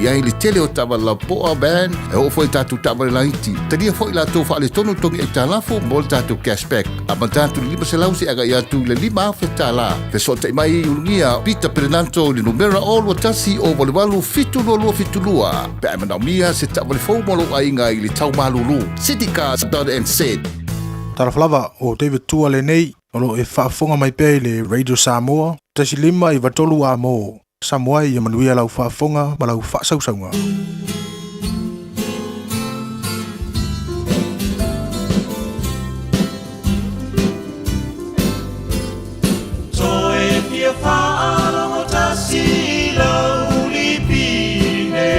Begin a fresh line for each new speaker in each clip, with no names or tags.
ai le tele o tavala poa ben e o foi tatu tavala laiti tania foi la to fa le tonu tongi e talafo mo tatu cashback a tatu lima se lausi aga ia tu le lima fe tala pe so te mai ulungia pita perenanto le numera o lo tasi o volvalu fitu lo fitulua pe mana mia se tavala fo mo lo ainga i le tau malulu Sitika done and said
Taraflava o David Tuale nei o e whaafonga mai pe le Radio Samoa tasi lima i watolu a mo Samoa i manuia lau whaafonga ma lau whaasausaunga.
So if you follow tasi lau lipine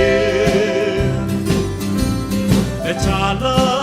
e tala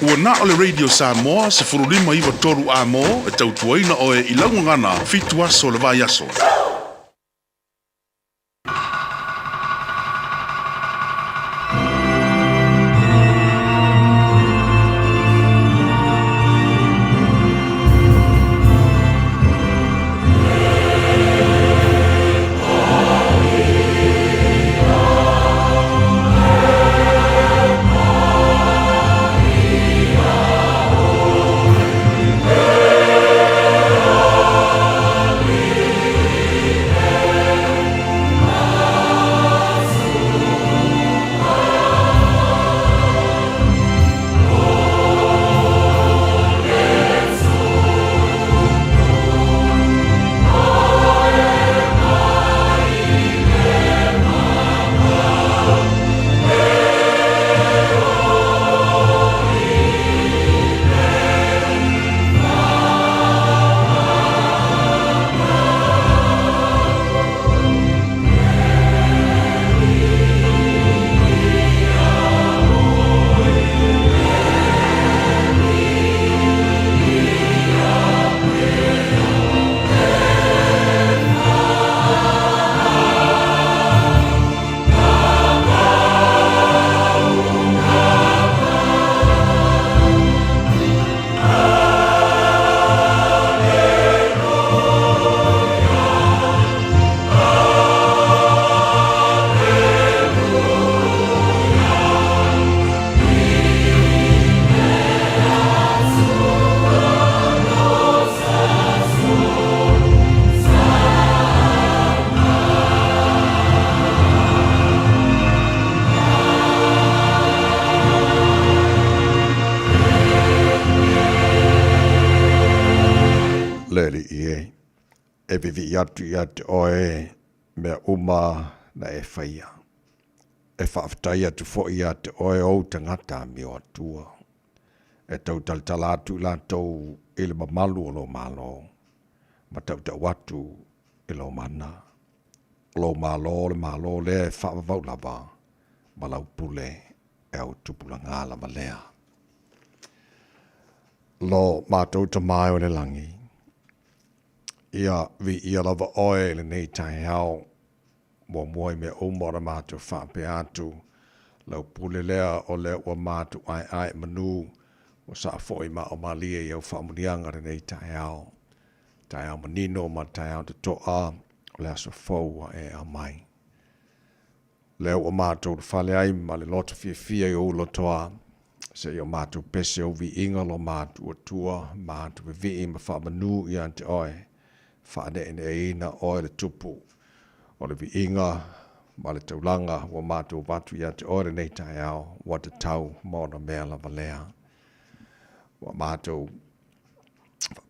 Ua na o le Radio Samoa se furulima iwa toru a mo e tautuaina o e ilaungangana fitu aso le vai aso.
Leli ie. E vivi atu i atu oe mea uma na e whaia. E whaaftai atu fo i atu oe o tangata mi o atua. E tau talitala atu la tau ili mamalu o lo malo. Ma tau tau atu i lo mana. Lo malo le e whaavau lava. Ma lau pule e au tupula ngā lava lea. Lo mātou tamai o le langi. Ia vi ia lava oe le nei Taeao mo moe me o mora mātou whape atu lau pule lea o le ua mātou ai manu o sa foi ma o malia i au whamunianga le nei Taeao manino ma Taeao te toa o le aso fau e a mai le ua mātou le whale ai ma le loto fia i o lotoa se i o mātou pese o vi inga lo mātou atua mātou vi ima whamanu i ante oe whaane e ina oe le tupu o le viinga ma le taulanga wa mātou watu i ate oe nei Taeao wa te tau mōna mea lava lea. Wa mātou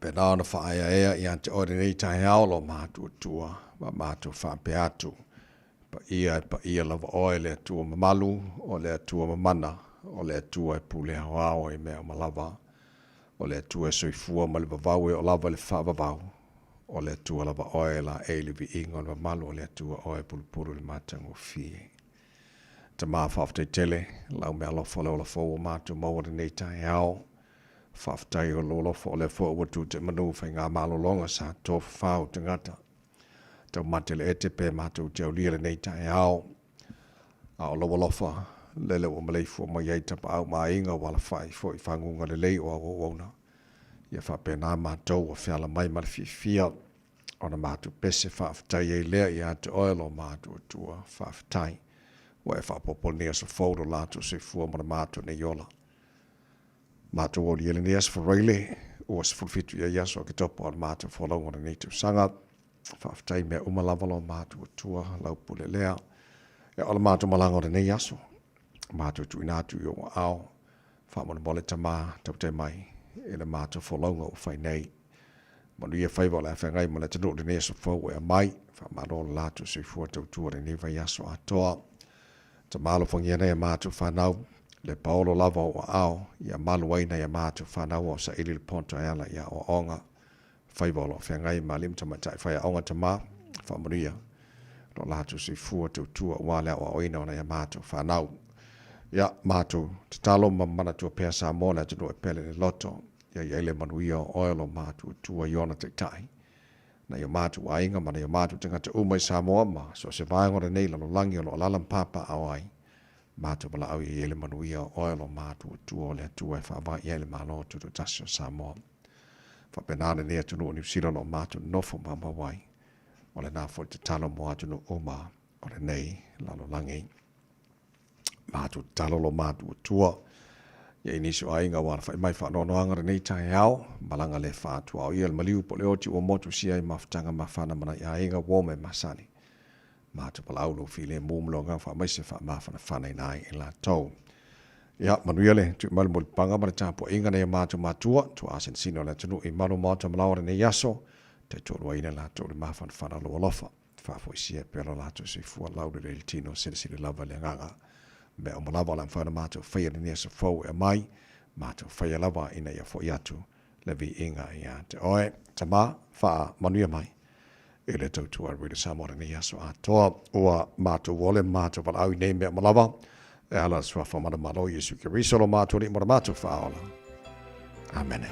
penāna whaaya ea i ate oe nei Taeao lo mātou atua wa mātou whape atu pa ia lava oe le atua mamalu o le atua mamana o le atua e pule hawao i mea malava o le atua e soifua ma le vavau e o lava le whaavavau o le atua lava oe la eili vi inga o le malu o le atua oe pulupuru le mātango fie. Ta maa whaftai tele, lau mea lofa le ola fōua mātu maua nei Taeao, whaftai o lo lofa o le fōua tu te manu whai ngā malolonga sa tofa whau te ngata. Tau mate le ete pe mātu te au lia le nei Taeao, a o loa lofa, lele o malei fua mai ei tapa au maa inga wala whai fo i whangunga le lei o au wauna. Ia whapena mātou o whiala mai mara fia o na mātou pese whaafitai e lea i ate oelo mātou atua whaafitai wa e whaapopol nea sa fōro lātou se fua mara mātou ne iola. Mātou o liele nea sa whareile ua sa fulfitu ia iaso o ke topo o mātou whalaunga na neitu sanga whaafitai mea umalawalo mātou atua laupule lea e ola mātou malanga o na nei aso mātou tu inatu i o ao whaamona mole tamā tautai mai e le mātou whalaunga o whai nei. Manu ia whaiwa le whangai ma le tano le nea sa whau e a mai, whamaro le lātou se fua tautua le newa iaso atoa. Ta malo whangia nei a mātou whanau, le paolo lava o ao, ia malu aina ia mātou whanau o sa ili le ponto ala ia o onga. Whaiwa le whangai ma lim tamatai whai a onga tama, whamaria. Lo lātou se fua tautua wale o oina o na ia mātou whanau. ya mātou te talo mamana tua pēr Samoa le tunu e pele le loto ia ele manuia o oilo mātou tua iona te tai na ia mātou ainga mana ia mātou tangata umai Samoa ma so se vai ngore nei lalo langi o lo alalam papa awai mātou bala au ia ele manuia o oilo mātou tua le tua e whaava ia ele malo tutu tasio Samoa whapenane nea tunu o New Zealand o mātou nofo mama wai o le nā fo te talo mo atunu uma o le nei lalo langi mātou talo lo mātou tua ia inisi o ainga wana whai mai whanono angara nei Taeao malanga le whātua o ia le maliu po le oti o motu sia i mawhtanga mawhana mana i ainga wome masani mātou pala auno file mumlo ngā wha maise wha mawhana whanai nai i la tau ia manuia le tu malu moli panga mana tāpo inga nei mātou mātua tu asen sino le tunu i manu mātou malawara nei yaso te tōrua ina la tō le mawhana whana loa lofa whafo isia pēra la tō se fua laude le tino siri lava le nganga me o malawa la mfana mātou whaia ni nea sa fau e mai, mātou whaia lawa ina ia fo iatu le vi inga ia te oe, ta mā, wha manuia mai, i le tautua rida Samoa ni ia so a toa, ua mātou wole, mātou wala au i nei mea malawa, e ala sua whamana malo Yesu ki risolo mātou ni mora mātou whaola. Amen.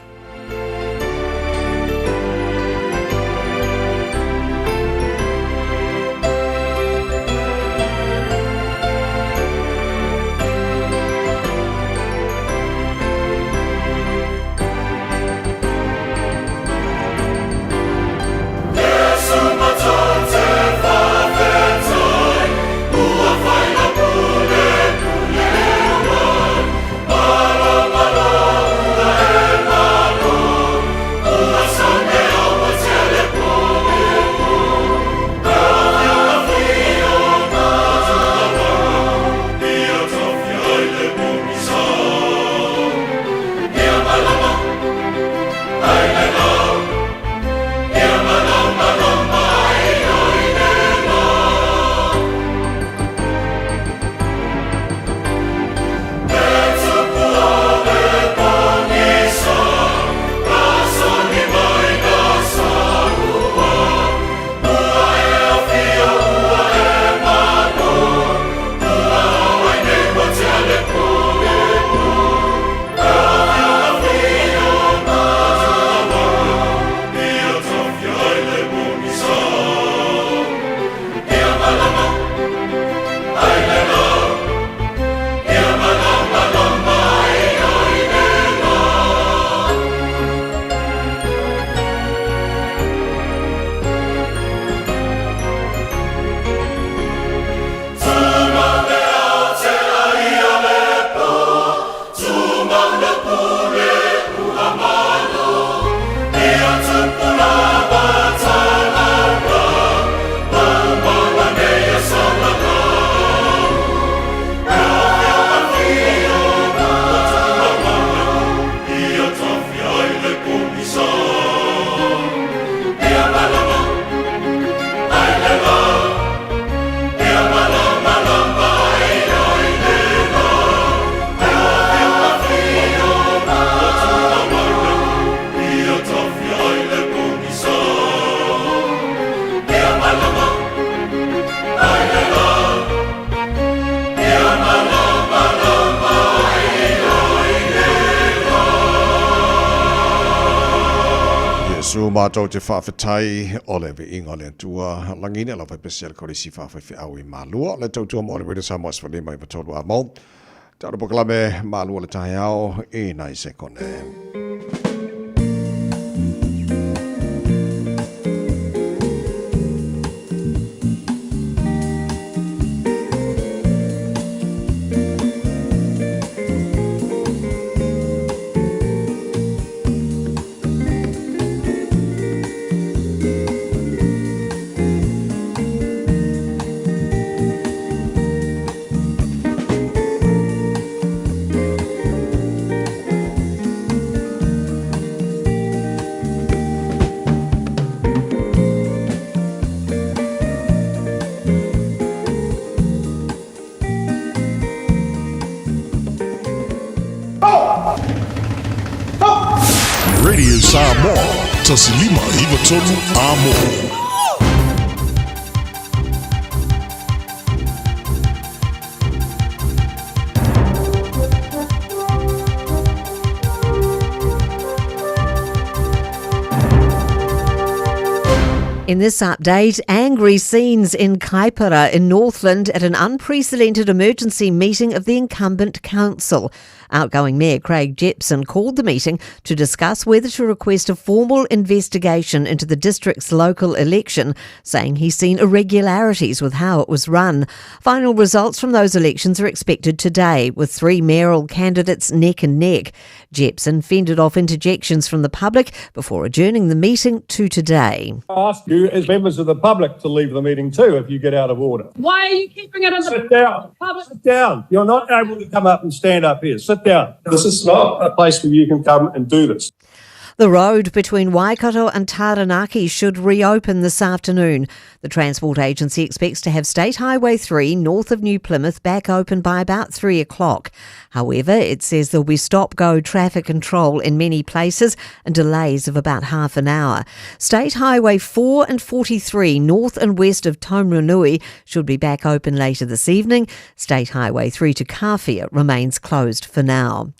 Mātou te whawhetai o le vi inga le tua langine la whaipesia le korisi whawhai au i Malua le tautua mo le rida Samoa swale mai patolu a mau tau poklame Malua le Taeao e nai se kone.
Radio Samoa, tasilima iwatonu amo.
In this update, angry scenes in Kaipara in Northland at an unprecedented emergency meeting of the incumbent council. Outgoing Mayor Craig Jepson called the meeting to discuss whether to request a formal investigation into the district's local election, saying he's seen irregularities with how it was run. Final results from those elections are expected today, with 3 mayoral candidates neck and neck. Jepson fended off interjections from the public before adjourning the meeting to today.
I ask you as members of the public to leave the meeting too if you get out of order.
Why are you keeping it in the
Sit down.
public?
Sit down. You're not able to come up and stand up here. Sit down. This is not a place where you can come and do this.
The road between Waikato and Taranaki should reopen this afternoon. The Transport Agency expects to have State Highway 3 north of New Plymouth back open by about 3 o'clock. However, it says there'll be stop-go traffic control in many places and delays of about half an hour. State Highway 4 and 43 north and west of Taumarunui should be back open later this evening. State Highway 3 to Kawhia remains closed for now.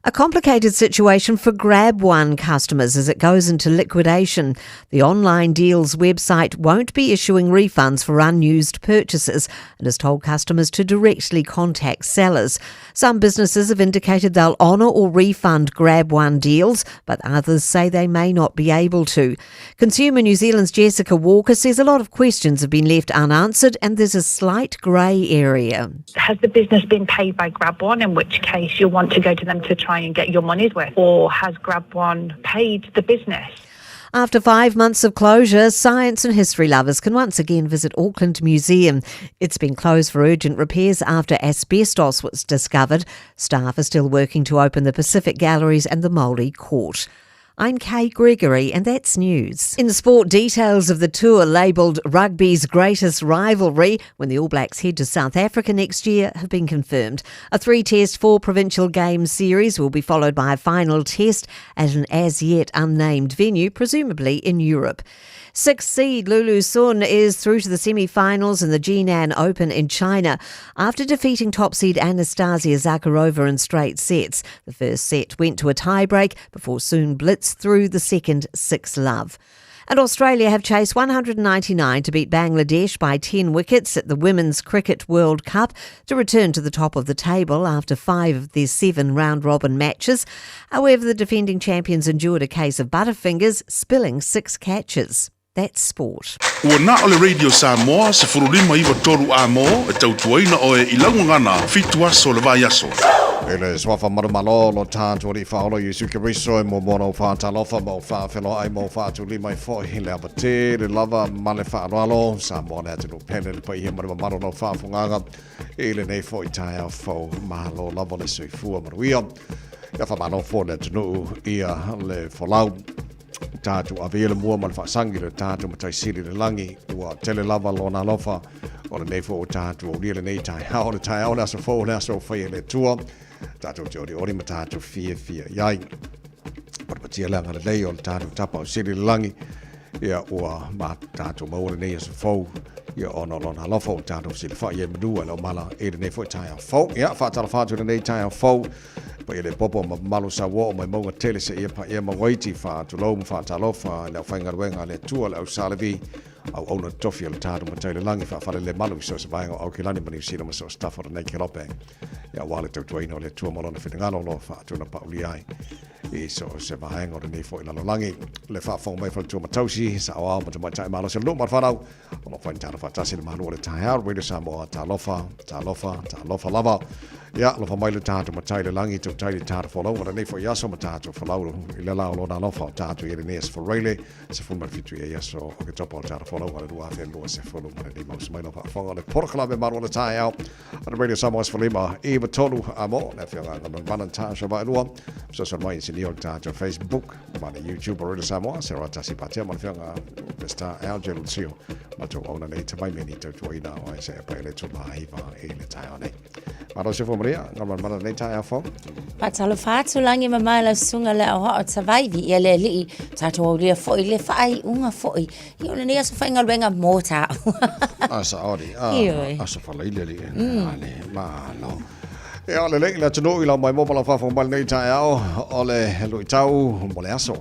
A complicated situation for Grab One customers as it goes into liquidation. The online deals website won't be issuing refunds for unused purchases and has told customers to directly contact sellers. Some businesses have indicated they'll honour or refund Grab One deals, but others say they may not be able to. Consumer New Zealand's Jessica Walker says a lot of questions have been left unanswered and there's a slight grey area.
Has the business been paid by Grab One, in which case you'll want to go to them to try and get your money's worth? Or has Grab One paid the business?
After 5 months of closure, science and history lovers can once again visit Auckland Museum. It's been closed for urgent repairs after asbestos was discovered. Staff are still working to open the Pacific Galleries and the Malu Court. I'm Kay Gregory and that's news. In the sport, details of the tour labelled Rugby's Greatest Rivalry when the All Blacks head to South Africa next year have been confirmed. A 3-test 4-provincial game series will be followed by a final test at an as-yet unnamed venue, presumably in Europe. 6th seed Lulu Sun is through to the semi-finals in the Jinan Open in China after defeating top seed Anastasia Zakharova in straight sets. The first set went to a tie-break before Sun blitzed through the second 6-love. And Australia have chased 199 to beat Bangladesh by 10 wickets at the Women's Cricket World Cup to return to the top of the table after 5 of their 7 round-robin matches. However, the defending champions endured a case of butterfingers, spilling 6 catches. That's sport.
Ua na ole Radio Samoa se furulima iwa toru a mo e tautuaina o e ilaungangana fitu aso le vai aso.
Ele swafa marumalo lo tātua ri whaolo Yesu Kiriso e mo mono whātalofa mo whāwhelo ai mo whātuli mai fōi le abate le lava male whāroalo Samoa le atu no pene le pai he maruma maro no whāwhungaga e le nei fōi tae au fōu mahalo lava le sui fua maruia ia whamano fō le atu no ia le wholau tātu a vele mua man whaasangi le tātu matai siri le langi ua tele lava lo na lofa o le neifo o tātu o rile nei Taeao le Taeao le aso fōu le aso whai le tua tātu te ori ma tātu fia iai parapatia langa le lei o le tātu tapa o siri le langi ia ua ma tātu maua le nei aso fōu ia ono lo na lofa o tātu siri whai e madua le o mala e le neifo o Taeao fōu ia whaatala whātu le nei Taeao fōu pa ele popo ma malu sa wo mai monga tele se ia pa ia mawaiti fa to lo fa talofa le fainga wenga le tua le salavi au ona tofi le tadu ma tele langi fa le malu so se vai au kilani mani sino ma so stuff for nei kilope ya wale to tuino le tua malona fitangalo lo fa to na pauliai e so se vai ngo nei fo ila langi le fa fo mai fa to matausi sa au ma to mai tai malo se lo mar fa au ono fa tala fa tasi le malu le Taeao Radio Samoa talofa lava ya lo fa mai le tatu ma tai le langi to tai le tatu fo lo ora nei fo yaso ma tatu fo lo ile la lo na lo fa tatu ile nei for really se fu mar fitu e yaso o ke topo tatu fo lo ora dua fe lo se fo lo ma nei mo se mai lo fa fo le por club e maru le Taeao on Radio Samoa for lima e tolu amo na fe nga no bananta so ba lo so so mai se New Tatu Facebook ma na YouTube Radio Samoa se rata si patia ma fe nga pesta Algel Sio ma to ona nei tamai meni to ina o se pa le to mai va e le Taeao nei ma se fo Maria, normal nei Taeao fo.
Patalo fatu langi mama la sunga le o o survive ia le li tatu o le fo ile fai unga fo i ona nei so fainga wenga mota.
Asa ori. Asa fa ile li. Ale ma no. E ole le la tunu ila mai mo pala fa fo mal nei Taeao ole lu tau mo le aso.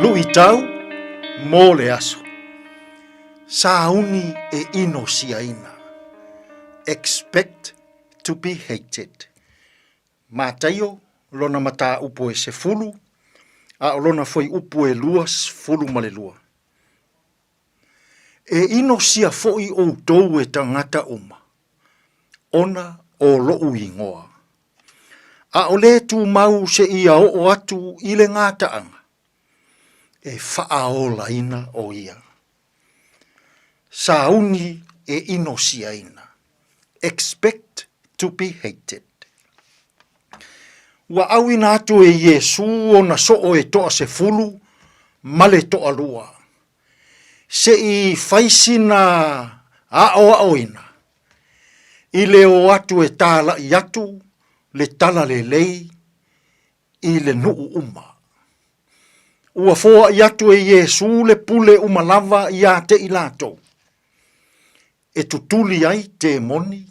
Lui tau, mō le aso. Sauni e ino siaina. Expect to be hated. Mātaio, lona mata upo e se fulu, a lona foi upo e luas fulu male lua. E ino sia foi o tou e tangata uma. Ona o lou ingoa. A o le tu mau se ia o atu i le ngata anga. E whaaola ina o ia. Sauni e ino siaina. Expect to be hated. Wa awina atu e Yesu o na soo e toa se fulu, male toa lua. Se i faisina a ina. I le o atu e tala i atu, le tala le lei, i le nuu uma. Ua foa i atu e Yesu le pule uma lava i a te ilato. E tutuli ai te moni,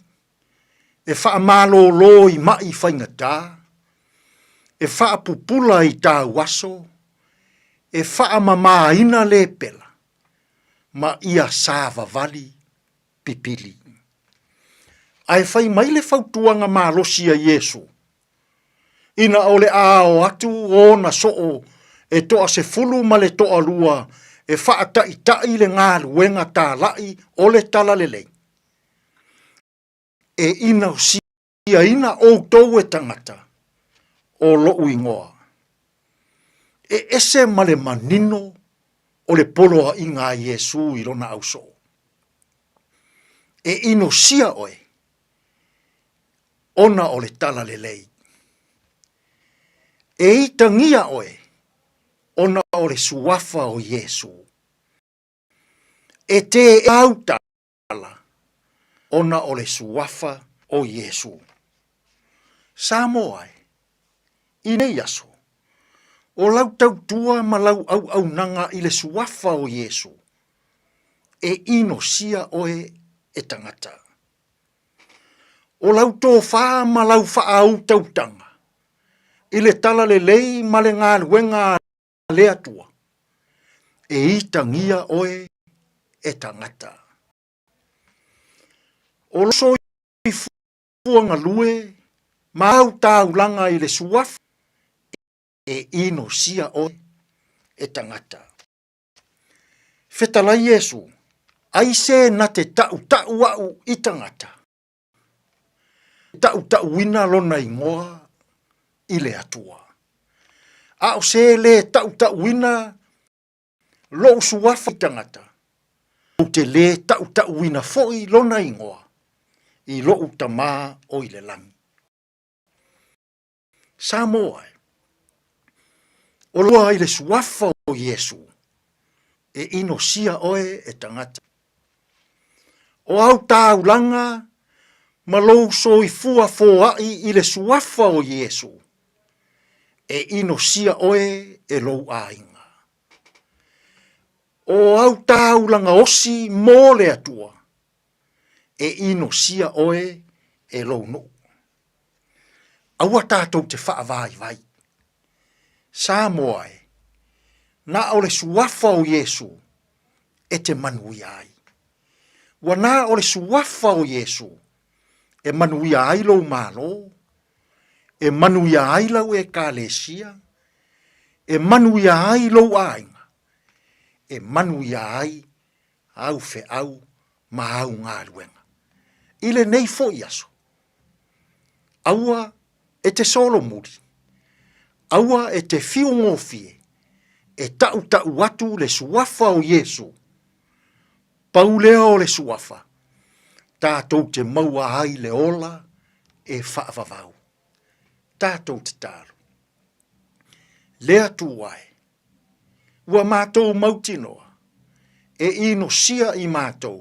e wha malo lo i mai whaingata, e wha pupula i tā waso, e wha mama ina le pela, ma ia sāva vali pipili. Ai whai mai le whautuanga malosi a Yesu, ina ole ao atu o na soo, e toa se fulu ma le toa lua, e wha tai le ngā luenga tā lai o le tala lelei. E ina sia ina o tau e tangata o lou ingoa. E ese male manino o le poloa i ngā Yesu i rona auso. E ino sia oe, ona o le tala lelei. E i tangia oe, ona o le suafa o Yesu. E te au tala, ona o le suafa o Yesu. Samoa i nei aso, o lau tautua ma lau au nanga i le suafa o Yesu. E ino sia oe e tangata. O lau tō wha ma lau wha au tautanga. I le tala le lei ma le ngā luenga le atua. E i tangia oe e tangata. O loso i fuanga lue, ma au taulanga i le suafa, e ino sia oe e tangata. Fetala Yesu, ai se na te tau au i tangata. Tau wina lona ingoa i le atua. A o se le tau wina lo suafa i tangata. O te le tau wina foi lona ingoa i lo utama o i le langi. Samoa, o loa i le suafa o Yesu, e ino sia oe e tangata. O au taulanga, ma lou so i fua foai i le suafa o Yesu, e ino sia oe e lou ainga. O au taulanga osi mō le atua, e ino sia oe e lou no. Aua tātou te whaavai vai. Samoa na o le suafa o Yesu, e te manui ai. Wa na o le suafa o Yesu, e manui ai lo malo, e manui ai lau e kalesia, e manui ai lo ainga, e manui ai au fe au ma au ngā luenga. Ile nei fo iaso. Aua e te solo muri. Aua e te fiu ngofie. E tau tau atu le suafa o Yesu. Paulea o le suafa. Tātou te maua hai le ola e whaavavau. Tātou te tāru. Lea tuai. Ua mātou mautinoa. E ino sia i mātou.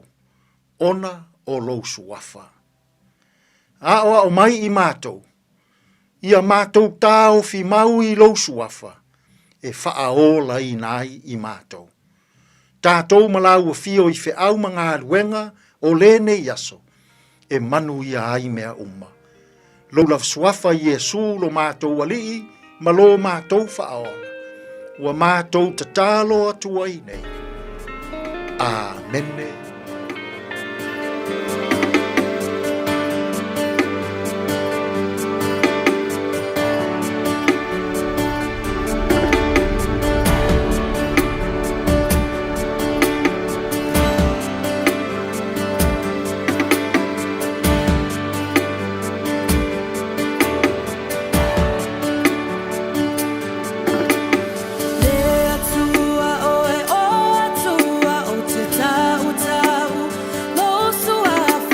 Ona o lou suafa. Aoa o mai i mātou. Ia mātou tāo fi mau i lou suafa. E whaaola i nai i mātou. Tātou malau a fio i whiau mga aluenga o lene yaso. E manu ia ai mea umma. Lo la suafa Yesu lo mātou alii, ma lo mātou whaona. Ua mātou tatalo atua i nei. Amene.
Tau, tau, lo sua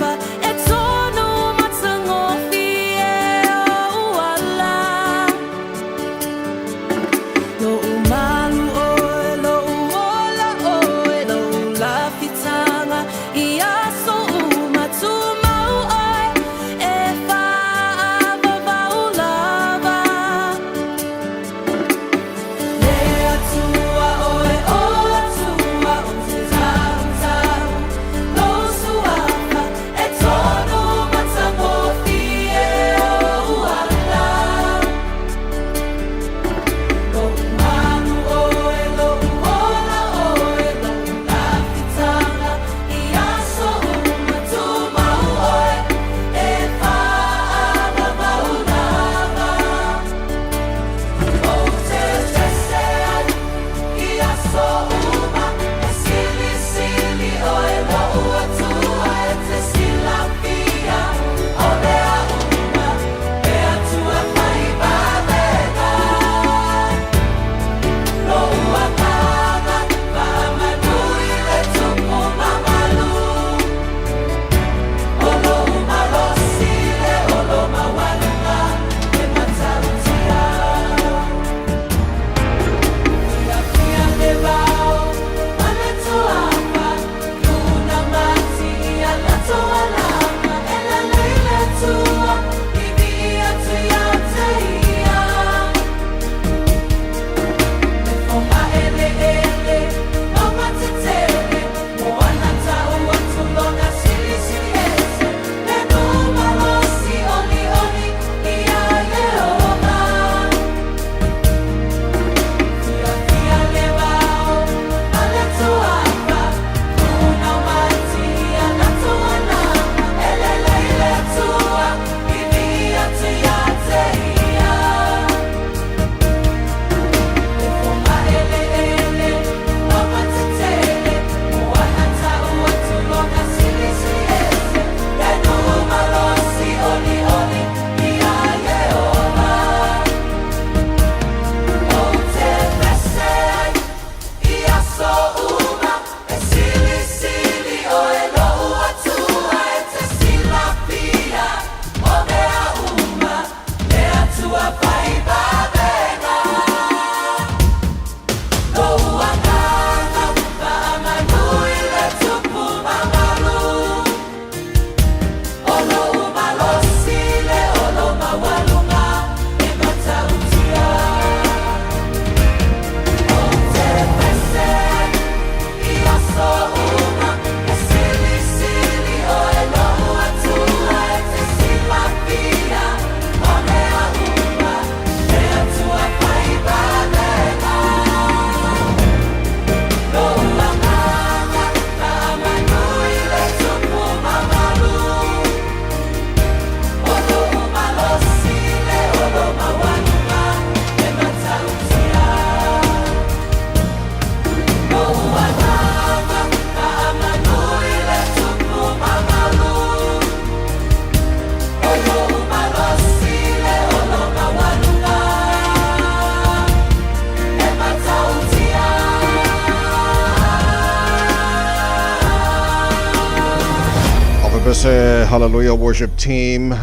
se hallelujah worship team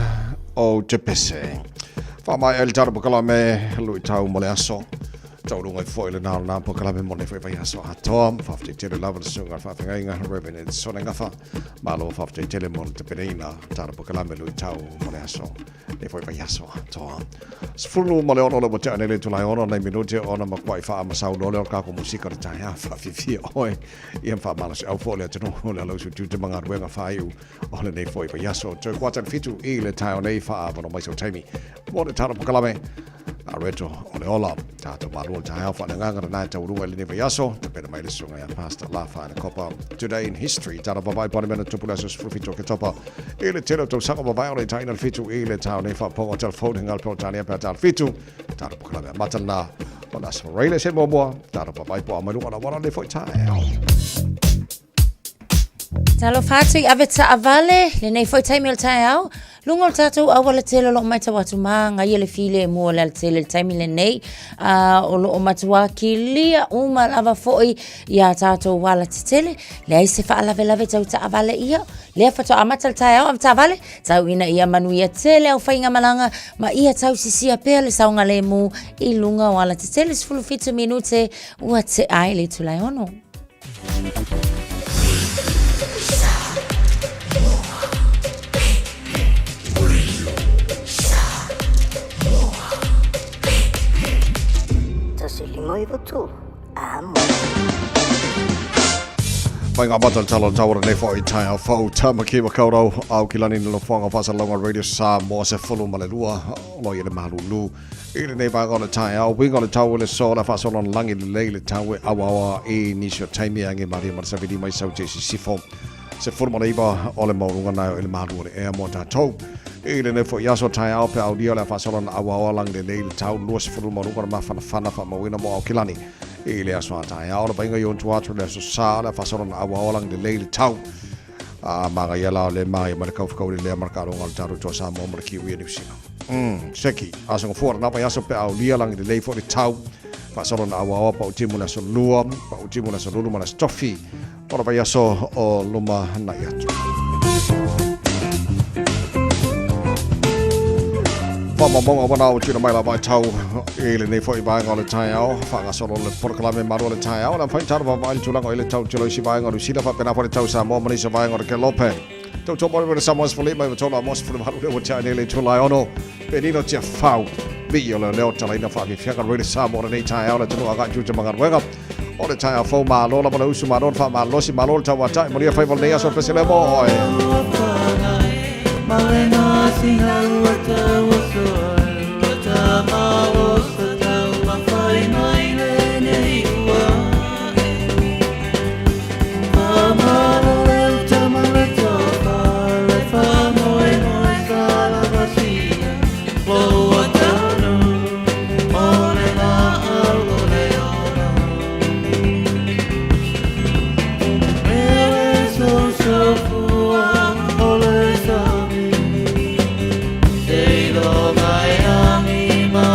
o te pese. Whamai ele tara pokala me lui tau mole aso. Tau rungai foi le nā pokala me mone foi vai aso atoa. Whafte tele lava le sunga whawhinga inga revenant sone ngafa. Malo whafte tele mole te pereina tara pokala me lui tau mole aso. Ne foi vai aso atoa. Sfulu mole ono le bote anele tulai ono nei minute ono makwai wha amasau nole o kako musika le taia whawhiwhi oi. Iam wha malas au fo le atano le lausu tu te mga ruenga whaiu. Ole nei foi vai aso. Tau kuatan fitu I le taio nei wha avano maiso taimi. Mole tara pokala me. A reto o le ola. Tato malu o taia wha nganga na tau runga le nei aso. Te pena mai le sunga ya pasta la wha na kopa. Today in history. Tara babai pone mena tupula so sfrufito ke topa. I le telo tau sanga babai o le taina fitu I le tau nei wha pongo telefone hingal po tania pe tal fitu. Tara pokala me matana. Ona so reile se momoa. Tara babai po amalu ona wana le foi taia.
Talo fatu ave ta avale le nei foi taimi le Taeao. Lungo le tatou awala tele lo mai tawatu ma ngai le file mo le tele taimi le nei o lo matua ki lia uma lava foi ia tatou wala tele le ai se fa lave lave tau ta avale ia le fa to amata le Taeao am ta avale tau ina ia manu ia tele au fainga malanga ma ia tau sisia pe le saunga le mu I lunga wala tele sfulu fitu minute ua te ai le tulai ono.
Pai ngā batal talo tawara nei fo I Taeao fau tama ki wakaurau au ki lani nilo whanga whasa longa radio Samoa se fulu male lua lo I le Malu lu. I le nei wanga le Taeao winga le tau le so la whasa lona langi le lei le tau e awa I nisio taimi ange maria mar savidi mai sau te sifo. Se fulu male iwa o le maurunga nai o le Malu le ea mo tātou. I le nei fo iaso Taeao pe au dia le whasa lona awa langi le lei le tau lua se fulu maurunga ma whana wha mawina mo au ki lani. I le aso Taeao le painga yon tuatu le aso sa le fasorona awa lang le leile tau maga yala le mai ma kau kau le marka ronga le taru to Samoa mo ki wi ni sino seki aso ngo for na pa aso pe au lia lang le lei for le tau fasorona awa pa utimu le aso lua pa utimu le aso lulu ma le stoffi ora pa aso o luma na yatu Monga wana o tuna mai la vai tau I le nei foi vai ngole Taeao whanga solo le porkalame maru le Taeao na whai tara vai tulanga I le tau tilo si vai ngore sila wha pena whare tau Samoa manisa vai ngore ke lope tau tō mori wale Samoa's fuli mai watola mos fuli maru le watia nei le tulai ono pe nino tia whau mi o le leo tala ina wha mi whianga rele Samoa nei Taeao le tunu aga juja mangar wenga o le Taeao fau maa lola mana usu maa non wha maa losi maa lola tau watai maria whai wale nei aso pesile mo hoi Malena singa wata waso wata ma waso tau ma fai mai le nei ua Amaro le tama le topa le fa moi moi sala vasia Lo watano ole la alo le ono Ele so so fua ole sa Say lo mai ami ma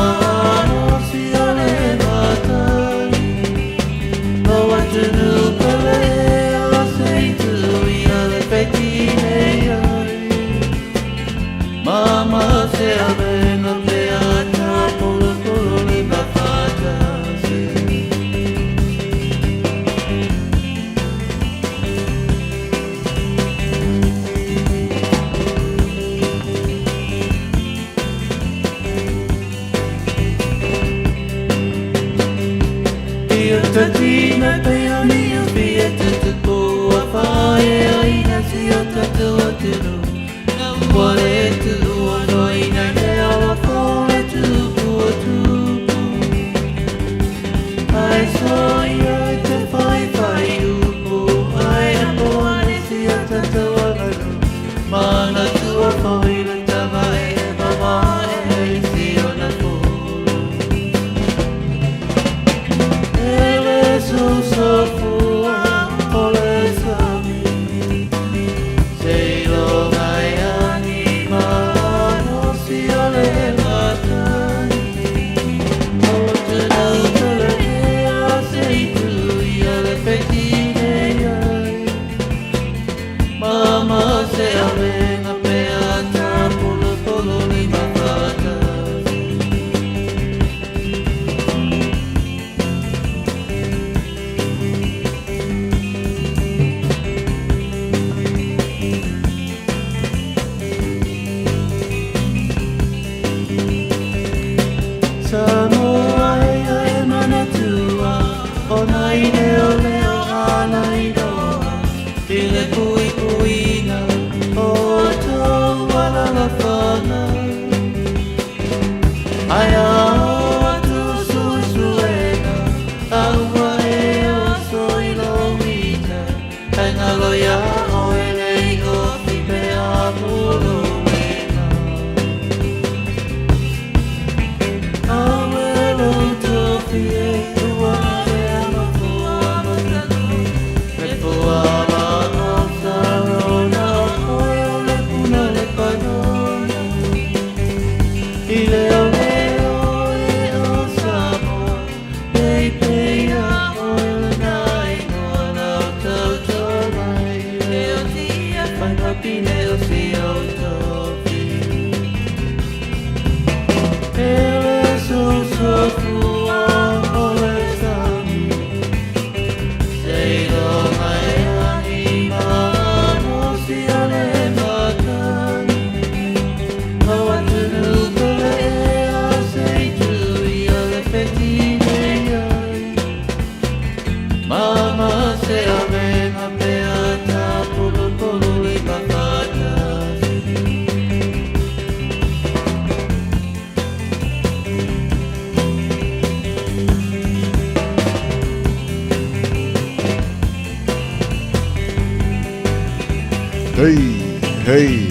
Hei.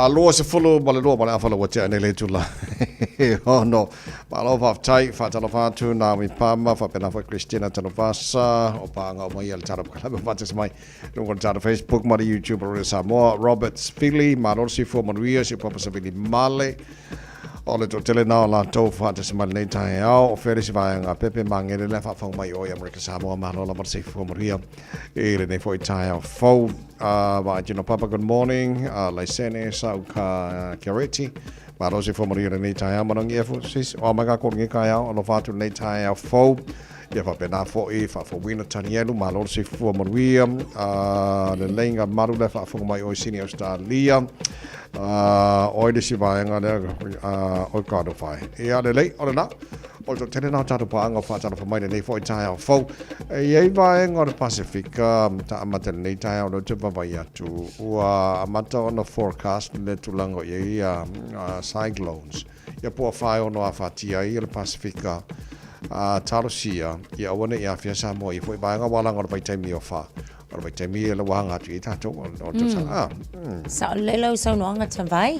Lua se fulu bale lua bale afala wacha nele tula. Oh no. Malo fa tai fa tala fa tu na mi pama fa pena fa Christina tala fasa o pa nga mo yel tara kala fa tes mai. Nungol tara Facebook mari YouTube ro Samoa Robert Philly malor si fo Maria si papa sa bili male. Ole to tele na la to fa tes mal nei Taeao o fere si va nga pepe mangere le fa fong mai o ya America Samoa malo la si fo Maria. Ele nei foi Taeao fo va jino papa good morning la sene sa ka Careti. Malo si fo Maria nei Taeao manong e fo sis o maga ko ngi ka ya o fa tu nei Taeao fo. Ia fa pena fo e fa fo wina tanielu malo si fo Maria le lenga maru le fa fo mai o sini Australia. Oide si vaenga le o kado fai. Ia le lei o na o to tele na tatu pa anga fa tatu fa mai nei fo Taeao fo. Ia vaenga o Pacifica ta amata nei Taeao no te vai atu. Ua amata on the forecast le tulango ia cyclones. Ia po fai ono afatia ia le Pacifica. Tarosia ia wana ia fia Samoa i foi vaenga wala ngor vai taimi o fa. Or vai taimi le wanga tu i tato o te sa.
Sa lelo sa no anga tamai.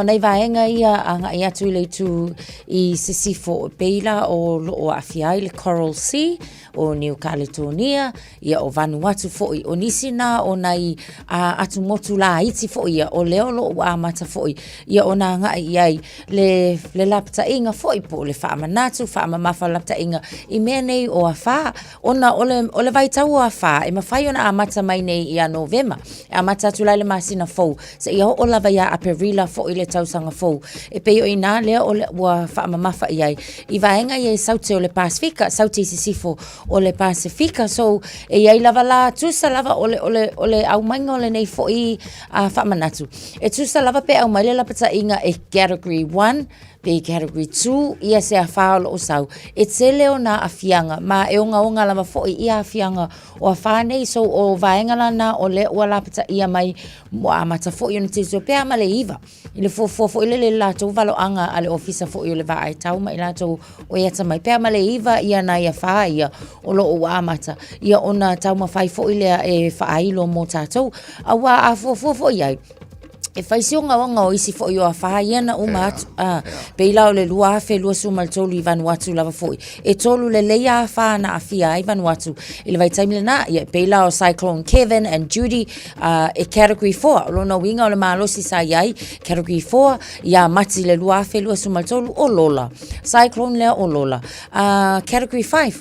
Nei vaenga ia anga ia tu le tu I sisifo peila o afiai le Coral Sea o New Caledonia ia o Vanuatu foi o nisina o nai atu motu la iti foi ia o leo lo a mata foi ia o na nga ia le lapta inga foi po le fa manatu fa mafa lapta inga I menei o afa ona ole vai tau afa e mafai ona a mata mai nei ia November a mata tu le masina fo se ia o lava ia a perila foi le tau sanga fo e pe o ina le o le wa fa mafa ia I vaenga ia sauti o le Pacifica sauti sisifo o le Pacifica so e ia lava la tusa lava ole au mainga ole nei foi a fa manatu e tusa lava pe au mai la pata inga e category 1 pe category 2 ia se a faolo o sau e tele ona a fianga ma e onga lava foi ia a fianga o a fane so o vaenga lana o le o la pata ia mai mo a mata foi ona te so pe ama le iva ile fo ile la to valo anga ale ofisa foi o le va ai tau mai la to o ia mai pe ama le iva ia na ia fa ia o lo o amata ia ona tau ma fai foi le e fa ai lo mo tatou awa a fo ia e faisi nga wanga o isi fo yo afa yana o mat peila o le lua fe lua sumal tolu I Vanuatu lava foi e tolu le leia afa na afia I Vanuatu ile vai taimile na ia peila o cyclone Kevin and Judy e category 4 lo no winga o le malosi sa iai category 4 ia mati le lua fe lua sumal tolu o lola cyclone le o lola category 5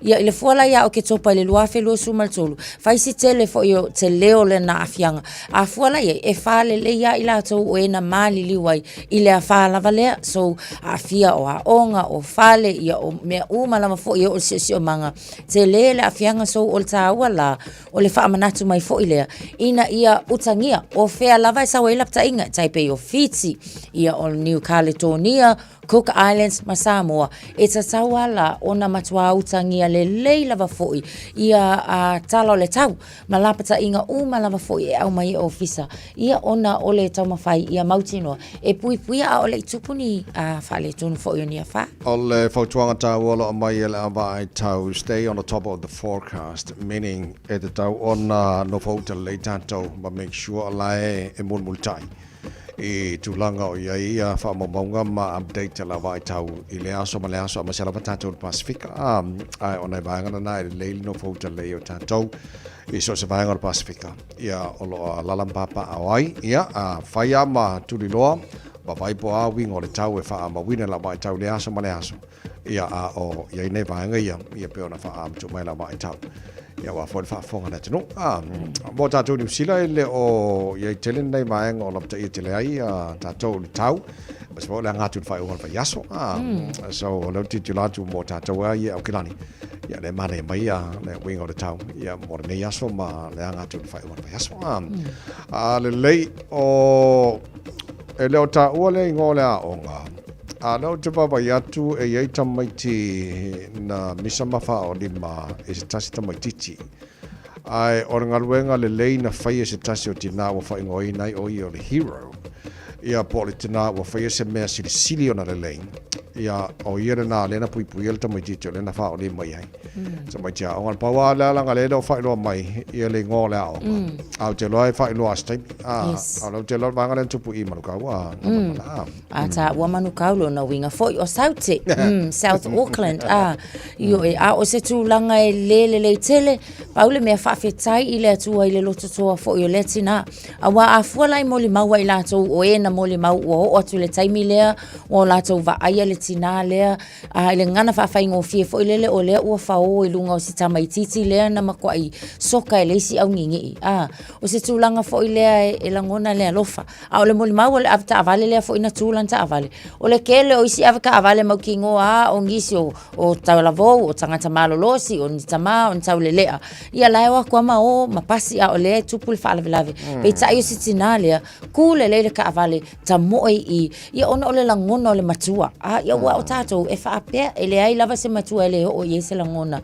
ia ile fuala ia o ke topa le lua fe lua sumal tolu faisi tele fo yo te leo le na afianga a fuala ia e fa le ia ila to o ena mali liwai ile a fala vale so a fia o a onga o fale ia o me uma lama fo ia o si o manga te lele a fianga so o ta wala o le fa manatu mai fo ile ina ia utangia o fea lava sa wela pta inga taipe o fiti ia o New Caledonia Cook Islands ma Samoa e tatauala ona matua utangia le lava foi ia talo le tau ma lapata inga uma lava foi e au mai ofisa ia ona ole tau mawhai ia mautino e pui a ole tupuni whale tonu foi ni a wha.
Ole fautuanga tau ola o mai ele avai tau stay on the top of the forecast, meaning e te tau ona no fauta le tanto ma make sure lai e multai. I tulanga o ia whaamaunga ma update la vai tau I le aso ma se lava tātou Pasifika. Ai ona vaingana na I leili no fauta le o tātou I so se vaingana o Pasifika. Ia o loa lalampapa awai. Ia whaia ma tuliloa. Ba vai po a wingo le tau e whaamawina la vai tau le aso ma le aso. Ia o ia I ne vainga ia peona whaamtu mai la vai tau. Ia wa fo fa fonga na tino mo ta tu New Zealand le o ia tele nei mai ngo la ia tele ai ta tu tau mas mo la ngatu fa o fa yaso so lo ti tu la tu mo ta tu ia o kilani ia le mane mai le wing o le tau ia mo ne yaso ma le ngatu fa o fa yaso le lei o le o ta o le ngo le o nga no te papa yatu e yei tamaiti na misamafa o lima e se tasi tamaititi. Ai o ngaruenga le lei na whai e se tasi o tina wa whai ngoi nai o I o le hero. Ia po le tina wa whai e se mea sili o na le lei. Ia o iere na lena pui ele tamaititi o lena wha o lima iai. Tamaiti a ongan pawa lala nga lena o whai loa mai ia le ngō lea o. Au te loa e whai loa astai. Au te loa vanga le tupu I manukau.
Ta ua manukau lo na winga foi o Sauti, South Auckland. Io e o se tūlanga e le tele, paule mea whawhetai I le atua I le loto toa foi o le tina. A wa a fualai moli maua I latou o e na moli mau o atu le taimi lea, o latou va aia le tina lea, I le ngana whawhai ngō fie foi lele o lea ua whao I lunga o si tamaititi lea na makua I soka e leisi au ngingi. O se tūlanga foi lea e langona lea lofa. A o le moli mau o le avta avale lea foi na tūlanta avale. O le kele o isi avaka avale mau ki ngoa o ngisi o taulavou, o tangata malolosi, o nitama, o nitau le lea. Ia laiwa kua o mapasi a o lea tupu le whaalavelave. Pei tai o si tina lea, ku le leile ka avale ta moe I. Ia ona o le langona o le matua. Ia ua o tātou e whaapea, e le ai lava se matua e le o I se langona.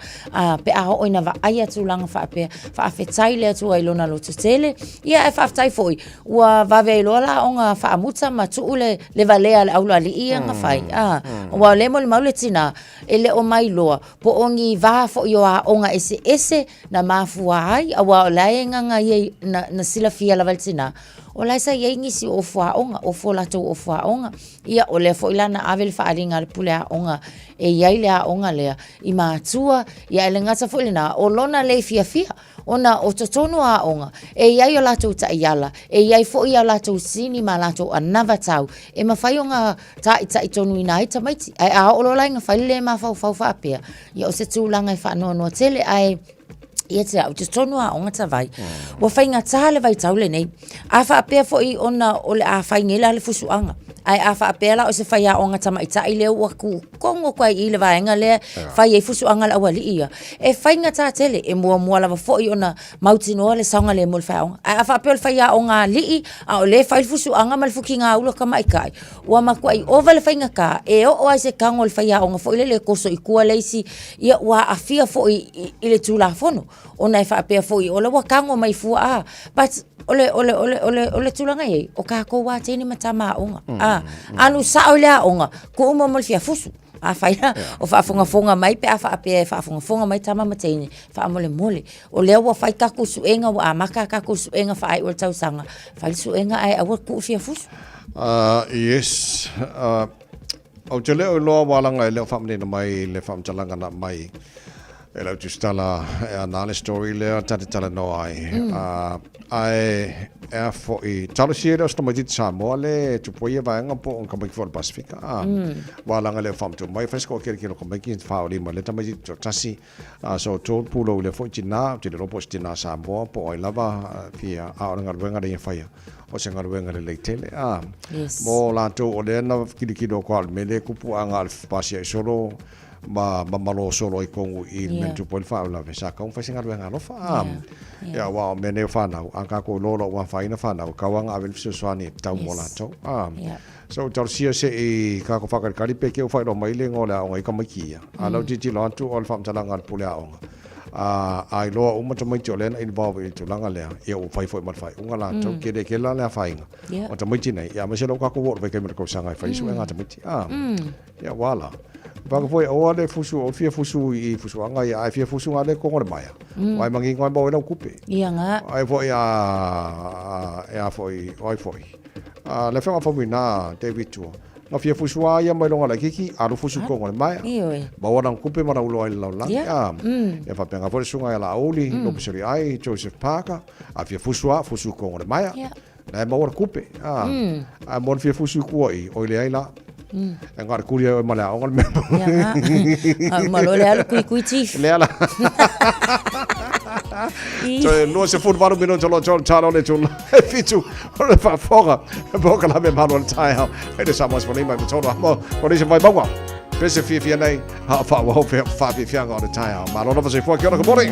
Pe a ho ina va aia tūlanga whaapea, whaafetai lea tua I lona loto tele. Ia e whaafetai foi, ua vave ilola o ngā whaamuta matuu le valea le aula li ia nga fai. Wa le mo le maule tina e le o mai loa po ongi va fo yo a onga ese na mafua ai a wa le nga ye na sila fia la valtina. O lai sa ye ngisi o fua onga o fo la to o fua onga ia o le fo ilana avel fa alinga le pulea onga e yai le onga le I matua ia le ngata fo lena o lona le fia ona o totonu a onga e iai o latou ta iala e iai fo ia latou sini ma latou anava tau e mawhai o ngā ta tonu ina ai tamaiti ai a o lo lai ngā whaile ma fau whapea ia o se tūlanga I whanoa tele ai ia te au te tonu a onga ta vai wa whai ngā tāle vai tau le nei a whapea fo I ona o le a whai ngela le fusuanga ai a whapea la o se whai a onga tamaita I leo wa ku kongo kwai I le vaenga le whai e fusuanga la awali ia e whai ngā tā tele e mua lava fo I ona mautinoa le saunga le mo le whai onga ai a whapea le whai a onga lii a o le whai fusuanga ma le fuki ngā ula ka maikai wa makua I ova le whai ngā ka e o ai se kango le whai a onga fo I le koso I kua leisi ia wa a fia fo I le tūla fono ona e whapea fo I o le wakango mai fua but ole tūlanga ei o ka ko wa tēne matama onga anu sa o lea onga ko umo mo le fia fusu a whaia o whaafonga mai pe a whaapea whaafonga mai tama matene mole o lea wa whai kaku suenga wa amaka kaku suenga whaai o le tausanga whai suenga ai awa ku fia fusu
yes au te leo loa walanga e leo whamnena mai le whamtalanga na mai e lau tu stala e anale story leo tate tala no ai ai e fo I talo si leo sta mai Samoa le tu poia vaenga po on kamai for Pasifika walanga le whamtu mai fresco kere kero kamai ki whaori ma le tamai tasi so to pulo le fo tina te le ropo tina Samoa po ai lava pia a oranga ruenga le whaia o se ngaruenga le leitele mo lato o le na kidikido kwa me le kupu anga le pasia solo ma malo solo I kongu I men tu pol fa la sa kong fa singa luenga no fa ya wa me ne fa na anga ko lolo wa fa ina fa na ka wanga avel so swani tau mola to so tar sia se I ka ko fa ka kali pe ke fa do mai le ngola o ngai ka mai kia alo ti lo tu ol fam talanga pula o ai lo o mata mai jolen involve I tu langa le e o fai foi mat fai unga la to ke de ke la la fai o ta mai ti nei ya ma se lo ka ko wo pe ke me ko sanga fai su nga ta mai ti ya wala ba ko foi o ale fusu o fia fusu I fusu anga ya ai fia fusu ale ko ngore mai ai mangi ngoi bo na kupe
ia nga
ai foi ya foi oi foi le fa foi na David tu ma fia fusu ya mai longa la kiki alu fusu ko ngore mai ba wana kupe mara ulo ai la la ya fa penga foi sunga ya la oli no piseri ai Joseph Parker a fia fusu ko ngore mai na ma wana kupe a mon fia fusu ko I o le ai la engar kuria o mala o me
malo le al kui chief
le ala so no se fut varu mino tolo chalo le chun fitu o fa foga boka la me malo Taeao e de samos for me tolo mo o de se vai bawa pese fi nei ha fa wo fa fi fianga o Taeao malo no se fo que ora good morning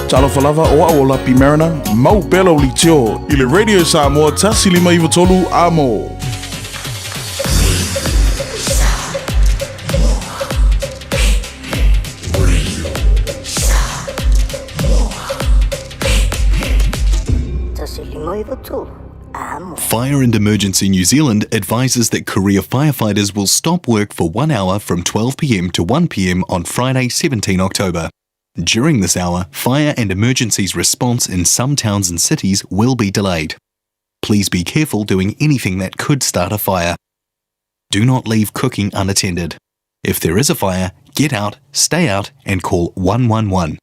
Talo falava o lapi marina, mau belo li tio, i le radio Samoa tasi lima iwa tolu amo.
Tasi lima iwa tolu amo. Samoa.
Fire and Emergency New Zealand advises that career firefighters will stop work for 1 hour from 12 p.m. to 1 p.m. on Friday, 17 October. During this hour, fire and emergencies response in some towns and cities will be delayed. Please be careful doing anything that could start a fire. Do not leave cooking unattended. If there is a fire, get out, stay out, and call 111.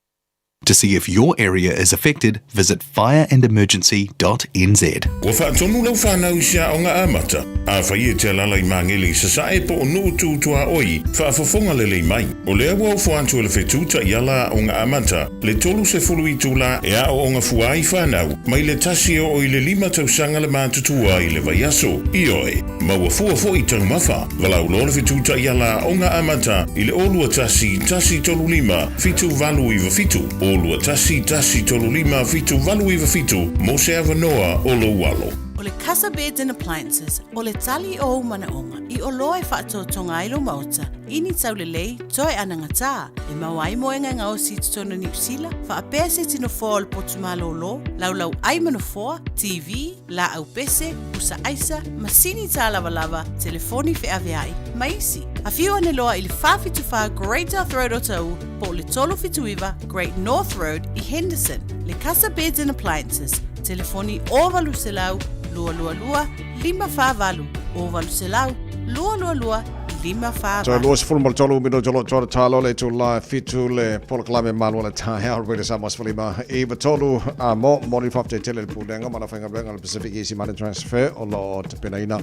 To see if your area is affected, visit fireandemergency.nz.
Wa whaatonu lau whanau sia o ngā amata. A whai e te alalai mangeli sa sae po o nuu tūtua oi. Whaafafonga lelei mai. O lea wau whantu ele whetūta i ala o ngā amata. Le tolu se fulu i tūla e a o ngā fuai whanau. Mai le tasi o i le 5 tausanga le mātutua i le vaiaso. I oe. Maua fua fo i tanu mawha. Walau lo le whetūta i ala o ngā amata. I le olua tasi tolu 5. Fitu valu iwa fitu. Olua tasi tolu 5. Fitu valu iwa fitu. Mo se avanoa o lo walo.
O le Casa Beds and Appliances, o le tali o manaonga, i o loe whaatotonga ilo mauta, ini tau le lei, toi anangata, e mawai moenga ngā o si tutono New Zealand, wha apea se tino fōa le potumalo lo, lau ai manafoa, TV, la au pese, usa aisa, masini tā lava, telefoni fe aveai, maisi. A whiu ane loa i le whawhituwha Great North Road o tau, po le tolo whituiwa Great North Road i Henderson, le Casa Beds and Appliances, telefoni o valu se lau, lua, 5 o valu se lau, lua, 5
So luas fulmal tolu mino jolo talo le tu la fitu le polklame Malu le Taeao rele Samoa's fulima eva tolu mo moni fapte tele pudenga mana fanga benga le Pacific Easy Money Transfer o lo te penaina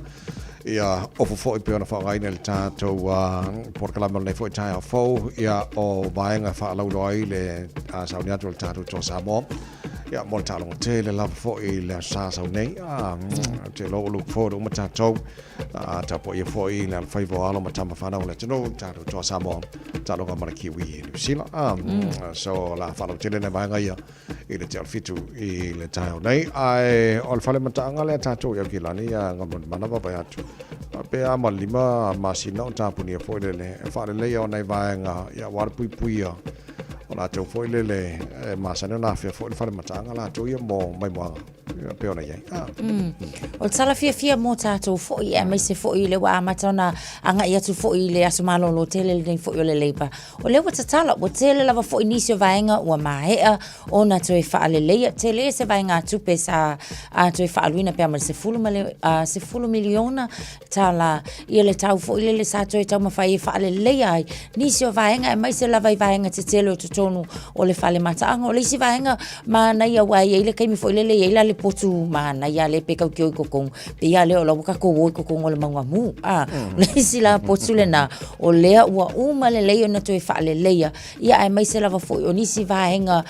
ia ofo fo i peona fa gaina le tato polklame le fo Taeao fo ia o vaenga fa laulo ai le saunia le tato to Samoa ia mo talo te le lava fo i le sa nei te lo look for o matato tapo ia fo i le faivo alo matama fana o le tino tato to Samoa talo ga mara kiwi i New Zealand so la falo tele ne vaenga ia i le te fitu i le Taeao nei ai o le fale matanga le tato ia kilani ia ngamon mana ba ya tu pe a malima masina tapo ni fo le fale le ia nei vaenga ia war pui ia la tau foi le masana na fia foi fale matanga la tau ia mo mai mo pe ona ia
o tsala fia mo tatou foi e mai se foi le wa matona anga ia tu foi le asumalo lo tele le foi le leipa o le wata tala o tele lava foi nisio vaenga o mahea ona toi fa le le tele se vaenga tu pesa a toi fa luina pe se fulu miliona tala ia le tau foi le sa toi tau mafai fa le le ai nisio vaenga e mai se lava vaenga te tele tonu o le fale mataanga o le si vaenga ma na ia wai ile kai mi foi le ia le potu ma na ia le pe kau ki ko kong pe ia le o la ka ko ko kong o le manga mu le si la potu le na o le wa uma le le na to fa le ia ai mai se lava foi o ni si vaenga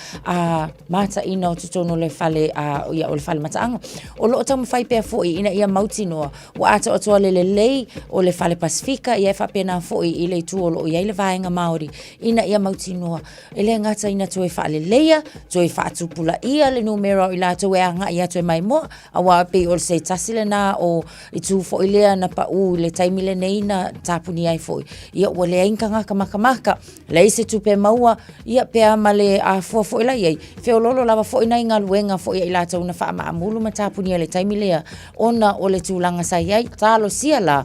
mata ina o tonu le fale ia o le fale mataanga o lo tau fai pe foi ina ia mauti no wa ata o to le o le fale pasifika ia fa pena foi ile tu o lo ia le vaenga maori ina ia mauti no ele ngata ina toe fa le leia toe fa tupula ia le numero ila toe anga ia toe mai mo awa pe o se tasile na o itu fo ile na pa u le taimile nei na tapuni ai foi ia o le inga kamaka le se tupe maua ia pe amale a fo ila ia fe lolo lava fo ina inga luenga fo ila toe na fa maamulu matapuni le taimile ona o le tulanga sai ai talo sia la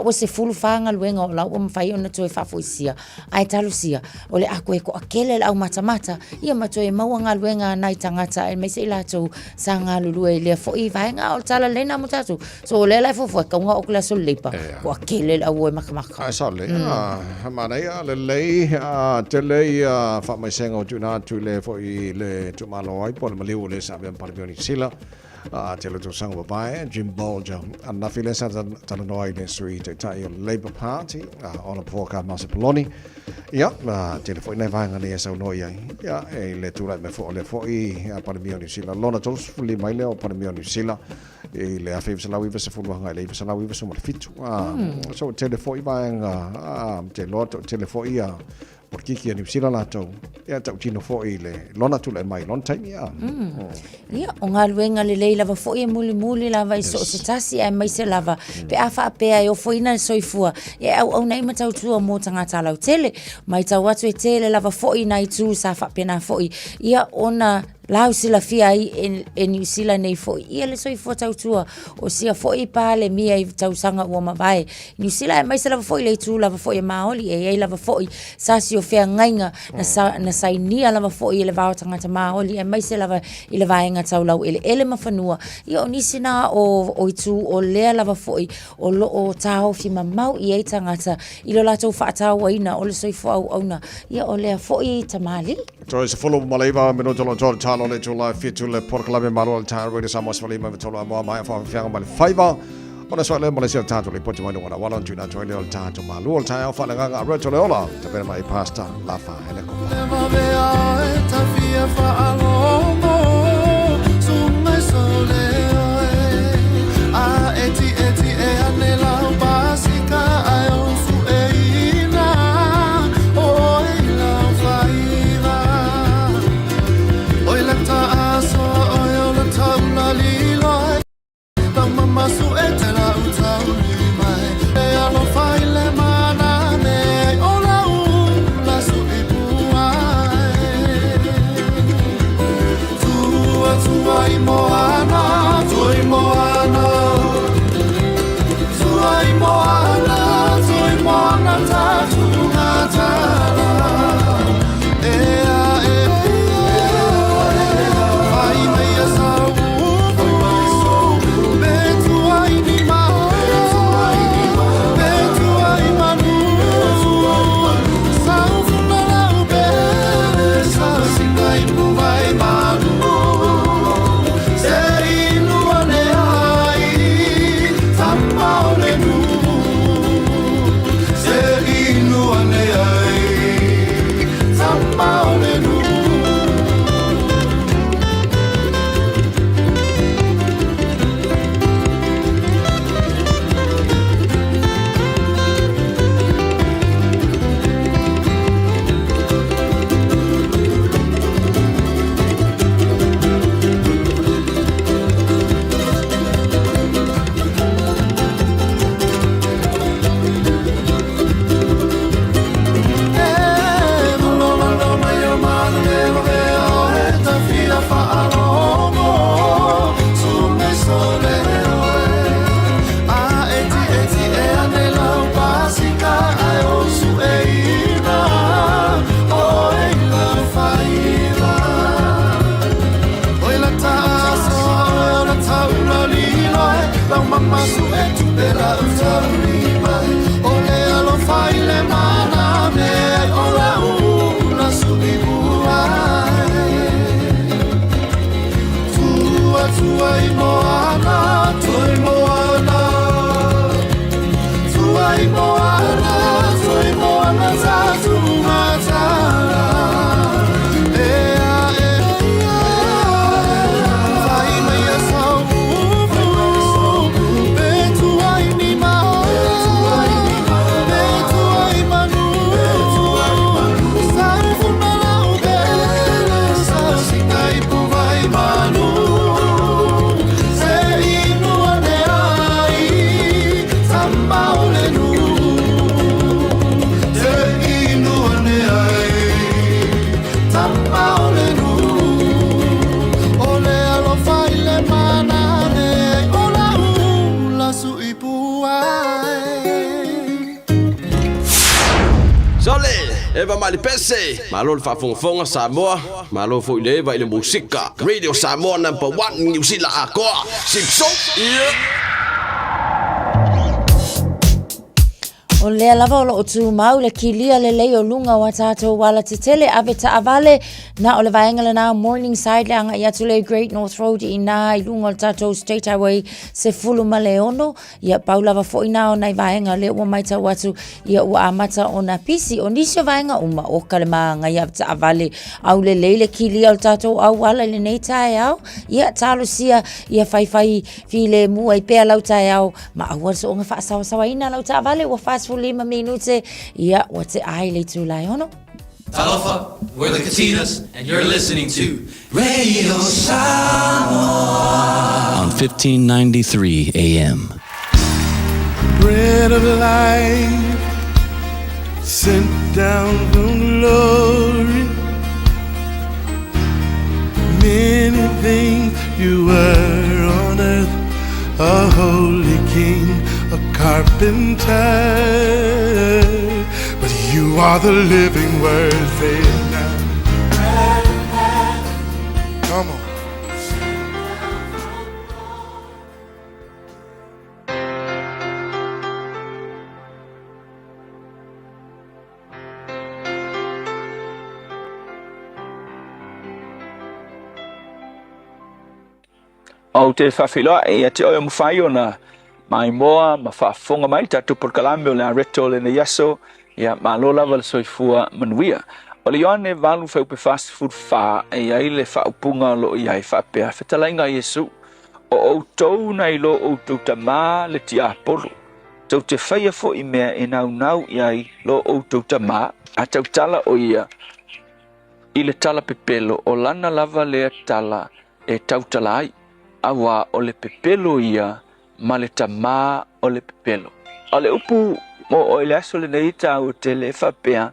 o se fulu fanga luenga la o mfai ona toe fa fo sia ai talo sia o le ako ko akele au mata ia matoe mauanga luenga nai tangata e me se ila tu sanga lulu e le fo i vaenga o tala lena mutatu so le la fo ka nga okula so lepa ko akele au e makamaka
sa le mana ia le tele fa mai senga o tuna tu le fo i le tu malo ai po le maliu le sa ben parbioni sila tele tu sanga bae Jim Bolger and na file sa tala noi le sui te tai Labour Party on a poka Masipoloni ia tele fo nei vanga le sa noi ia e le tu me fo i parbioni sila lona tos fuli mai le o parbioni sila e le afi se lawi se fulu hanga le se lawi se mal fitu so tele fo i vanga tele fo ia porque que New Zealand lato ia tau tino fo ile lona tu le mai lon time
ia o nga luenga le lava fo ia muli lava so se tasi ai mai se lava pe afa pe ai o fo ina soifua ia au nei matau tu mo tanga tala tele mai tau atu tele lava fo ina i tu sa fa pena fo ia ona lau sila fia e New Zealand nei fo ia le soi fo tautua o sia fo I pa le mia I tausanga ua mawai New Zealand mai se lava fo I le tu lava fo I maoli e lava fo I sasi o fea ngainga na sainia lava fo I le vao tangata maoli e mai se lava I le vaenga taulau ele mafanua ia o nisi na o itu o lea lava fo I o lo o tau fi mamau I tangata I lo latou whaatau waina o le soi fo au auna ia o lea fo I tamali
Toi se follow malaiva mino tolo tolo talo le tula fitu le porklame manual time radio Samoa falima tolo mo mai fa fianga mal fiva ona so le Malaysia tato le poti mai ona wala tuna to le tato malu Taeao fa nga reto le ola te pena mai pasta la fa ele ko
Eva mali pese, malo fa fonga Samoa, malo fo ile va ile musika. Radio Samoa #1 New Zealand akoa. Sipso.
O lea lava o lo tu mau le kilia le leo lunga wa tatou wala te tele ave ta avale na o le vaengala na Morningside le anga ia tu le Great North Road I na I lunga o tatou State Highway se fulu maleono ia paulava fo ina o nai vaenga le ua maita watu ia ua amata o na pisi o nisio vaenga uma o kalema nga ia ta avale au le leile kilia o tatou au wala le nei Taeao ia talo sia ia fai file mua I pea lau Taeao ma au so nga fa sawa ina lau ta avale ua fast 5 minute ia o te ai le tu lai ono.
Talofa, we're the Katinas, and you're listening to Radio Samoa on 1593 AM.
Bread of life sent down from glory. holy king, a carpenter, but you are the living word. Come on.
O te whawhiloa e te oia mwhai o na mai moa ma whaafonga mai tatu por kalame o le areto le ne yaso ia malola wala soifua manuia. O le yoane valu whaupe fast food wha e ai le whaupunga lo i ai whapea whetalainga Yesu o outou na ilo outou tamā le ti apolo. Tau te whaia fo i mea e nau i ai lo outou tamā a tau tala o ia i le tala pepelo o lana lava le tala e tau tala ai. Awa o le pepelo ia ma le tamā o le pepelo. O le upu mo o le aso le nei tau te le whapea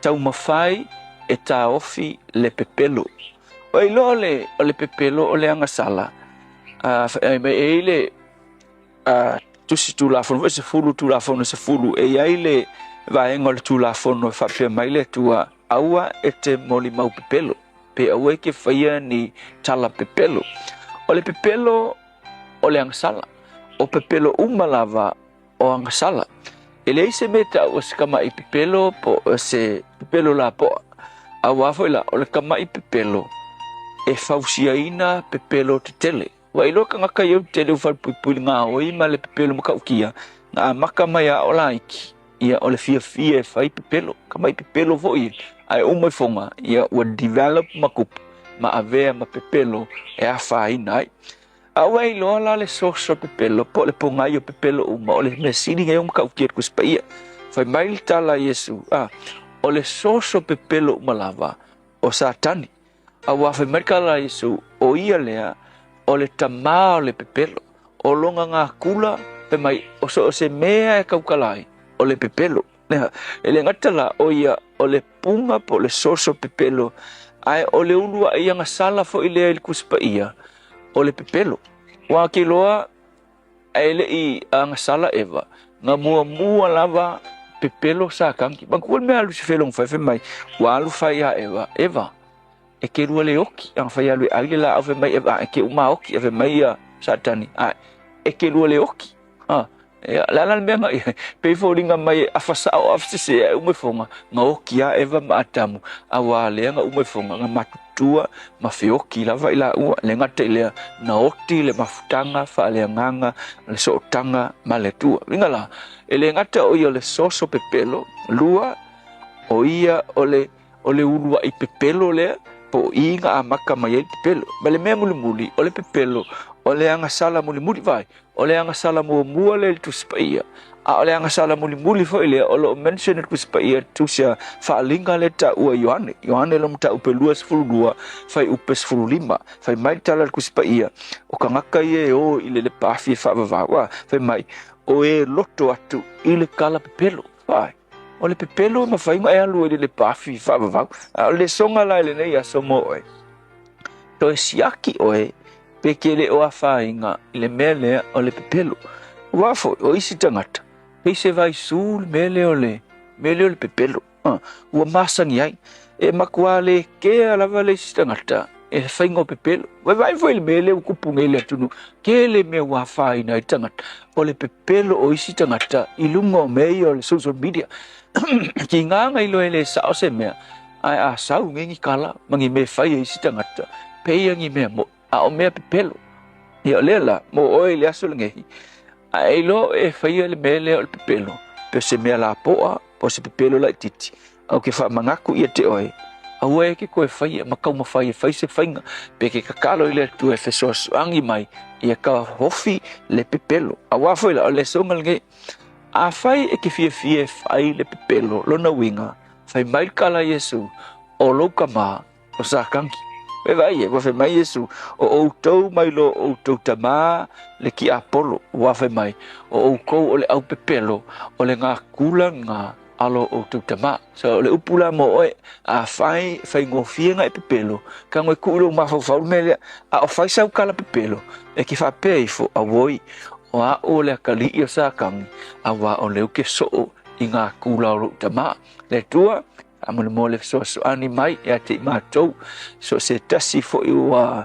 tau mawhai e tā ofi le pepelo. O i lo o le pepelo o le angasala. E le tusi tūlafono, se fulu tūlafono se fulu. E ai le vaenga le tūlafono whapea mai le tua aua e te moli mau pepelo. Pe aua e ke whaia ni tala pepelo. O le pepelo o le angasala, o pepelo umalava o angasala. E le ise me tau o se kama i pepelo po se pepelo la poa. A wafo ila o le kama i pepelo e fausiaina pepelo te tele. Wa ilo ka ngaka iau tele ufal pui ngā oi ma le pepelo makaukia. Ngā maka mai a o laiki. Ia o le fia e fai pepelo. Kama i pepelo fo i. Ai umai fonga. Ia ua develop makupu. Ma avea ma pepelo e a whaina ai. Awa i loa la le soso pepelo, po le pongai o pepelo uma, o le mesini ngai umka ukiet kuspaia. Fai maili tala Yesu, o le soso pepelo uma lava, o satani. Awa fai maili tala Yesu, o ia lea, o le tamā o le pepelo, o longa ngā kula, fai mai, o se mea e kaukalai, o le pepelo. E le ngatala o ia, o le punga po le soso pepelo, ai o le ulua ia nga sala fo i lea il kuspa ia o le pepelo. Wa ki loa ai le i nga sala eva nga mua lava pepelo sa kanki. Bangkuan me alu si felong fai mai wa alu fai a eva e ke rua le oki ang fai alu ai le la ave mai eva e ke uma oki ave mai a satani e ke rua le oki la mea ngai pe fo ringa mai afasa o afsise e ume fonga nga oki a eva matamu awa le nga ume fonga nga matutua ma feoki lava ila ua le ngata ile na oti le mafutanga fa le nganga le sotanga ma le tua ringa la ele ngata o ia le soso pepelo lua o ia o le ulua i pepelo le po inga amaka mai pepelo ma le mea muli o le pepelo o le anga sala muli vai o le anga sala mua le tuspaia a o le anga sala muli fo ile o lo mention it tuspaia tusia fa linga le ta ua Yohane lo mta upelua sfulua fai upes fulima fai mai tala tuspaia o kangaka ye o ile le pafi fa va fai mai o e loto atu ile kala pepelo vai o le pepelo ma fai mai alu ile le pafi fa va o le songa la ile nei asomo oe to e siaki oe pekele o afainga ile mele o le pepelo wafo o isi tangata pese vai sul mele o le pepelo ua masangi ai e makuale ke alava le isi tangata e fainga o pepelo vai foi le mele o kupunga ile atunu ke le me o afaina i tangata o le pepelo o isi tangata ilunga o mei o le social media ki nganga ilo ele sao se mea ai a sau ngengi kala mangi me fai isi tangata pei ngi me mo a o mea pepelo ia lela mo oi le aso ngehi ai lo e faia le mele o le pepelo pe se mea la poa po se pepelo la titi au ke fa mangaku ia te oi au e ke koe faia makau mafai fai se fainga pe ke kakalo ile tu e fesos angi mai ia ka hofi le pepelo au a foi la le songa nge a fai e ke fie fai le pepelo lo na winga fai mai kala Yesu o lo kama o sa kanki e vai e wafe mai Yesu o outou mai lo outou tamā le ki apolo wafe mai o oukou o le au pepelo o le ngā kula ngā alo outou tamā so le upula mo oe a fai ngofienga e pepelo ka ngoe kuulo mafau mele a o fai sau kala pepelo e ki whapea ifo a woi wa o le kali o sa kang a wa o le ke so i ngā kūlau tama le tua a mo le so ani mai e te mātou so se tasi fo i wa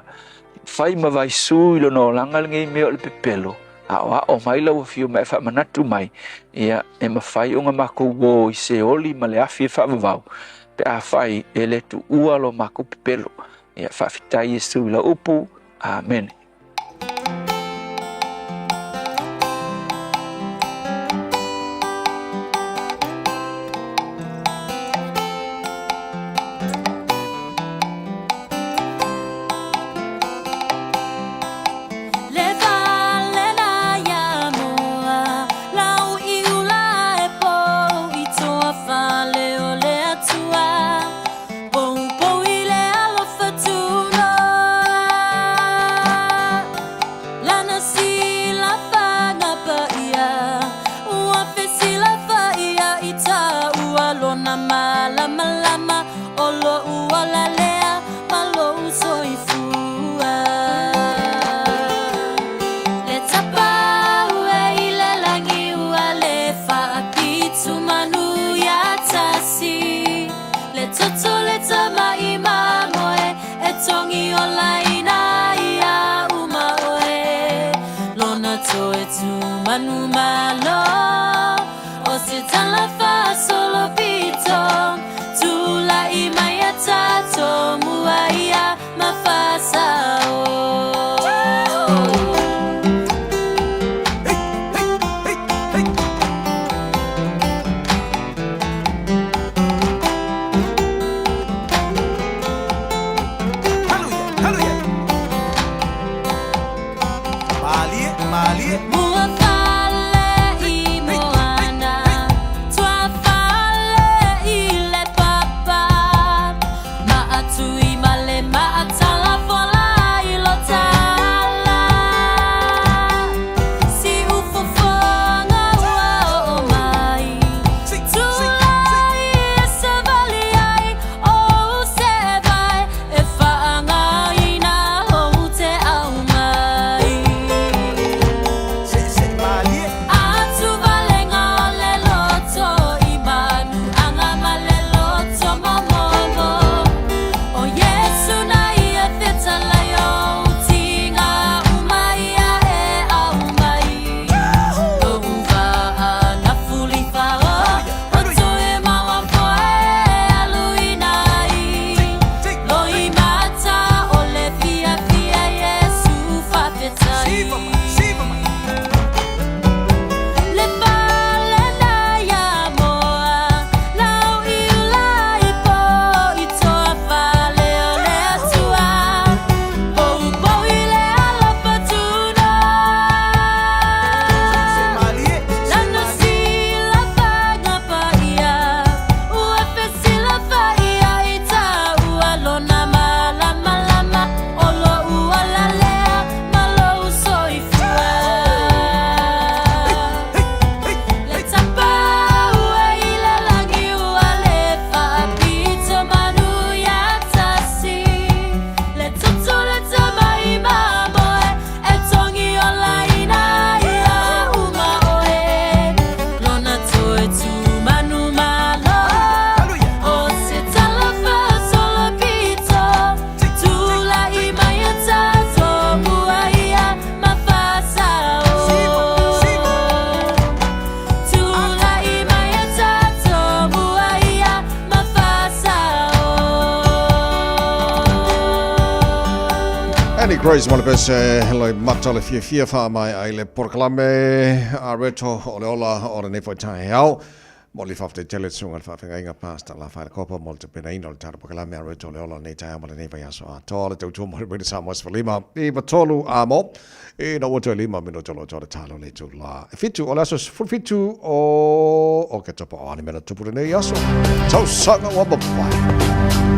fai ma vai su lo no langa ngai me o le pepelo a wa o mai lo fiu me fa manatu mai ia e ma fai o nga mako wo i se oli ma le afi fa vau pe a fai ele tu ua lo mako pepelo ia fa fitai Yesu la upu amen.
Grace mo le pese hello matale fia fa mai ai le porklame a reto o le ola o le nefo Taeao mo le fafte telesunga fa inga pasta la fa copa molto pena in il tar porklame a reto le ola nei Taeao mo le nefo ya so a to le tu mo le Samoa lima e batolu amo e no wato lima mino tolo to talo le tu la fitu o la so fitu o che topo ani mena tu pure nei yaso ciao sanga wa bye.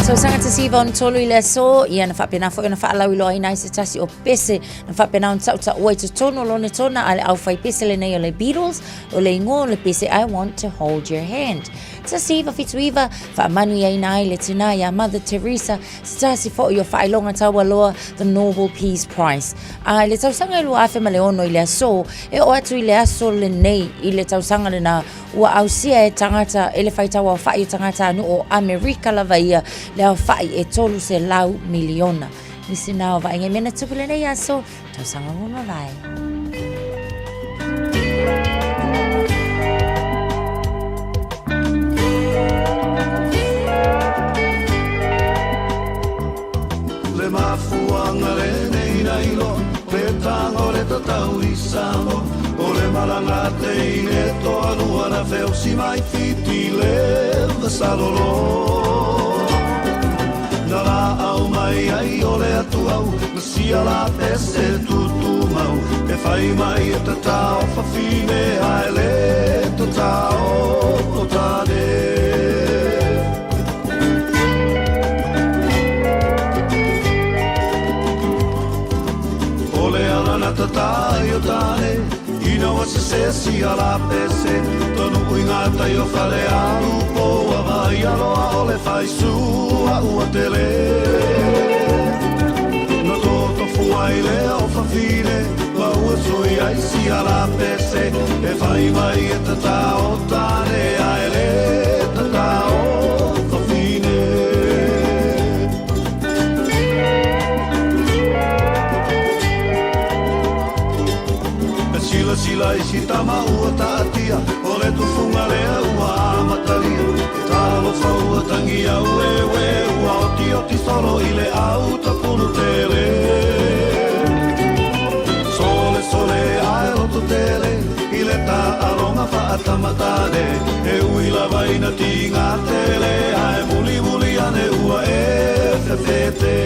So sanga te siva on tolu I le so ia na whapena fo na whaalau I loa I nai se tasi o pese na whapena on tau ta oi to tono lo ne tona ale au whai pese le nei o le Beatles o le ingo le pese I Want to Hold Your Hand. Tasiva fituiva whaamanu ia ina ai le tina ia Mother Teresa stasi fo i o whailonga taua loa the Nobel Peace Prize. Le tausanga i lua afe ma le ono i le aso e o atu i le aso le nei i le tausanga le na ua ausia e tangata e le whaitawa o whai o tangata anu o Amerika lava ia le au whai e tolu se lau miliona. Nisi nao wa inge mena tupu le nei aso tausanga uno lai.
Le mafuanga le nei nei lo le tango le tatau i samo o le malanga te ine to alua na feo si mai fiti le vasalolo na la au mai ai o le atu au na sia la pese tutu mau e fai mai e tatao fa fine ai le tatao o tade tatai o tane ina o se si ala pese tonu ingata yo fale alu po vai alo ole fai su a o tele no to fuai le o fa fine va o soi ai si ala pese e fai mai e tata o tane ai le tata o fa fine. Sila isi tama ua taatia o le tufunga lea ua amatalia e talo fa ua tangia ue ua oti solo i le au tapunu tele sole ae loto tele i le ta alonga fa atamatane e ui lava ina tinga tele ae muli ane ua e fefete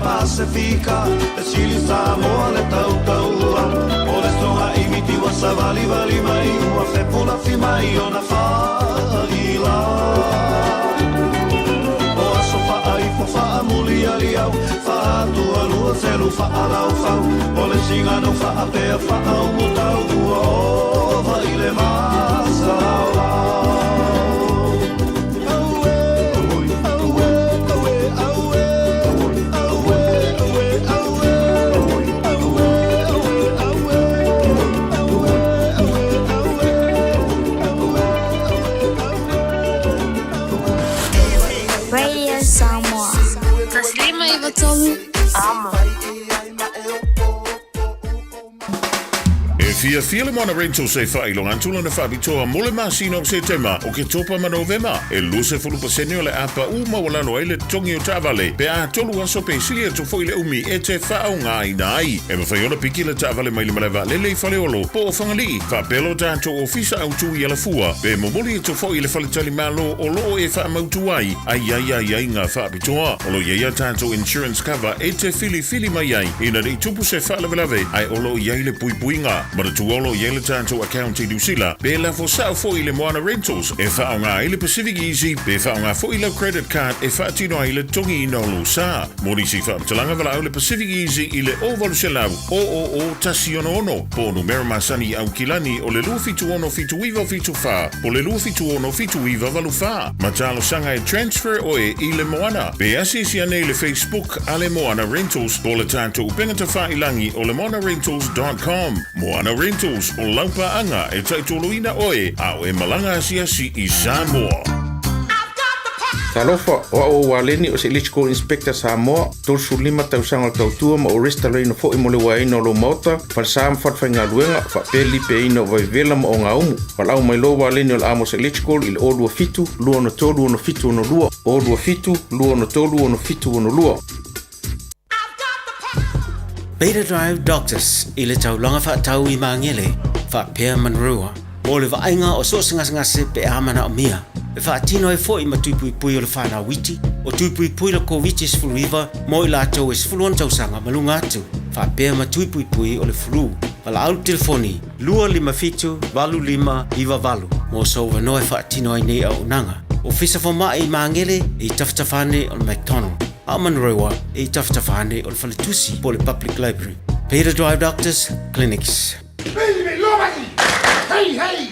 Pacifica, e sili Samoa le tautaua o le songa imiti wa savali vali mai ua fepula fi mai o na whaila o aso whaai fo wha muli ali au wha atua lua selu wha alau whau o le singano wha apea wha au mutau ua o vaile masa lau
Fia le mona rental se whailonga antula na whabitoa mole masino se tema o ke topa ma novema e luse fulu pasene o le apa uma walano e le tongi o tavale pe a tolu aso pe silia to foile umi e te whao ngai nai e mawhaiona piki le tavale mai le malewa lele whaleolo po o whangali whapelo tato ofisa au tui ala fua pe momoli e to foile whaletali malo o loo e wha mautuai ai ngā whabitoa o lo iaia tato insurance cover e te fili mai ai ina ni tupu se whalawelawe ai o lo iai le puipuinga tuolo yele tanto account New Zealand be la fo sa fo ile moana rentals e fa nga ile Pacific Easy be fa nga fo ile credit card e fa tino ile tongi no lo sa mori si fa talanga vala ile Pacific Easy ile over selau o tasiono ono po numero masani au kilani o le lufi tu ono fitu wiva fitu fa o le lufi tu ono fitu wiva valu fa matalo sanga e transfer o e ile moana be asisi ane ile Facebook ale moana rentals po le tanto upengata fa ilangi o le moanarentals.com moana Rentals o laupa anga e taitoloina oe au e malanga asiasi i Samoa.
Talofa o waleni o se electrical inspector Samoa tolsu 5 tausanga o tautua ma o restaurant fo i mole waina o lo mota fa sam fa whainga luenga fa peli pe ino vai vela ma o ngā umu fa lau mai lo waleni o le amos electrical i le o lua fitu lua no tolu ono fitu ono lua o lua fitu lua no tolu ono fitu ono lua.
Beta Drive Doctors i le taulanga whaatau i mangele whaapea manrua o le vainga o so ngase pe amana o mia e whaatino e fo i matuipui o le whanau witi o tuipui la COVID is flu river mo i lato is flu on tausanga malunga atu whaapea matuipui o le flu wala au telefoni lua lima fitu valu lima iwa valu mo so wanoe whaatino ai nei au nanga o fisa fo mai i mangele i taftafane o McDonald a manrewa e taftafane o le faletusi po le Public Library. Peter Drive Doctors Clinics.
Hey, hey!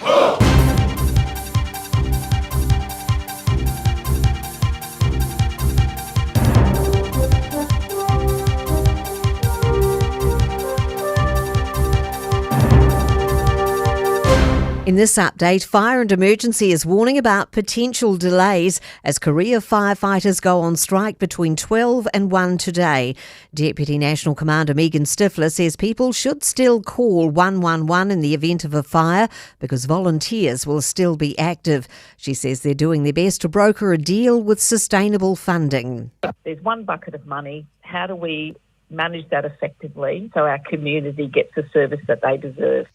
In this update, Fire and Emergency is warning about potential delays as Korea firefighters go on strike between 12 and 1 today. Deputy National Commander Megan Stifler says people should still call 111 in the event of a fire because volunteers will still be active. She says they're doing their best to broker a deal with sustainable funding.
There's one bucket of money. How do we manage that effectively so our community gets the service that they deserve?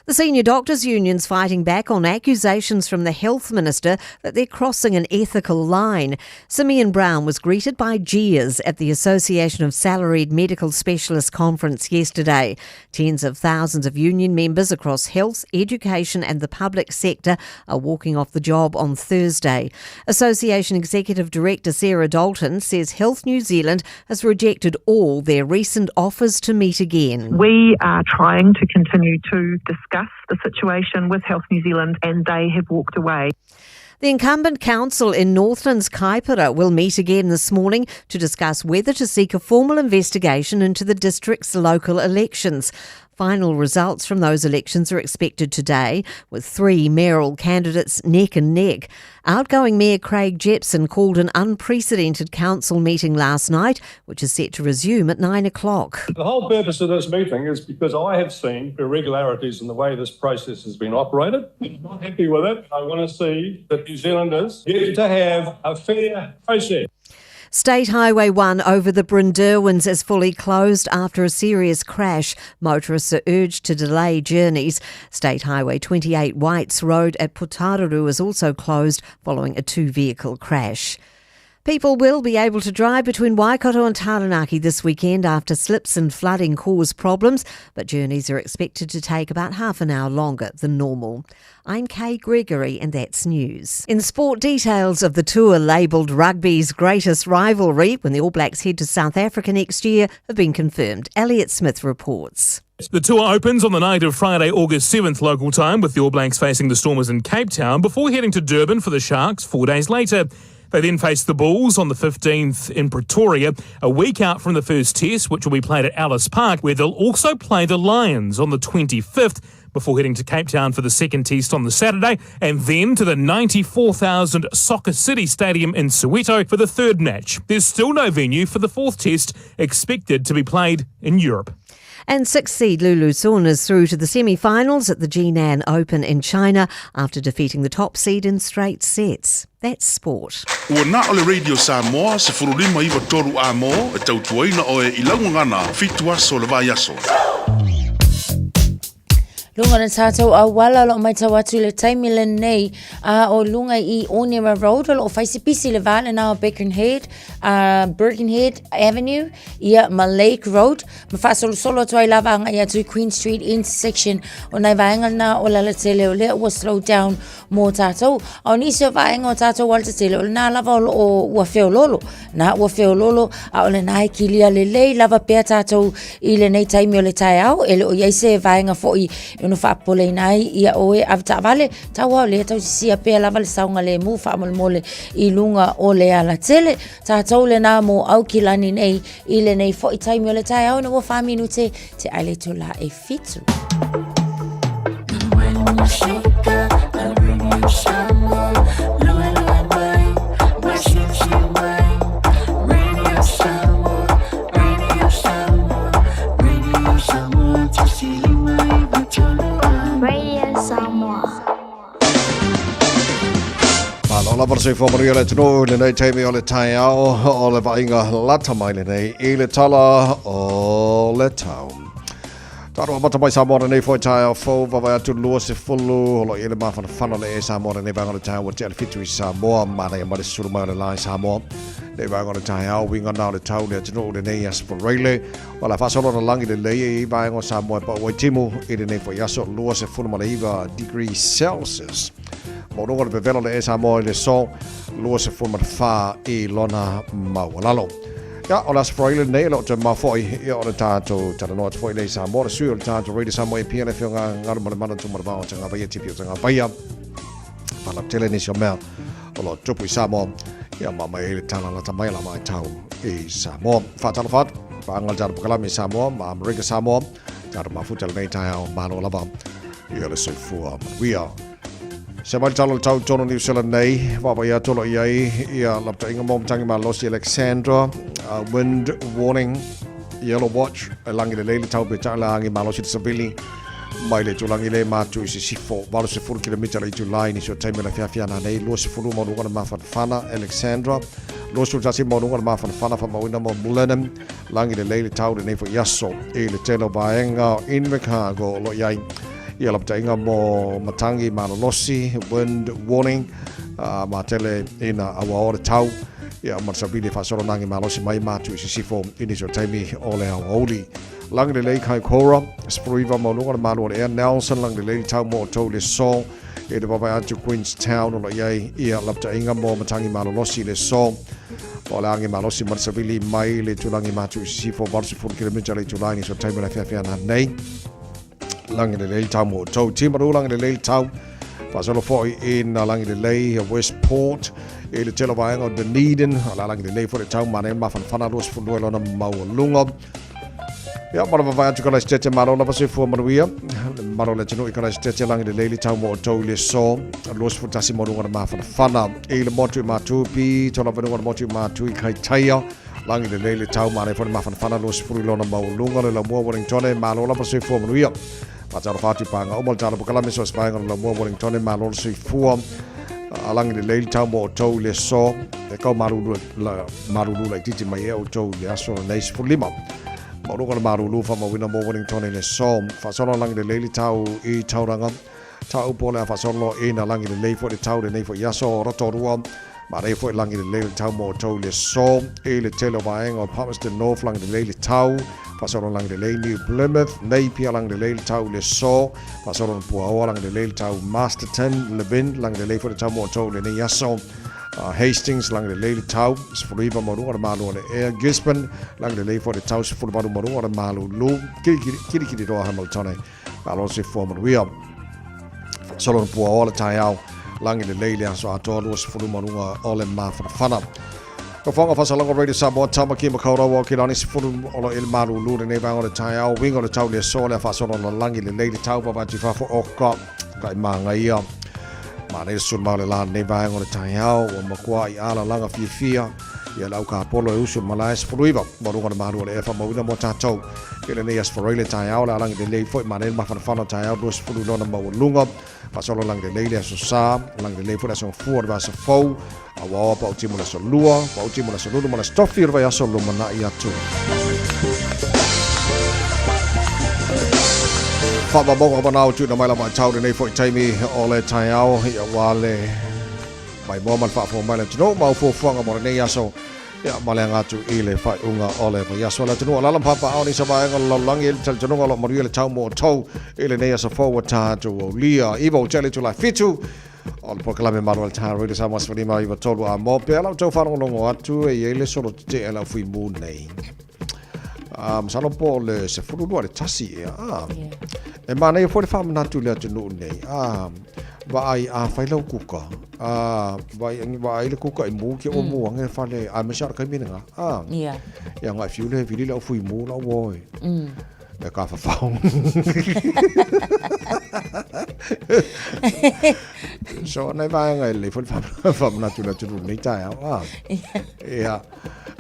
The senior doctors' union's fighting back on accusations from the health minister that they're crossing an ethical line. Simeon Brown was greeted by jeers at the Association of Salaried Medical Specialists conference yesterday. Tens of thousands of union members across health, education and the public sector are walking off the job on Thursday. Association Executive Director Sarah Dalton says Health New Zealand has rejected all their recent offers to meet again.
We are trying to continue to discuss the situation with Health New Zealand and they have walked away.
The incumbent council in Northland's Kaipara will meet again this morning to discuss whether to seek a formal investigation into the district's local elections. Final results from those elections are expected today, with 3 mayoral candidates neck and neck. Outgoing Mayor Craig Jepson called an unprecedented council meeting last night, which is set to resume at 9 o'clock.
The whole purpose of this meeting is because I have seen irregularities in the way this process has been operated. I'm not happy with it. I want to see that New Zealanders get to have a fair process.
State Highway 1 over the Brynderwyns is fully closed after a serious crash. Motorists are urged to delay journeys. State Highway 28 Whites Road at Putaruru is also closed following a 2-vehicle crash. People will be able to drive between Waikato and Taranaki this weekend after slips and flooding cause problems, but journeys are expected to take about half an hour longer than normal. I'm Kay Gregory and that's news. In sport, details of the tour labelled rugby's greatest rivalry when the All Blacks head to South Africa next year have been confirmed. Elliot Smith reports.
The tour opens on the night of Friday, August 7th local time, with the All Blacks facing the Stormers in Cape Town before heading to Durban for the Sharks 4 days later. They then face the Bulls on the 15th in Pretoria, a week out from the first test, which will be played at Ellis Park, where they'll also play the Lions on the 25th, before heading to Cape Town for the second test on the Saturday, and then to the 94,000 Soccer City Stadium in Soweto for the third match. There's still no venue for the fourth test, expected to be played in Europe.
And 6th seed Lulu Sun is through to the semi-finals at the Jinan Open in China after defeating the top seed in straight sets. That's sport.
Ua na ole Radio Samoa se furulima iwa toru a mo e tautuaina o e ilaungangana fitua so le vai aso.
Lunga na tātou a wala lo mai tawatu le taimile nei o lunga I Onera Road o whaisipisi le vale na o Birkenhead Avenue ia ma Lake Road ma whasolo solo tuai lava anga ia tui Queen Street intersection o nai vaenga na o lala tele o lea ua slow down mō tātou o nisi o vaenga o tātou walta tele o le nā lava o ua whiololo na ua whiololo a o le nai ki lia le lei lava pēr tātou I le nei taimi o le Taeao ele o iaise vaenga foi no whaapole nai ia oe avta vale taua o le tau sia pe lava le saunga le mu whaamole I lunga o le ala tele tātou le nā mo au ki lani nei I le nei fo I taimi o le Taeao na ua whaaminu te aile to la e fitu. When you shake up, I bring you someone. Lua lua mai, washing she mai. Radio Samoa, Radio Samoa, Radio Samoa, Tasili mai, Radio Samoa.
Ola varse fo maria le tino le nei taimi o le Taeao o le vainga lata mai le nei I le tala o le tau. Taro mata mai Samoa nei fo Taeao fo vava atu lua se fulu lo ile ma fana le e Samoa nei vanga le Taeao o te fitu I Samoa ma nei ma le suru mai le lai Samoa. Nei vanga le Taeao winga na le tau le tino le nei as for rele. Wala fa solo na langi le lei I vanga Samoa pa o timu I le nei fo yaso lua se fulu ma le iva degrees Celsius. Moronga le velo le Samoa le so lua se forma fa I lona mawalalo. Ja, og lad os få en næl til mig for i år der til den noget for i læse sammen. Hvor det syr der til radio Samoa pierne for ngar man til mig bare til ngabaya til pier til ngabaya. Para til en isyo mer. Og lad tupu i Samoa. Ja, mamma hele tala la tamai la mai tau i Samoa. Fatal fat. Pangal jar pakalam i Samoa, mam rega Samoa. Jar mafutal nei Taeao Malu lava. Ja, le se fu we are. Semal talo tau tono New Zealand nei, wapa ia tolo iai, ia lapta inga mom tangi ma Losi Alexandra, wind warning, yellow watch, langi le leili tau pe tala angi ma Losi Sabili, mai le tulangi le matu isi sifo, walu se furu kilometer i July ni so taimi la fiafia nei, lo se furu mo nunga ma fana Alexandra, lo se tasi mo nunga ma fana fa mawina mo Mulenham, langi le leili tau le nei fo yaso, e le telo baenga in Chicago lo iai. Ia lapta inga mo matangi Malolosi, wind warning, matele ina awa ore tau. Ia marsabili fasoro nangi Malosi mai matu isi sifo ini so taimi ole au oli. Lang le lei kai kora, spruiva mo lunga malu ore Air Nelson, lang le lei tau mo tau le so. E de baba atu Queenstown ola iai, ia lapta inga mo matangi Malolosi le so. O le angi Malosi marsabili mai le tulangi matu isi sifo, barsi 4 kilometer le tulani so taimi la fiafia nei. Langi le lei tau mo tau timaru langi le lei tau fasolo foi in langi le lei Westport e le telo vaenga o Dunedin ala langi le lei foi tau mane ma fan fana los fu duelo na maulunga ya mara va vai tukala stete maro la pase fu maruia maro le tino ikala stete langi le lei tau mo tau le so los fu tasi mo runga ma fan fana e le motu ma tupi tola venunga motu ma tu i kai taia langi le lei tau mane foi ma fan fana los fu lo na maulunga le la mo Wellington maro la pase fu maruia Pataro fati panga o maltara bukalame so spanga la mo Wellington malol si fu alangi le leili tau mo tau le so e kau marulu la titi mai e o tau le aso na neis fu lima marunga le marulu fa mawina mo Wellington le so fa solo langi le leili tau i tauranga tau pole fa solo e na langi le leili fo le tau le nei fo yaso rotorua ma rei fo langi le leili tau mo tau le so e le telo vaenga o Palmerston North langi le leili tau Pasoro lang de lei New Plymouth, nei pia lang de lei tau le so, pasoro Puaoa lang de lei tau Masterton, Levin lang de lei for the tau mo tau le nei yaso, Hastings lang de lei tau, Spuriva morunga malu le Air Gisborne lang de lei for the tau Spuriva morunga malu lu, kiri roa Hamilton, alo se former wheel. Solo Puaoa le Taeao lang de lei le aso atolu Spuriva morunga ole ma for the fana. Ko fonga fasalanga radio Samoa tama ki makaura wa ki lani sifuru olo il maru lu ne bang o le Taeao wingo le tau le so le fasolo la langi le leili tau pa ti fa fo oka kai manga ia ma le sul ma le la ne bang o le Taeao o makua I ala langa fia ia lau ka polo e usu malai sifuru mo runga le maru le fa mo wina mo tatou ile ne as for le Taeao la langi le leili fo ma le ma fa fa no Taeao do sifuru no ma lunga fasolo langi le leili aso sa langi le leili fo aso fu va so fo awa pa uti mula solua, pa uti mula solulu mula stofi rwa ya solu mana ia tu. Whaba monga mana utu na maila mai tau nei fo taimi o le Taeao ia wale mai mo man whafo maila tino mau fuanga mo nei aso ia male ngatu I le whai unga o le ia so la tino alalam papa au ni sabaenga lalangi il tal tino lo maria le tau mo tau ile nei aso fo wata tu o lia ibo tele tu la fitu o le pokalame manual ta radio Samoa sfalima I tolu a mo pe ala tau whanongo longo atu e ele soro te ala fui mu nei salo po le se furulua le tasi e mana e fo le whamanatu le atu nu nei wa ai a whailau kuka wa ai le kuka I mu ki o mu ange whale a mesara kai minanga ia ngai fiule vili lau fui mu lau woi e ka whawhau so nei vaenga le fo whamanatu le atu nu nei Taeao ia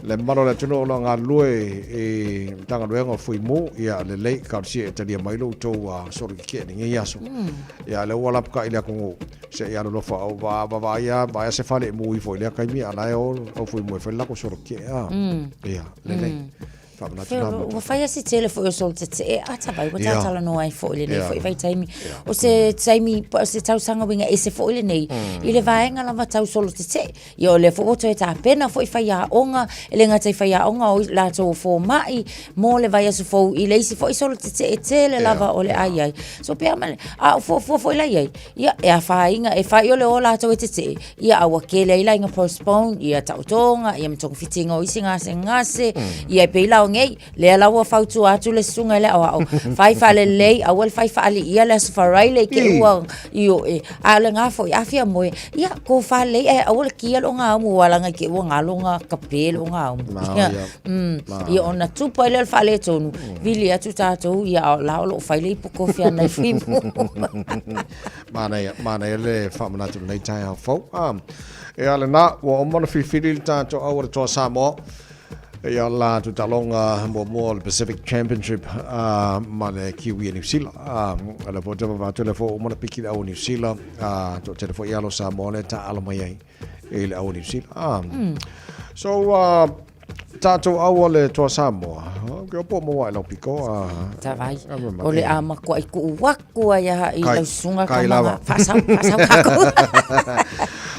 le maro le tino lo nga lue e tanga luenga fui mu ia le lei ka si e talia mai lo to sori ke ni yaso ia le wala ka ile ko se ia lo fa va ia va se fale mu I fo ile ka mi ala o fui mu fe la ko sori ke ia le lei
Wa fai si tele fo o sol te ata vai wa tala no ai fo ile nei fo vai taimi o se taimi po se tau sanga winga e se fo ile nei i le vaenga lava tau solo te yo le fo to ta pena fo fai a onga ele ngata fai a onga o la to fo mai mo le vai so fo ile si fo solo te tele lava o le ai so pe mal a fo ile ai ia e fai inga e fai o le o la to te ia a wa ke le ila inga postpone ia tau tonga ia mtong fitinga o isinga ngase ia pe la ngei le la wa fautu atu le sunga le au fai fa le lei a wel fai fa ali ia le farai le ke wa io a le nga fo ia fia mo ia ko fa le a wel ki lo nga mo wala nga ke wa nga lo nga kapel o nga ia ona tu po le fa le tonu vili atu tato ia la lo fai le po fia na fim
mana le fa mana tu nei tai fo e ale na wa mo fi fidil tato au to Samoa ia la tu talonga mo le Pacific Championship ma le Kiwi New Zealand ala po tava tu le fo mo na piki au New Zealand to te fo ia lo Samoa le ta ala mai e au New Zealand so tato au le to Samoa ke po mo wa lo piko
ta vai o le ama ko i ku waku ia i lo sunga ka fa sa ka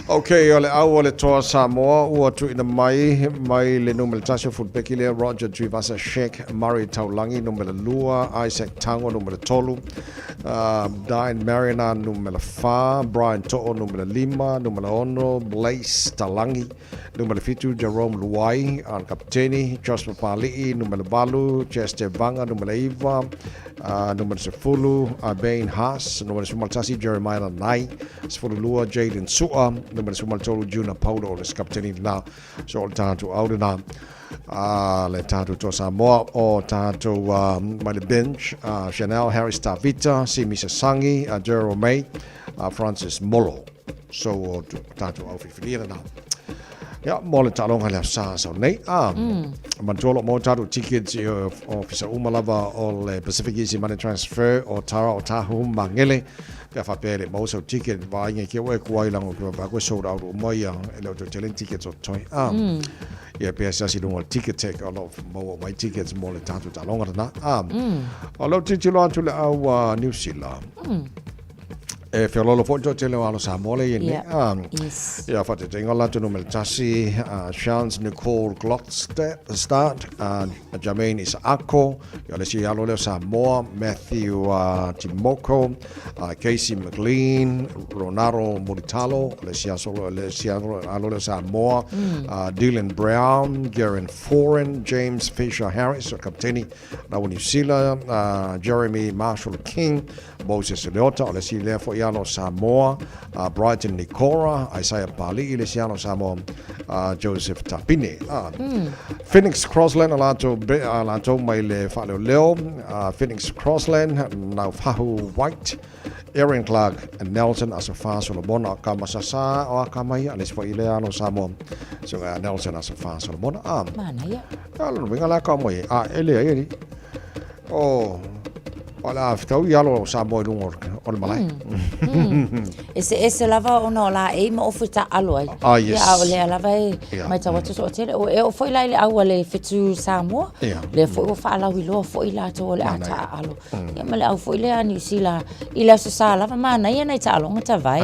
Okay, ole au le toa Samoa ua tu ina mai le numele tasha futbeki le Roger Trivasa Sheikh Murray Taulangi numele lua Isaac Tango numele tolu Diane Marina numele fa Brian To'o numele lima numele ono Blaise Talangi numele fitu Jerome Luai an kapteni Joshua Pali'i numele balu Chester Vanga numele iva numele sefulu Bain Haas numele sumaltasi Jeremiah Lanai sefulu lua Jaden Su'a numele sumaltolu Juna Paulo le kapteni na so tatu audena le tatu to Samoa o tatu my bench Chanel Harris Tavita Simi Sasangi Jero May Francis Molo so tatu au fifilira na ya mo le talonga le sa so nei man tolo mo tatu tickets officer umalava o le Pacific Easy Money Transfer o tara o tahu mangele ya fa pele mo so ticket va nge ke we ko ilang o va ko sold out o mo ya ele to challenge tickets o toy ya pe sa si do ticket take a lot of mo my tickets mo le tatu talonga na o lo titilo atu le au New Zealand e fiololo fo jo tele walo Samoa ye ne ya fa te tengo la tunu mel tasi Chance Nicole start Jermaine Isako ya le si alo le Samoa Matthew Timoko Casey McLean Ronaldo Moritalo le si alo le Samoa Dylan Brown Garen Foreign James Fisher Harris kapteni na New Zealand Jeremy Marshall King Moses Leota le si le fo Yano Samoa, Brighton Nicora, Isaiah Pali, Ilesiano Samoa, Joseph Tapine. Phoenix Crossland, Alato Maile Falo Leo, Phoenix Crossland, now Fahu White, Aaron Clark, and Nelson as a fast Solomon, Kamasasa, or Kamaya, and it's for Ileano Samoa. So Nelson as a fast Solomon.
Mana
Wingala Kamay, Elia. Oh. Ola ftau yalo Samoa lungor on malai.
Ese lava ona la e ma ofuta aloi. Ya ole lava mai tawatu so tele o e foi lai au le fitu Samoa. Le foi fa ala wilo foi la to le ata alo. Ya male au foi le ani sila ila so sa lava mana ia nei ta longa ta vai.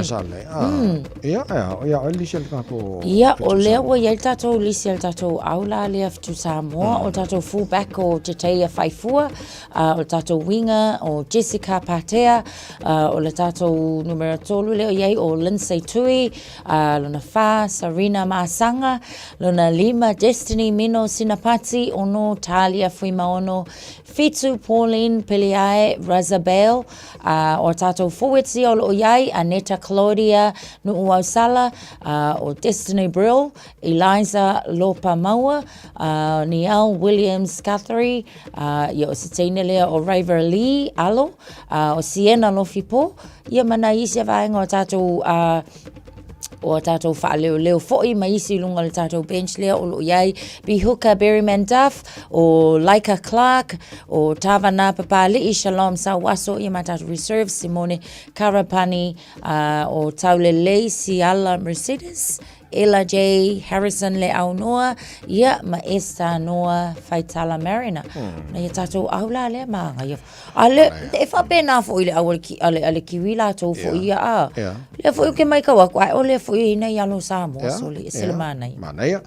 Ya lisel ka ko. Ya ole o ia ta to lisel ta to au la le fitu Samoa o ta to full back o te teia faifua o ta to winger o Jessica Patea o le tatou numero tolu leo iai o Lindsay Tui lona fa Sarina Masanga lona lima Destiny Mino Sinapati ono Talia Fuimaono Fitu Pauline Peliae Razabel o tatou forwardsi o lo iai Aneta Claudia Nuuausala o Destiny Brill Eliza Lopa Maua Niall Williams Guthrie o Sitena lea o Raver Lee alo o Siena Lofipo ia mana isi vaenga o tatou leo foi mai isi lunga le tatou bench lea o lo iai Bihuka Berryman Duff o Laika Clark o Tavana Papali Shalom Sawaso ia tatou reserve Simone Karapani o Taulelei Siala Mercedes Ella J. Harrison le au noa, ia ma Esther Noa Faitala Marina. Na ia tātou aula le maanga ia. Ale, e whapena fo i le au ale kiwi la tau fo ia a. Le fo i ke mai kawa kwa, o le fo i nei alo Samoa, so le sile manai.
Manai.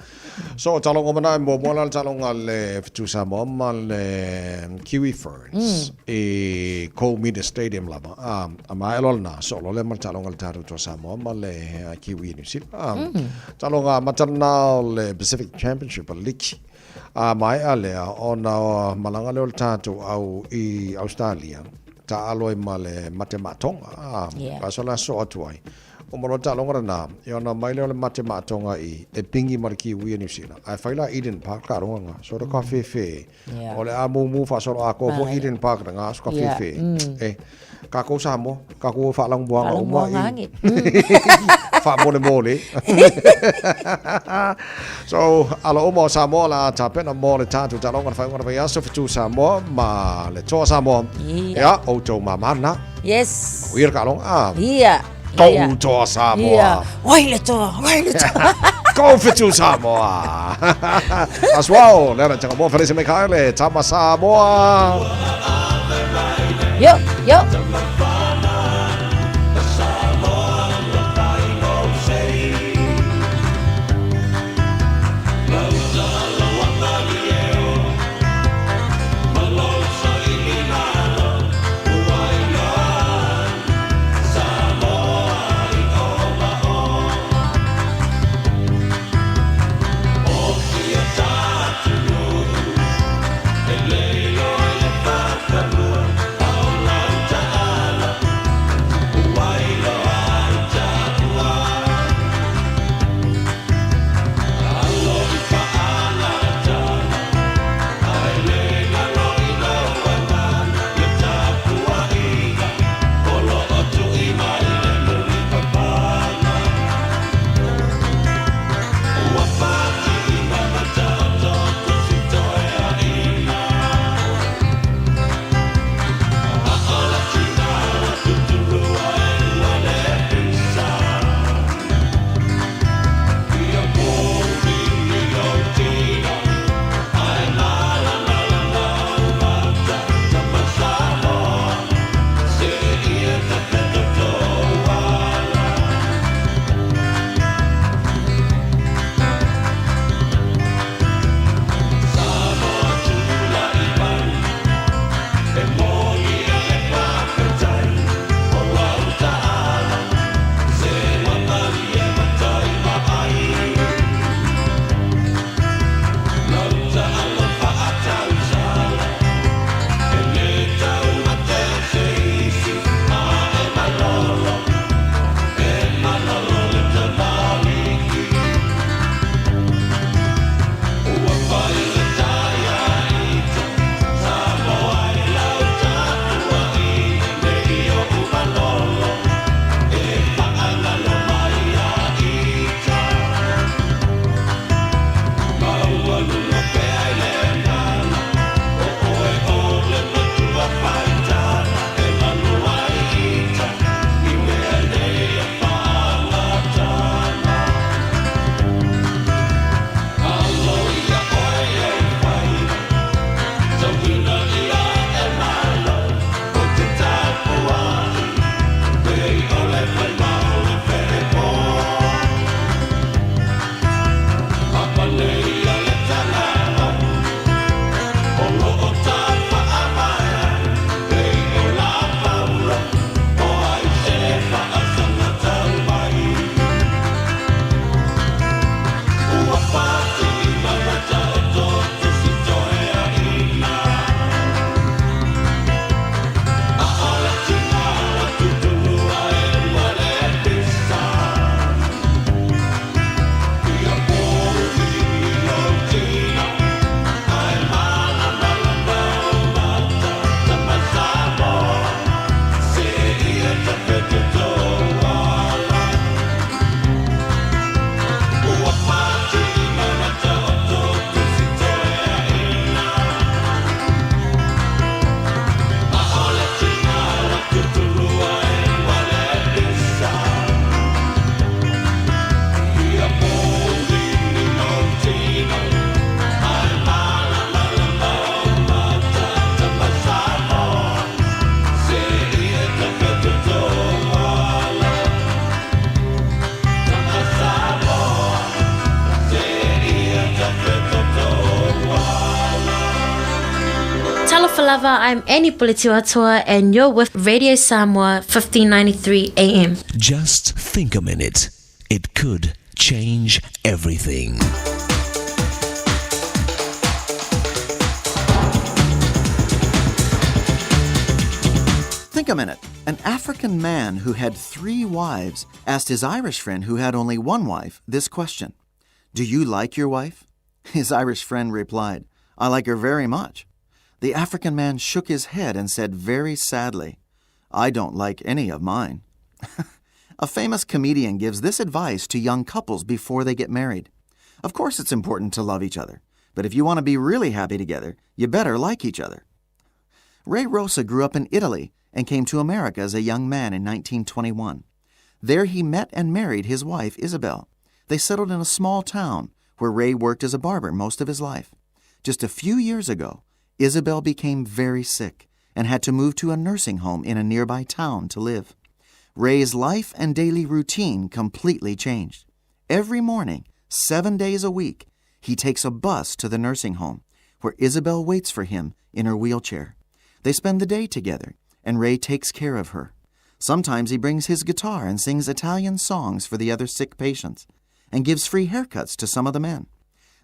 So talonga mana mo mola talonga le fitu Samoa ma le Kiwi Ferns e Coal Media Stadium lava. A mai lona so lo le talonga taru to Samoa ma le Kiwi New Zealand. Talonga matana le Pacific Championship League. Mai ale ona malanga le tatu au I Australia. Ta aloi ma le matematonga. Pasola so atuai. O moro talonga na e ona mai le matematonga I e pingi marki wi New Zealand. Ai faila Eden Park ka ronga so ro ka fe. O le amu fa so a ko Eden Park nga so ka fe. E ka ko Samoa ka ko fa lang buang o mo fa mole. So ala o mo Samoa la tapena mo le tatu talonga fa ngora ya so fitu Samoa ma le to Samoa. Ya o to mamana.
Yes.
Wir ka long
Ia.
Go to Samoa.
Waile to.
Go fitu Samoa. As well, lera tanga mo feliz me kaile tama Samoa.
Yo.
lava, I'm Annie Pulitiwatua, and you're with Radio Samoa 1593 AM.
Just think a minute. It could change everything.
Think a minute. An African man who had 3 wives asked his Irish friend who had only 1 wife this question. Do you like your wife? His Irish friend replied, I like her very much. The African man shook his head and said very sadly, I don't like any of mine. A famous comedian gives this advice to young couples before they get married. Of course it's important to love each other, but if you want to be really happy together, you better like each other. Ray Rosa grew up in Italy and came to America as a young man in 1921. There he met and married his wife, Isabel. They settled in a small town where Ray worked as a barber most of his life. Just a few years ago, Isabel became very sick and had to move to a nursing home in a nearby town to live. Ray's life and daily routine completely changed. Every morning, 7 days a week, he takes a bus to the nursing home, where Isabel waits for him in her wheelchair. They spend the day together, and Ray takes care of her. Sometimes he brings his guitar and sings Italian songs for the other sick patients, and gives free haircuts to some of the men.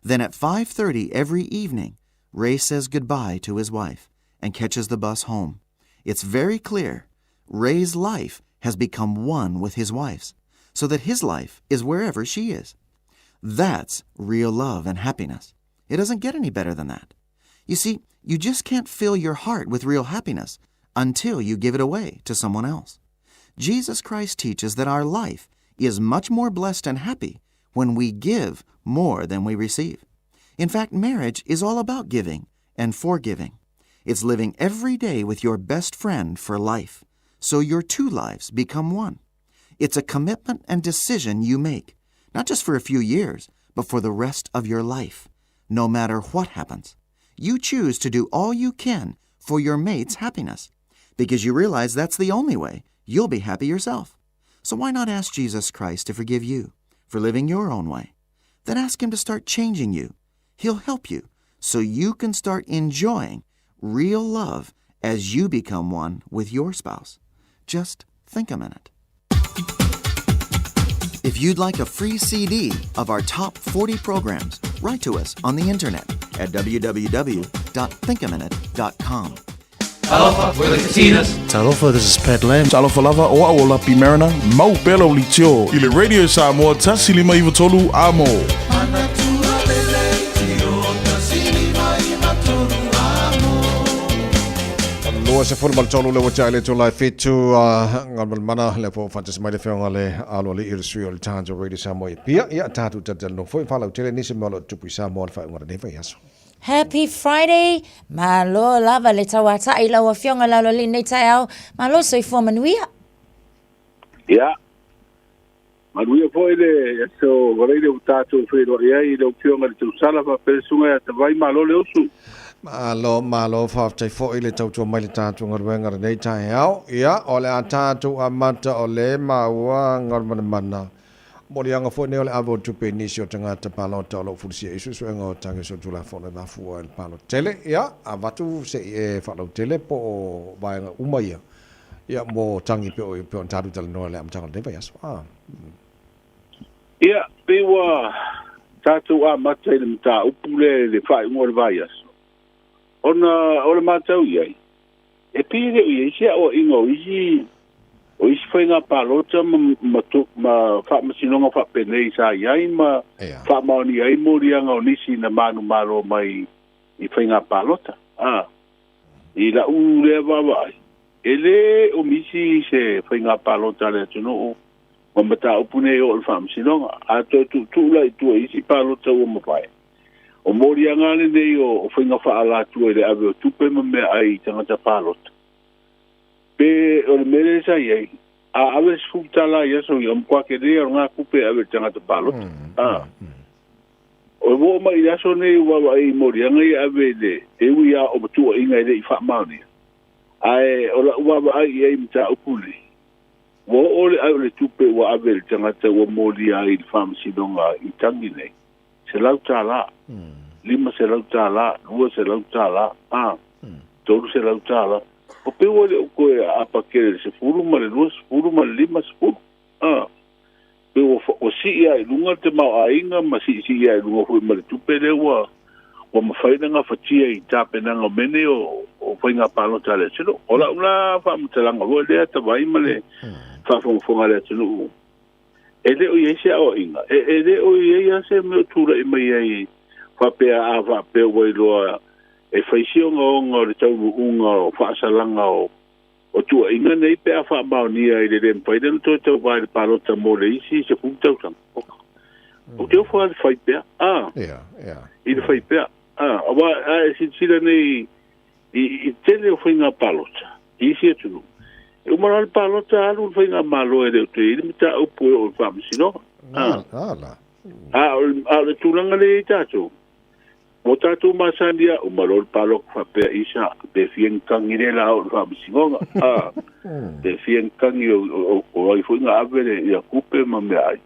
Then at 5:30 every evening, Ray says goodbye to his wife and catches the bus home. It's very clear Ray's life has become one with his wife's, so that his life is wherever she is. That's real love and happiness. It doesn't get any better than that. You see, you just can't fill your heart with real happiness until you give it away to someone else. Jesus Christ teaches that our life is much more blessed and happy when we give more than we receive. In fact, marriage is all about giving and forgiving. It's living every day with your best friend for life, so your 2 lives become one. It's a commitment and decision you make, not just for a few years, but for the rest of your life, no matter what happens. You choose to do all you can for your mate's happiness, because you realize that's the only way you'll be happy yourself. So why not ask Jesus Christ to forgive you for living your own way? Then ask him to start changing you. He'll help you so you can start enjoying real love as you become one with your spouse. Just think a minute. If you'd like a free CD of our top 40 programs, write to us on the internet at www.thinkaminute.com.
Talofa, we're the Katinas.
Talofa, this is Pat Lam. Talofa lava o awola pimerana. Mau belo li tio. Ile Radio Samoa tasilima iwa tolu amo.
Lua se fulu mal tolu le wata ile to live fit to ngal mana le po fantas mai le fenga le alo le irsui le tanjo Radio Samoa pia ya tatu tatel no foi fala tele ni se malo tupu Samoa fa ngora ne fa yaso.
Happy Friday. Malo lava le tawata ila wa fionga la le nei Taeao. Malo so ifo manuia.
Ya. Manuia foi le so gore le utato foi do ia i le fionga le sala fa pesunga te vai malo le usu.
Malo fa te fo ile tautu mai le tatu ngorwenga nei Taeao. Ya ole atatu amata ole maua ngormana. Morianga fo ne ole avo tupe nisio tanga te palo tolo fusia isu so ngo tanga so tula fo na fu el palo tele ya avatu se e falo tele po vai umaya ya mo tangi pe on tadu tel no le am tanga de vayas
ya pewa tatu a mata ile mta upule le fai mo vayas ona mata uye e pire uye sia o ingo isi o isi whainga pālota ma whaamasinonga whapenei sa iai ma whaamaoni ai morianga o nisi na manu malo mai I whainga pālota. I la ure wawai. Ele o misi se whainga pālota le tuno o ma mata upune o whaamasinonga. A to tūla I tua isi pālota o mawhai. O morianga le nei o whainga whaala tua le ave o tupe ma mea ai tangata pālota. Pe o mere sa ye a ave futala ye so yom kwa ke de nga kupe ave tanga to palot o mo mai ya so ne wa ai moria ngai ave de e wi ya o tu inga de fa mauni ai o wa ai ai mta upuli wo ole ave tupe wa ave tanga to wo moria I fam sidonga I tangine se lautala lima se lautala wo se lautala tolu se lau tala o pe o le ko apa ke se fulu ma le lus fulu ma lima fulu pe o si ia lunga te mau ainga ma si ia lunga fu ma tu pe le wa ma faina nga fatia I tape na nga mene o fainga palo tale selo ola una fa mtelanga ho le ta vai ma le fa fonga le selo ele o yesi o inga ele o yesi me tura I mai ai fa pe ava pe o lo e faisio nga le tau unga o fa salanga o tu inga nei pe fa ba ni ai le pai den to te vai le palo ta mo le isi se punta o te fo al fai pe il fai pe wa si sila nei I tele o fainga palota isi tu o mara palota alu fainga malo e de te I mita o po o fa sino le tulanga le tato o tato masandia o malo palo fa pe isa de fien kangire la o fa sino de fien kangi o ai fainga avere ya kupe ma me ai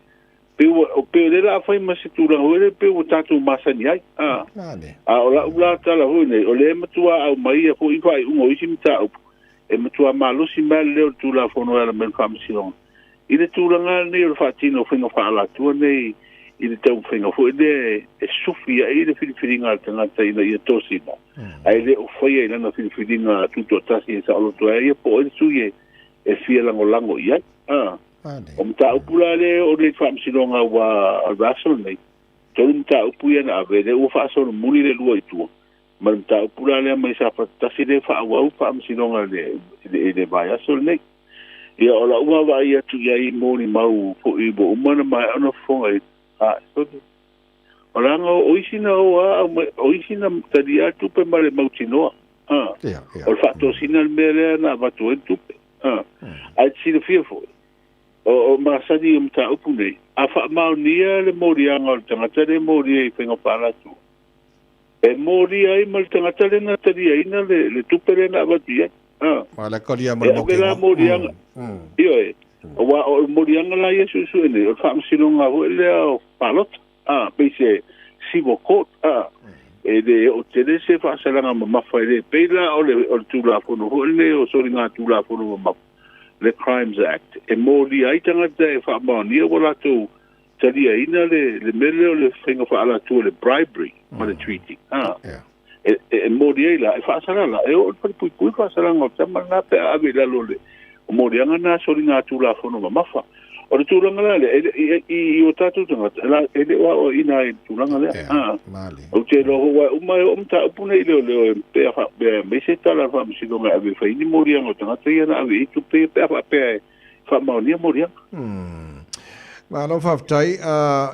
o pe le la fai masitura o le pe o tato masani ai o la ula tala ho ne o le matua au mai ko I fai un o isi mita e matua malo si mal le tu la fono ala men famsino I le tu langa ne o fatino fino fa la tu ne I le tau fino fo de e sufia I le filifilinga tanga tai na I tosina ai le o fai na filifilinga tu tasi sa lo to ai po e suye e fia lango ia o mta upula le o le famsilonga wa alvasol nei tolu mta upuia na avele o fasol muli le lua itu ma mta upula le mai sa fatasi le fa wa famsilonga le vai asol nei ia ola ua va ia tu ia I moni mau po I bo umana mai ona fonga so ola nga o isina o isina tadia tu pe male mautinoa o fatto sinal mele na vatu tu ai si le fio o masadi mta upune afa maunia le morianga o tangata le moria I whenga paratu e moria I mal tangata le na taria ina le tupere na abati
ma la kolia mal moki
la morianga io o morianga la yesu su ene o famsilonga ho le o palot pese sivo court e de o tele se fa salanga ma fa le pela o le tula fono ho le o soringa tula fono ma le Crimes Act e mori ai tangata e fa mani wala tu taria ina le mele o le whenga fa ala tu le bribery ma le treaty e mori ai la e fa salala e o pui fa salanga o tama na pe ave la lole o mori anga na sori nga tu la fono mafa o le tulanga la I o tatu tangata la e le o ina e tulanga le o te lo wa umai o mta upune I leo pe fa me se tala fa msidonga ave fa ini mori anga tangata ia na ave tu pe fa mauni mori
ma no fa tai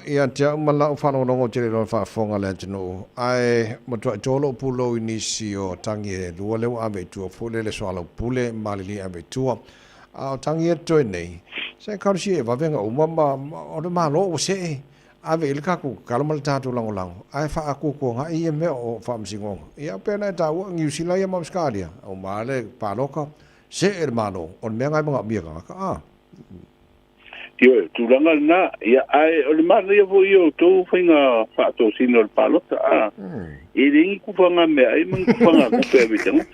ia te mala fa no ngo te lo fa fonga le tino ai mo to jolo pulo inisio tangi lo le ave tu fo le swalo pule malili ave tu tangi to nei se ka si va venga o mama o de malo o se ave il ka ku kalmal tatu lang ai fa aku ko nga I me o fa msingo ia pena ta o ngiu sila ia mamskadia o male paloka se hermano on me nga mga miga ka
io tu langa na ia ai o le mana ia vo io to finga fa to sino el palota I ringi ku fanga me ai mun ku fanga ku pe vitang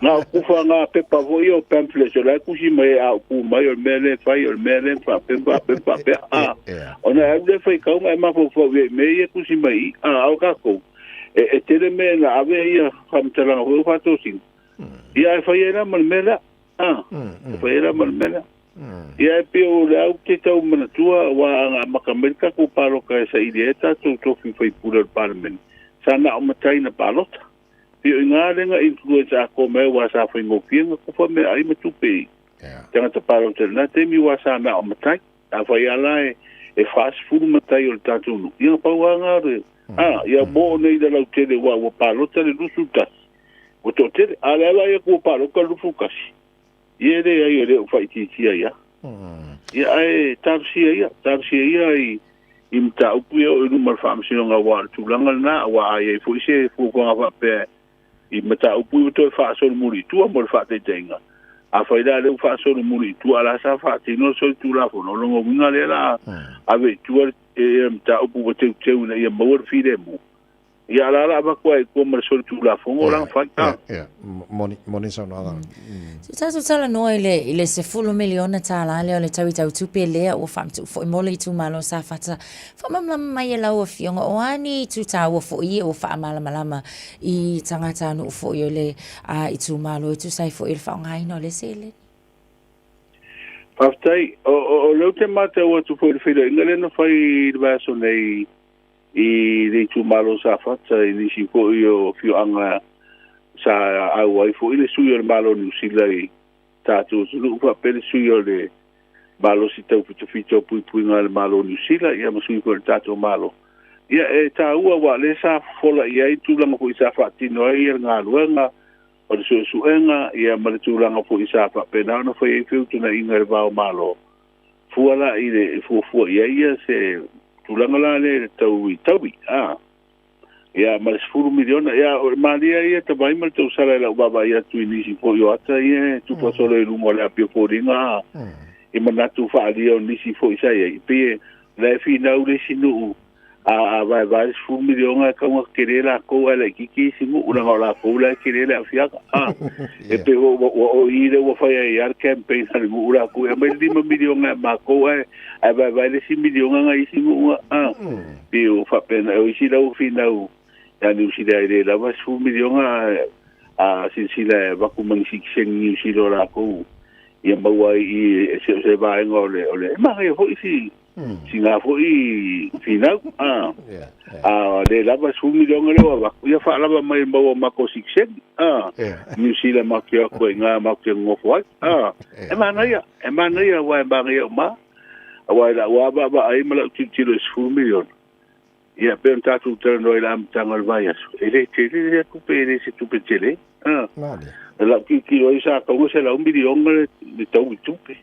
na ku fanga pe pa vo io pamphlet la ku si mai a ku mai o mele fa pe ona ave foi ka mai ma fo me ia ku si mai au ka ko e tele me na ave ia famtala ho fa to sin ia fa ia mal mela fa ia mal mela ia pe o au te tau manatua wa nga makamerika ko paro ka sa ideeta to fi fai pura parliament sana o matai na palota pe nga lenga influence a ko me wa sa fai ngofienga ko fa me ai matupe tanga te paro te na te mi wa sa na o matai a fai ala e fast food matai o tatu no ia pa wa nga re ia bo nei da la te wa palota le lusuta o to te ala ia ko paro ka lufukas ia le ai le fai ti ia ia ai tarsia ia I imta upu o no mal famsino nga wa tu langa na wa ai fo se fo ko nga pe I mata upu to fa so muri tu mo fa te tenga a fai da le fa so muri tu ala sa fa ti no so tu la fo no lo nga le la ave tu e mta upu te na ia mo fi de mo ia la ba ko ai ko mar so tu la fo orang fa
moni sa no
Se tatou tala noa i le se fulu miliona tala le o le tau i tau tupe lea ua whamtu fo i mole i tu malo sa fata whamamlama mai e lau a fionga o ani tu ta ua fo i ua whaamalamalama i tangata anu fo i o le i tu malo i tu sai fo i le whaongai no le sele.
Paftai, o leu te mata ua tu fo i le whira inga le na whai i le baso nei i le tu malo sa fata i nisi fo i o fioanga sa au ai fo ile sui o malo ni silai tatu sulu fa pele sui o le malo si tau fito pui nga le malo ni sila ia masui ko tatu malo ia ta ua wa le sa fola ia tu langa fo isa fa tino ia nga luenga o le suenga ia ma tu langa fo isa fa pena no foi fiu tu na inga ba malo fuala ile fu ia se tu langa la le tau ia ma sfuru miliona ia malia ia te vai mal tu sala la baba ia tu inisi po yo ata ia tu pa solo lu mo la pio poringa e mana tu fa ali o nisi fo isa ia pe la fi na u le sinu vai sfuru miliona ka mo querela ko ala kiki simu una la ko la querela fiaka e pe o ire o fa ia campaign al ura ko e mai lima miliona ma ko vai le si miliona ngai simu pe o fa pena o isi la u fi na u ya ni usida ile la vas fu miliona a silsila va ku mang sik sen ni usilo la ko ya bawa i se va en ole ma re ho isi singa fo i final le la vas fu miliona le va ya fa la mai bawa ma ko sik sen ni usila ma ke ko nga ma ke ngo fo e ma na ya wa ba re ma wa ba ai ma la tilo fu miliona ia pe un tatu terno ila mtangal vaias ele tele ku pe ele se tu pe tele la ki o isa ka usa la 1 milion de tau tupe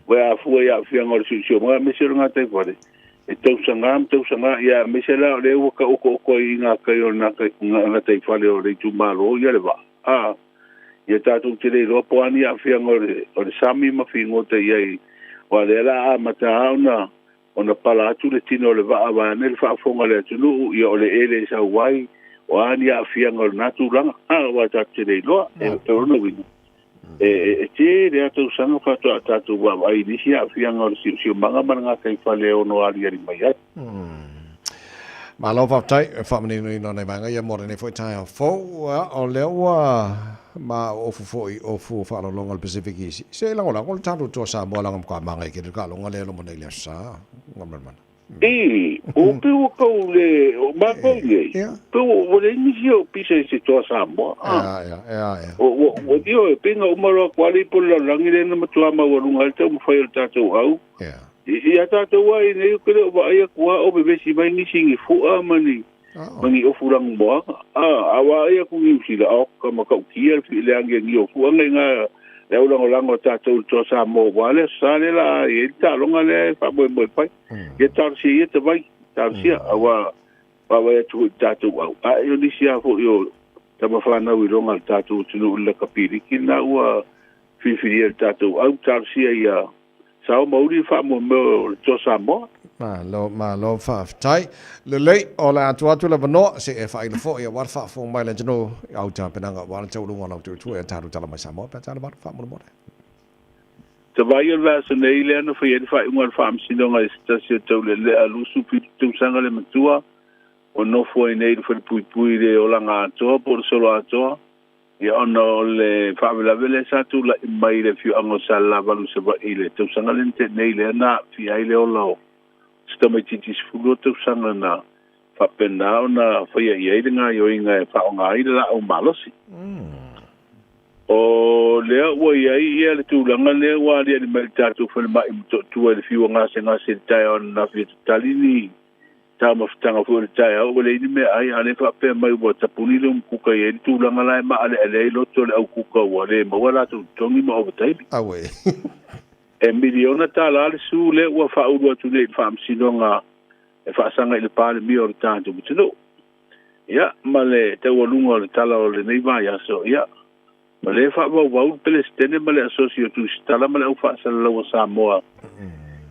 wa fu ya fianga o sio ma me se nga te pare e tau sanga ia me se la le o ko inga ka yo na te fale o le tu malo ia le va ia tatu tele lo po ani a fianga o sami ma fingo te ia wa le la mata ona ona pala atu le tino le va ne le fa fonga le tunu i ole ele sa wai o ani a fianga na tu langa wa ta te lo e pero no vino te le atu sanga fa tu wa ai ni sia fianga o si manga manga kai fa le ono ali ari mai
ma lo fa tai fa mani no nei manga ia mo ne foi tai fo o le wa ma o fu fa lo longa Pacific isi se la ola ko tatu to sa mo la ngam ka manga ke ka longa le lo mo nei le sa ngam man
o pe o ko le o ma ko le pe o le ni sio pise se to sa mo o dio e pinga o mo kwali po la langi le na to ma o lunga te mo fa tatu au ia tatu wa ne ko le ba ia kwa o be si mai ni singi fu amani mangi o furang mo awa ia ku ngi la o ka ma ka ki fi le ange ngi o fu nga le o lango tatu to sa mo wale sa le la e ta longa le fa bo pai ye tar si ye te vai tar si awa wa tu tatu wa yo ni sia fo yo ta ma fa na wi longa tatu tu le kapiri ki na wa fi ye tatu au tar si ia sa mo ri fa mo to sa mo
ma lo fa tai le o la tu la no se e fa ile fo ia war fa fo mai le no au ta penanga wa ta lu ngona tu e ta ta ma sa mo pa ta ba fa mo
te vai o la se nei le no fa ia fa un fa am si no sta se to le alu su pi tu sanga le matua o no fo nei fo pui le o la nga to por solo a to ia ono le fa la vele sa tu la mai le fiu ango sa la valu se va ile tu sanga le nei le na fi ai le o lao sta mai titi sfulo tu sanga na fa pena ona fa ia ia nga yo inga fa nga ile la o malosi o le o ia le tu langa le wa le mai tatu fa mai tu le fiu nga se Taeao na fi talini ta ma ftanga fu le Taeao o le ni me ai ale fa pe mai bo tapuni le ku ka ye tu langa la ma ale lo to le au ku ka wa le ma wala tu tongi ma o tai
awe
e miliona tala le su le ua fa ulu atu le fa amsinonga e fa sanga ile pale mi o tanto butino ya ma le te walunga le tala o le nei vai aso ya ma le fa wa pele stene ma le asocio tu stala ma le fa sala lo Samoa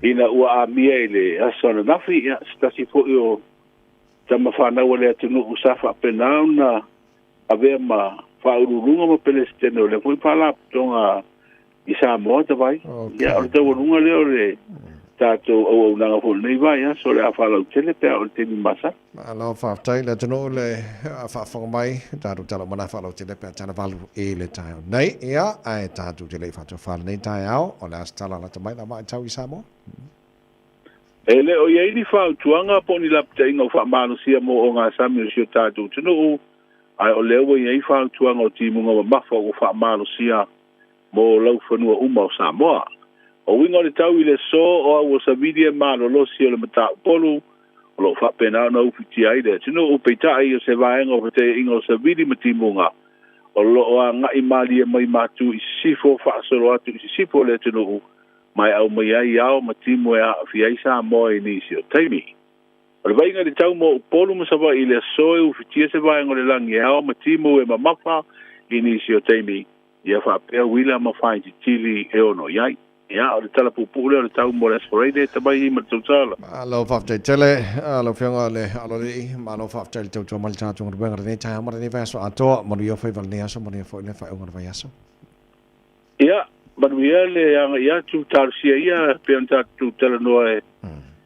ina ua amia ile aso na nafi ya stasi fo yo tama whanau le atunu usafa penau na ave ma whaururunga ma Palestine o le fui pala tonga i Samoa te vai. Ia o te warunga leo le tātou au nanga fo nei vai so le a whalau tele pea o te ni masa.
Alo whaftai le tunu le whawhonga mai tātou tala mana whalau tele pea tana walu e le Taeao. Nei ia ai tātou te le whatu whala nei Taeao o le astala la tamai la mai tau i Samoa.
E le o iei ni whau tuanga po ni lapta inga o whamano sia mo o ngā sami o sio tātou tunu ai o leo iei whau tuanga o timunga wa mafa o whamano sia mo lau whanua uma o Samoa. O winga le tau i le so o au o sa vidia malo lo si o le mata polu o lo whapena na uwhiti ai le. Tino o peitai o se vaenga o te inga o sa vidi matimunga o lo o a ngai mali e mai matu i sifo whaasoro atu i sifo le tino o mai au mai ai au matimu e a fiai Samoa i nisi o taimi. O le vainga le tau mo polu masava i le so e uwhiti se vaenga o le langi au matimu e mamafa i nisi o taimi. Ia whapea wila mawhai ti tili e ono iai. Ia, o le tala pupule o le tau mo le asporeide, tabai i matutala.
Alo whaftai tele, alo whionga le alo li, ma alo whaftai le tautua mali tātua ngā ruenga rene tai amara ne vai aso atoa, manu ia whai valne aso, manu ia whai le whai unga vai aso.
Ia, manu ia le anga ia tu tarusia ia, pean tātu tala noa e,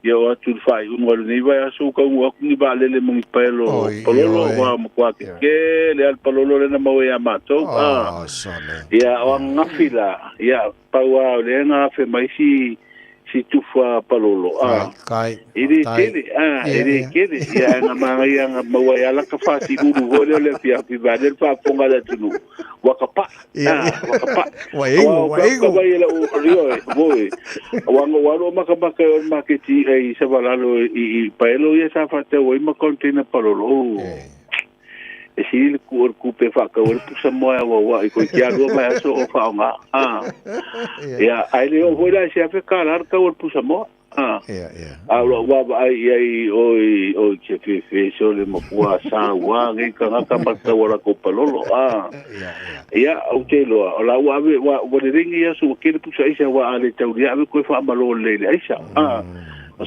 ia o atu whai unga rene vai aso, ka unga aku ni ba lele mangi paelo, palolo, wa makwake, ke le al palolo le na mawe a matou. Ia, o ngawhila, ia, paua le nga fe mai si tufa palolo
kai
iri kele ya nga manga ya nga mawa ya la ka fasi uru vole le pia pi badel pa ponga la tunu wakapa wa ego wa ila o rio boy wa makabaka o maketi e sabalalo i paelo ya sa fate o ma container palolo e si le kupe whaka o le pusa moa wa i koe kia rua mai aso o whaonga. Ia, ai le o hoira si a wheka larka o le pusa moa. A ula waba ai oi kia whewhe so le mapua sa wa ngai ka ngaka mata wala ko palolo. Ia, au te loa, o la ua ave wa le ringi aso o kere pusa isa wa ale tauria ave koe wha amalo leile aisa.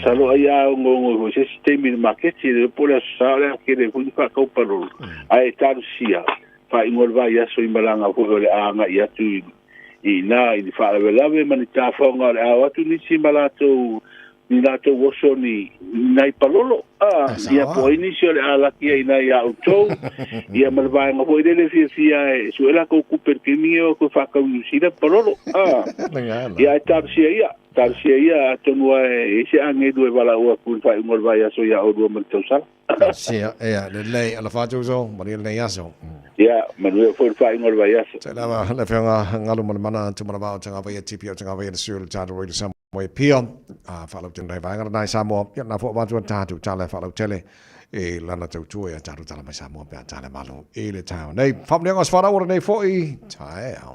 Salo ia ngongo se sistemi de marketing de pola sala que de fui fa ko parol ai tarsia fa ingol va ia so imbalanga fo le anga ia tu i na i fa le lave manita fonga a watu ni simbalato ni nato woso ni nai palolo ia po inicio le ala kia ina ia auto ia malva nga fo le fia su ela ko kuper kimio ko fa ka usida palolo ia tarsia ia tonua e se ange due bala ua kun fa ngol vai aso ia o dua mentosal
sia le lei ala fa jo mari le yaso
ia manu fo fa ngol vai aso
te lava le fenga ngalu mana tu mana ba tanga vai tipi tanga vai de sul ta ro sam moi pio fa lo tin dai vai ngana Samoa ya na fo ba tu ta tu ta le fa lo tele e lana tu tu ya ta ru ta la Samoa pe ta le Malu e le Taeao nei fa mle ngos fa ora nei fo i Taeao.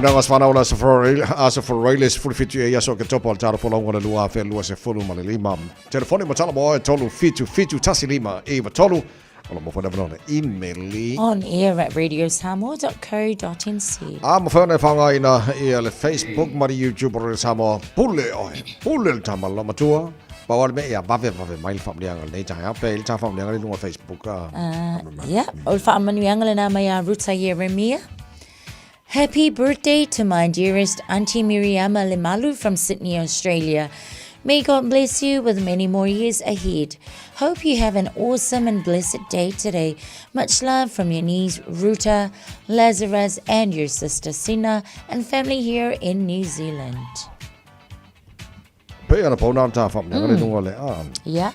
Nangas whanau la sa whareiles fitu e aso ke topo al taro whalonga le lua fe lua se fulu ma le lima. Telefoni ma tala mo e tolu fitu tasi lima e ma tolu. Ola mo whanau vanone emaili.
On air at radiosamoa.co.nz.
Ma whanau whanga ina e le Facebook ma le YouTube o le Samoa. Pule le tamala matua. Bawal me ia bave mail famlianga le Taeao pe il ta famlianga le lunga Facebook.
Yeah, ol fa manuanga le na mai a Ruta Yeremia. Happy birthday to my dearest Auntie Miriama Malu from Sydney, Australia. May God bless you with many more years ahead. Hope you have an awesome and blessed day today. Much love from your niece Ruta, Lazarus, and your sister Sina, and family here in New Zealand.
Pe ana pona ta fam ne ngale dunga le
Yeah.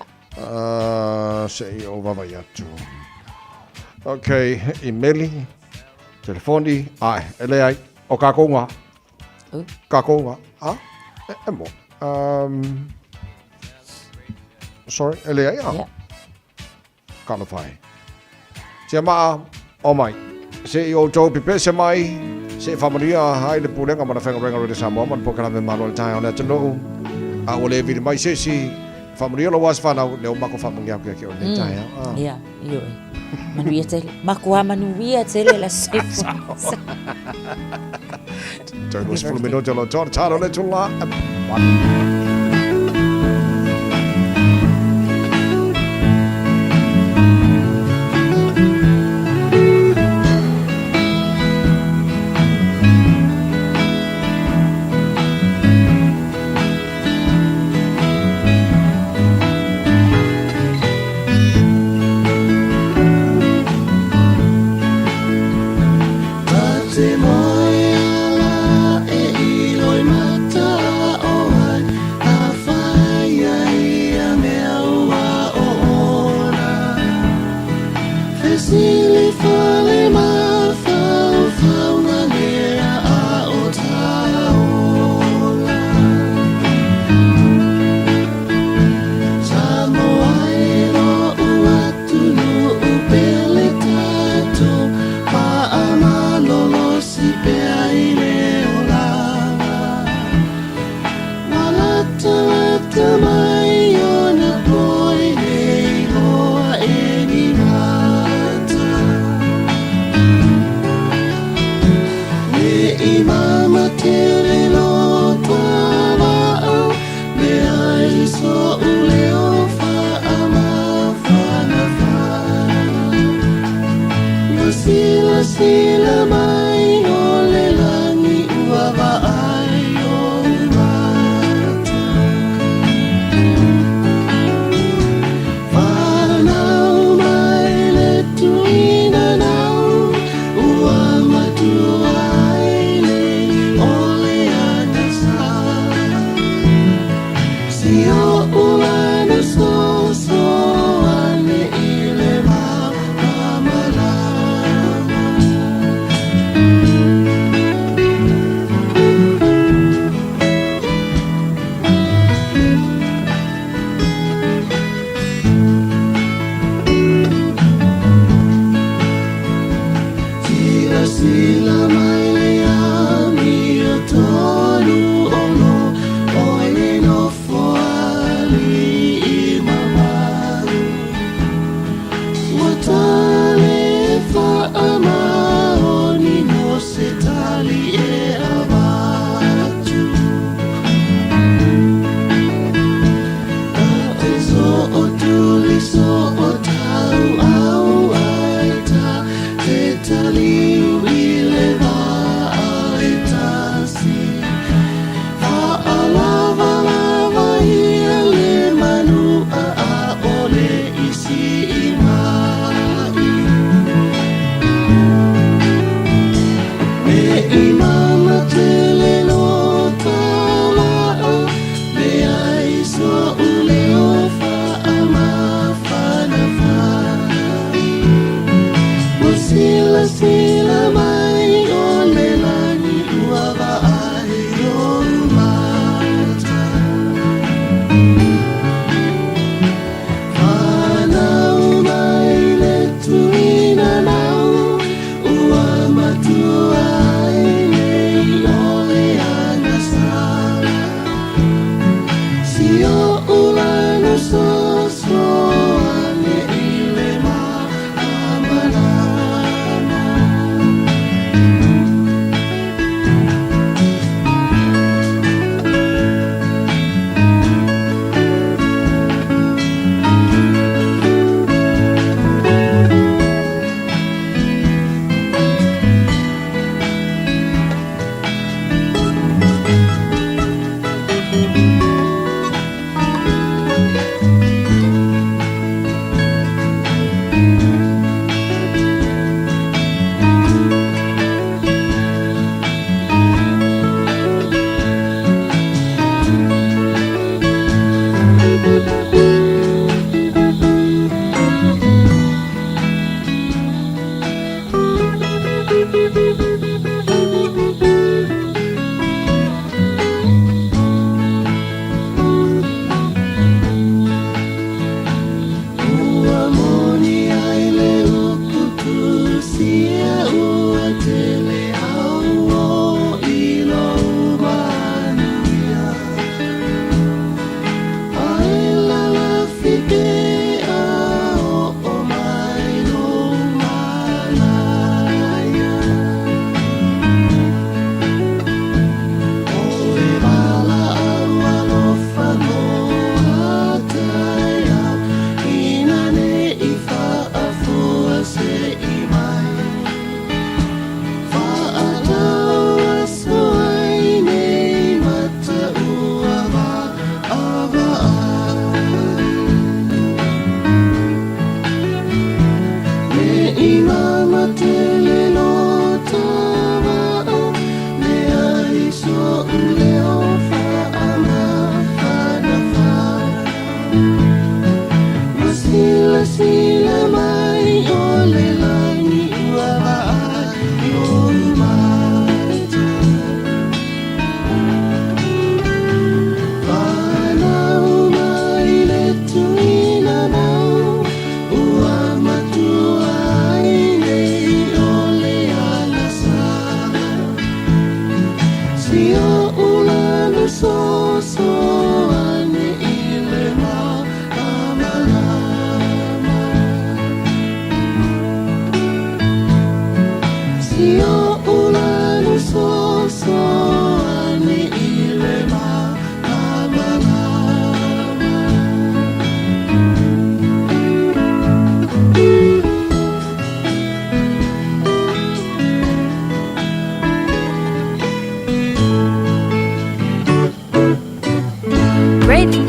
Sei o vava ya tu. Okay, emaili. Telefoni, ele ai, o kakonga. Kakonga, emo. Sorry, ele ai, Kalafai. Sia maa o mai. Se i o tau pipe se mai. Se whamaria hai le pulenga mana whengarenga rere Samoa man po kala me Malu le Taeao le atano. A o le viri mai se si whamaria lo was whanau leo mako whamangia kia kia o le Taeao.
Ia, iyo e. Manuia tele. Makua manuia tele la sefu.
Join us for minuto lo tor taro le tula.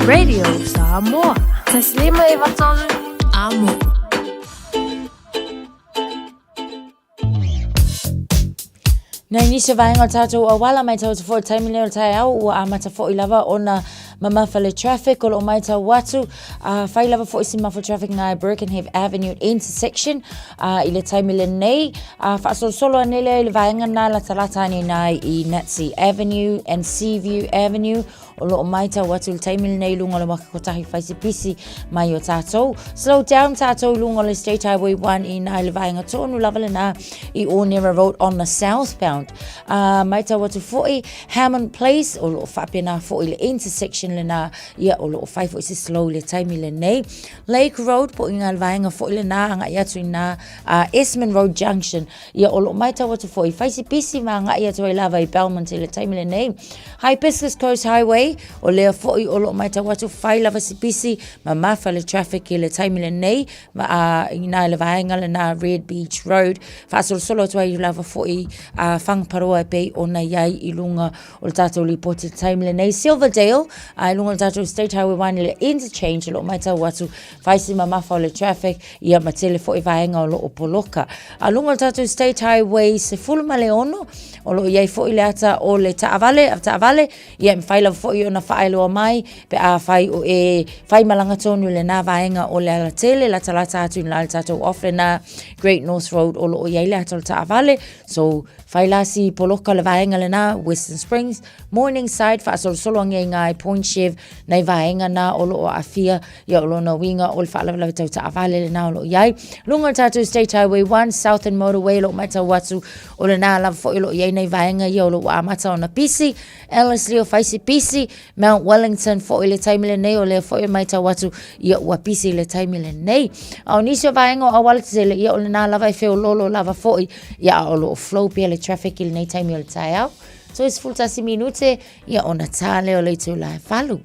Radio Samoa. Taslima ivatolu amo.
Na inisa vaenga tātou awala mai tau te fo taimi leo Taeao ua amata fo ilava ona mamawhale traffic o lo mai tau watu whai lava fo isi mawhale traffic ngai Birkenhead Avenue intersection ile taimi le nei whaasolo solo anele ile vaenga na la talatani nai I Nazi Avenue and Seaview Avenue o lo mai tau watu ile taimi le nei lunga le waka kotahi whaisi pisi mai o tātou. Slow down tātou lunga le State Highway 1 I nai le vaenga tonu lava le na I Ornera Road on the southbound. Mai tau watu foi Hammond Place o lo whapena foi le intersection le na ia o lo whai foi se slow le taimi le nei. Lake Road po inga le vaenga foi le na anga iatu na Esmond Road Junction ia o lo mai tau watu foi whaisi pisi ma anga iatu I lava I Belmont le taimi le nei. Hibiscus Coast Highway o lea foi o lo mai tau watu whai lava si pisi ma mawha le traffic I le taimi le nei ma ina le vaenga le na Red Beach Road whaasolo solo tua I lava foi whangparoa pe o na iai I lunga o le tātou li poti taimi le nei. Silverdale I lunga o le tātou State Highway 1 le interchange lo mai tau watu whaisi ma mawha o le traffic ia ma tele foi vaenga o lo o poloka. A lunga o le tātou State Highway se fulma le ono o lo iai foi le ata o le taavale ia mwhai lava foi o na whaeloa mai pe a whai o whai malanga tonu le na vaenga o le ala tele la talata atu in la le tātou off le na Great North Road o lo iai le ata o le taavale so whai lasi poloka le vaenga le na Western Springs Morningside whaasolo solo ngai Point Chev nei vaenga na o lo o afia ia o lo na winga o le whaalawalawa tau taavale le na o lo iai lunga tātou State Highway 1 Southern Motorway lo mai tau watu o le na lava fo ilo iai nei vaenga ia o lo wa amata o na pisi Ellerslie o whaisi pisi Mount Wellington fo ile taimi le nei o le fo mai tau watu ia ua pisi le taimi le nei au nisio vaenga o awala tele ia o le na lava I feo lolo lava fo ia o lo flow pia le traffic ile nei taimi o le Taeao so is full tasi minute ia o na tale o le tu la falu.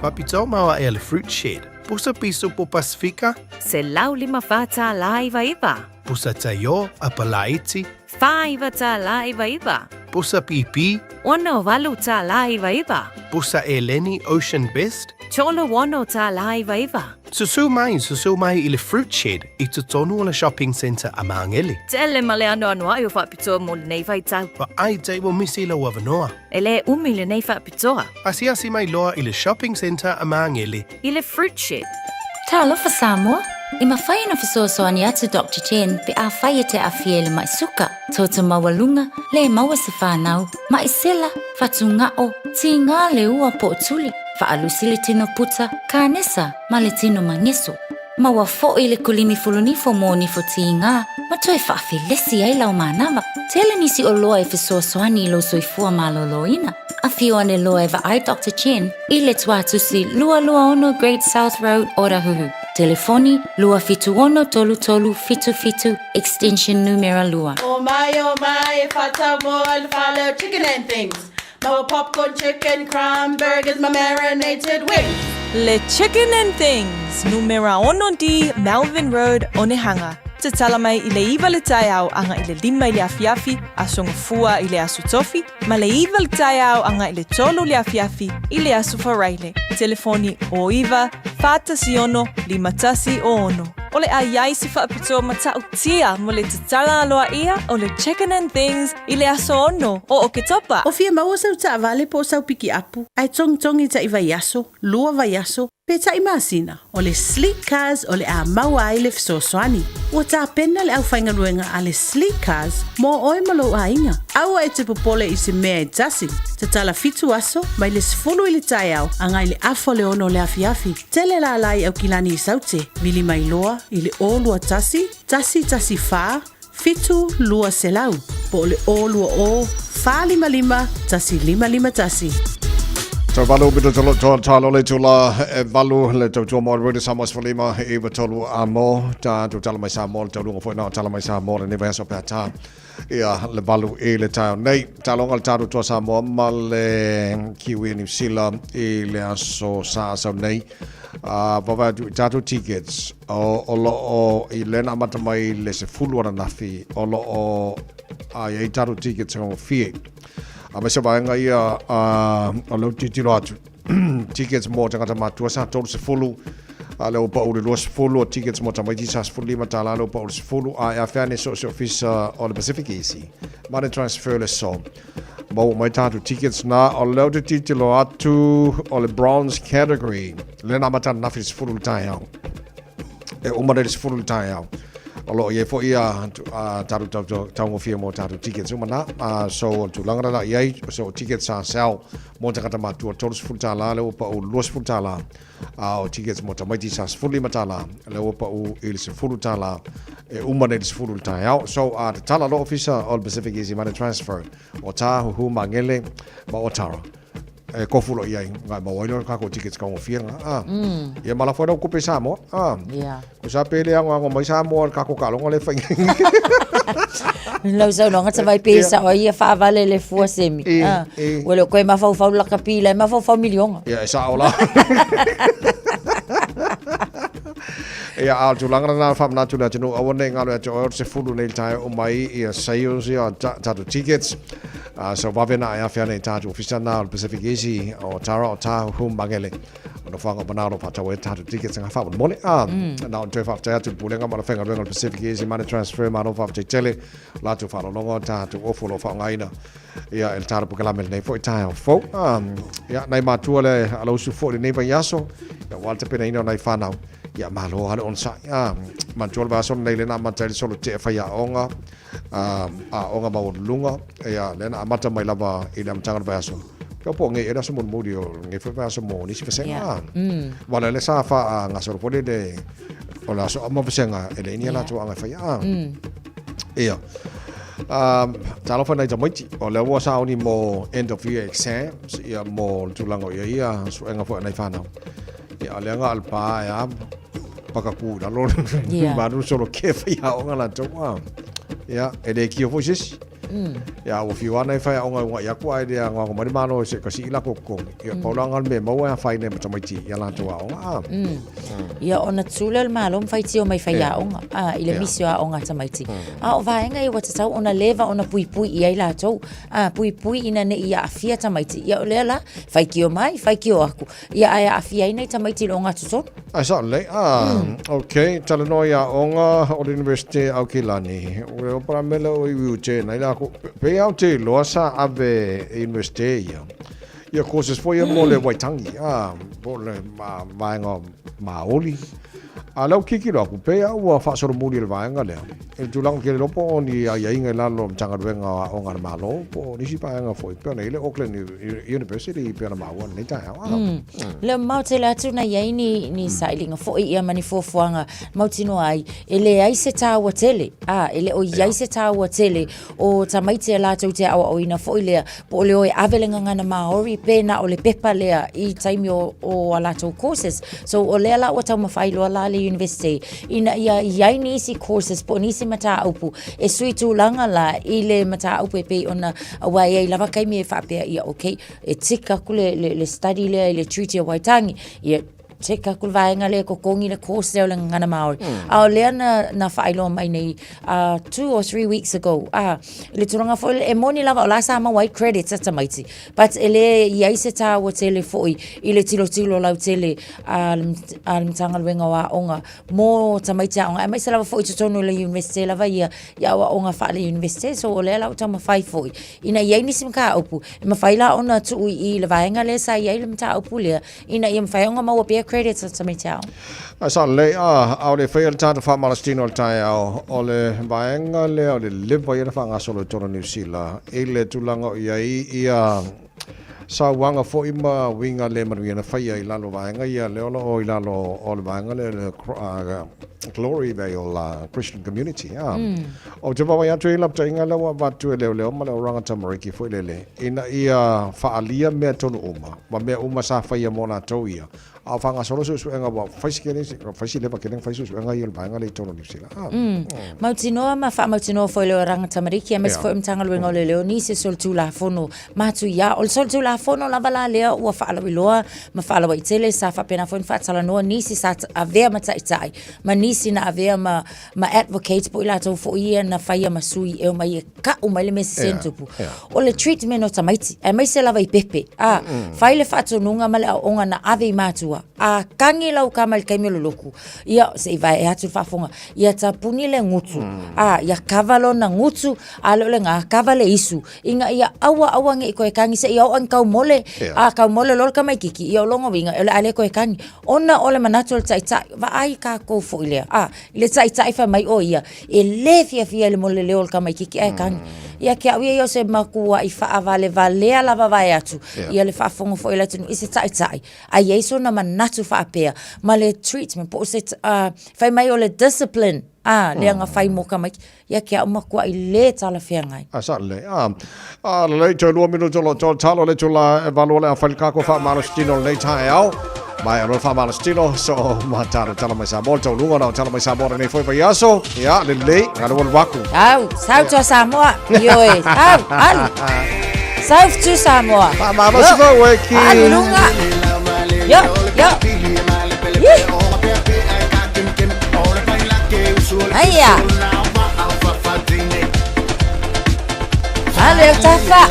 Papito maua e le fruit shed. Pusa piso po Pasifika.
Se lau lima fata la iva.
Pusa Taeao a Palaiti.
Faiva ta la iva.
Pusa Pipi.
Ono walu ta la iva.
Pusa Eleni Ocean Best.
Cholo wano ta la iva.
Susu mai i le fruit shed I tutonu o le shopping centre a Maangeli.
Tele male ano anua yo whapitoa mo le nei tau.
Wa ai te wo misi la wavanoa.
Ele umi le nei whapitoa.
Asi mai loa i le shopping centre a Maangeli.
I le fruit shed.
Ta alofa Samoa. I mawhai na whasoasoani atu Dr. Chen pe a whai te a fiele mai suka. Tota mawalunga le maua se whanau. Ma isela, whatungao, ti ngā le ua po tuli. Whaalusi le tino puta, kānesa, ma le tino mangeso. Maua fo I le kulimi fulunifo mo nifo ti ngā. Ma toi whaafilesi ai lau manawa. Tele nisi o loa e whasoasoani I lo soifua maloloina. A fio ane loa e ai Dr. Chen. I le tuatusi lua ono Great South Road, Orahuhu. Telefoni lua fitu ono tolu fitu extension numero lua.
Oh my, e fata mo el follow chicken and things. My popcorn chicken, crumb burgers, my marinated wings.
Le Chicken and Things, numero 1 di Melvin Road, Onehanga. Te tala mai I le iwa le Taeao anga I le lima I le afiafi, a songa fua I le asu tofi, ma le iwa le Taeao anga I le tolo le afiafi, I le asu wharaile. Telefoni o iwa, whātasi ono, limatasi o ono. o le aiai si whaapitoa matau tia mo le tatala aloa ia o le chicken and things I le aso ono o ke topa.
O fia maua sau ta vale po sau piki apu. Ai tongi ta I vaiaso, lua vaiaso, pe ta I masina. O le sleek cars o le a maua ai le fisosoani. Ua ta pena le au whaingaruenga a le sleek cars mo oe malo a inga. Aua e te popole I se mea e tasi. Te tala fitu aso, mai le sifulu I le Taeao, anga I le afo le ono le afiafi. Tele la lai au kilani I saute, vili mai loa, I le o lua tasi faa, fitu lua selau, po le o lua o, faa lima, tasi lima tasi.
So valu bito talo le tula valu le tau mo rudi samos falima I tolu amo ta tu tala mai sa mo tau lunga foi na tala mai sa mo le neva so pata ia le valu e le tau nei talonga tau to sa mo mal kiwi ni sila I le aso sa nei bava tatu tickets o lo I le na mata mai le se fulu ana nafi o lo ai tatu tickets o fee ma se vai ngai a lo titiro atu tickets mo tanga matua sa tolu se fulu a le pa o le los fulu tickets mo tama sa fulu ma tala lo pa o se fulu a fane so office on the Pacific Easy money transfer le so mo mai tatu tickets na o le titiro atu o le bronze category le na mata na fis fulu Taeao e o mare se fulu Taeao Alo ye fo ia tau fia mo tatu tickets umana so tu langara ia so tickets sa sell mo kata matu todos fultala le pa o los fultala o tickets mo tamai sa fully matala le pa o il se fultala e umane se fultala so tala lo officer all Pacific Easy money transfer o ta hu mangele ba o tara e kofulo ia ngai mo wai ka ko tickets ka o fia ia mala foi no kupe sa mo ko sa pele ngo mai sa mo ka ko ka lo le fa
Lau sau longa ta vai pesa o ia fa vale le fua semi o le koe ma fau la kapila ma fau milion
ia sa ola ia al tu langa na fam na tu na tinu awone ngalo e o se fulu nei tai o mai ia sales ia tatu tickets so vavena ia fa nei tatu official na Pacific Easy o tara o ta hum bagele no fanga banaro pa tawe tatu tickets nga fa mole na on fa ta tu pulenga ma fanga rengal Pacific Easy money transfer ma no fa tele la tu fa longo tatu o fulo fa ngaina ia el tara pukala mel nei foi tai fo ia nei ma tu le alo su fo nei va yaso ia walta pena ino nei fa na ia malo hale on sa man tol ba son nei le na man tel solo te fa ya onga onga ba lunga ia le na mata mai lava I le mtanga ba so ko po nge era so mon modio nge fa so mo ni si fa senga wala le sa fa nga so po de ola so mo fa senga ele ni la to anga fa ya ia talo fa nei jamai o le wa sa ni mo end of year exams ia mo tulango ia so nga fa nei fa na ia le nga alpa ya pakaku da lo baru solo ke fa ya onga la to ya ele ki fo sis ya o fi wana fa onga ya kwa idea ngo mari mano se ko si la ko ya paulangal me mo ya fa ne mo ti ya la to onga
ya ona tsulel malom fa ti o mai fa ya onga ile misio onga tamaiti o va nga I wata tau ona leva ona pui ia la to pui ina ne ia afia tamaiti ya lela fa ki o mai fa ki o aku ya ai afia ina tamaiti longa tuso
certainly okay talanoia onga o university au kilani o para melo I uche na ila ko pe au te losa ave university ia courses foi mo le waitangi po le vaenga maoli alo kiki lo ku pe au fa so mo le vaenga le e tulang ke lo po ni ia inga la lo tanga venga o ngar malo po ni si vaenga foi pe nei le Auckland University pe na mawa nei ta
le maute la tu na ia ni sailing fo ia mani fo fuanga mautino ai ele ai se tawa tele ele o ia se tawa tele o tamaite la tu te o ina fo ile po le o avelenga ngana maori pe na o le pepa le I time o ala to courses so o le ala o tama failo ala le university ina ia ni si courses po ni si mata upu e sui tu langa la ile mata upu pe ona wa ia lava kai me fa pe ia okay e tika kule le study le treaty waitangi ia Teka kulvaenga le kokongi le course le ngana Maori. Au lea na whailo mai nei 2 or 3 weeks ago. Le turanga fo e moni lava o la sama white credits at maiti. But ele iai se tā wa tele foi i le tilo lau tele al mtanga wenga wa onga mo tamaiti onga. E mai se lava foi tonu le university lava ia wa onga fa le university so o le lau tama fai foi. Ina iai nisi mka opu. E mawhaila ona tu i le vaenga le sa iai le mta opu lea. Ina ia mwhai onga maua pia credits at tamaiti onga.
Sa le au le whai al tāta wha Malastino al Taeao o le vaenga le o le liva i le whanga solo tona New Zealand e le tulanga iai ia sa wanga fo ima winga le manuia whai i lalo vaenga ia le ono o i lalo o le vaenga le glory vai o la Christian community o te wawa atu i lapta inga lewa watu e leo ma leo ranga tamariki fo i lele ina ia whaalia mea tonu ma mea sa whai mona tau ia a whanga solo suenga wa whaisi lepa keneng whaisi suenga i o le vaenga le tonu New Zealand
Mautinoa ma wha mautinoa fo i leo ranga tamariki a mesi fo imtanga luenga o le leo nisi sol tu la fono matu ia o le sol tu la fono lava la lea ua whaalawi loa ma whaalawa i tele sa whapena fo in whaatala noa nisi sa avea ma taitai ma nisi na avea ma advocate po i lato fo ia na whaia ma sui e o mai e ka o mai le mesi sentupu o le treatment o tamaiti e mai se lava i pepe whaile whaatonunga ma le au onga na ave i matua a kangi lau kamal kaimelo loku ia se i vai e hatu whafonga ia tapuni le ngutu ia kavalo na ngutu alo le ngā kavale isu inga ia awa nge i koe kangi se ia o an kau mole kau mole lol ka mai kiki ia longo winga ele ale koe kangi ona ole manatu le taitai va ai ka ko fo ile ile taitai fa mai o ia e le fia le mole lol ka mai kiki ai kangi ia ke au ia se makua i fa vale lava vai atu ia le fa fongo fo ile tunu ise taitai ai eso na manatu fa apea ma le treatment po se fa mai o le discipline le anga fai moka mai ia ke au makua i le tala fia ngai
sa le le to lo minu to talo le to la valo le fa ka ko fa Malastino le Taeao mai ro fa Malastino so ma taro tala mai sa molto lungo na tala mai sa bora nei foi vai aso ia le ngalo wal waku
sau to Samoa yo al sau to Samoa
ma se va weki
lunga yo Aya. Ale tafa.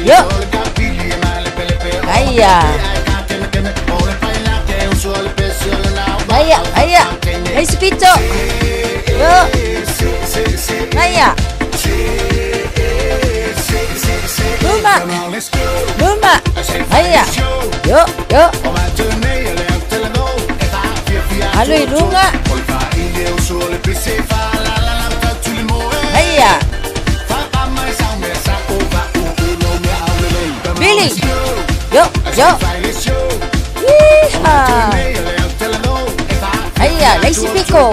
Yo. Aya. Ay spito. Yo. Aya. Buma. Aya. Yo. Halo ilunga. Aya. Billy. Yo. Aya, lazy pico.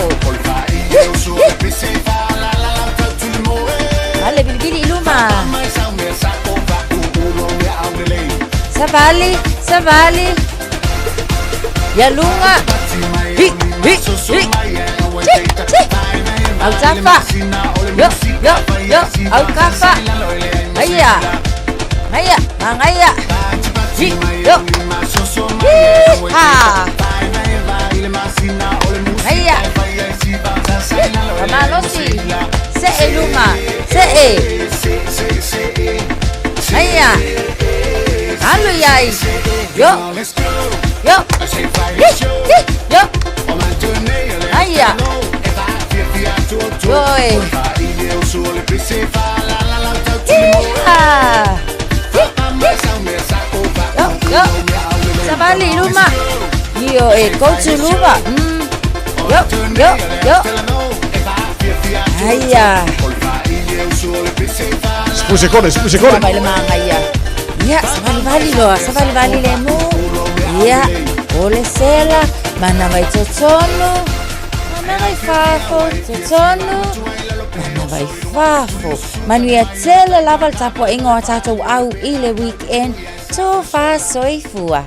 Vale, Billy Luma. Savali. Ya lunga. Au tafa. Yo. Au kafa. Aya. Mangaya. Yo. Aya. Kamalosi. Se eluma. Se e. Aya. Halo yai. Yo. Aya. Joy. Yo. Savali luma. Yo go to luma. Yo. Aya.
Spusicone.
Vai le manga ia. Ya, savali le mo. Ya, ole sela, mana vai totono. Mana vai fafo, totono. Mana vai fafo. Manuia tele lava il tapo ingo tato au ile weekend. To fa soifua.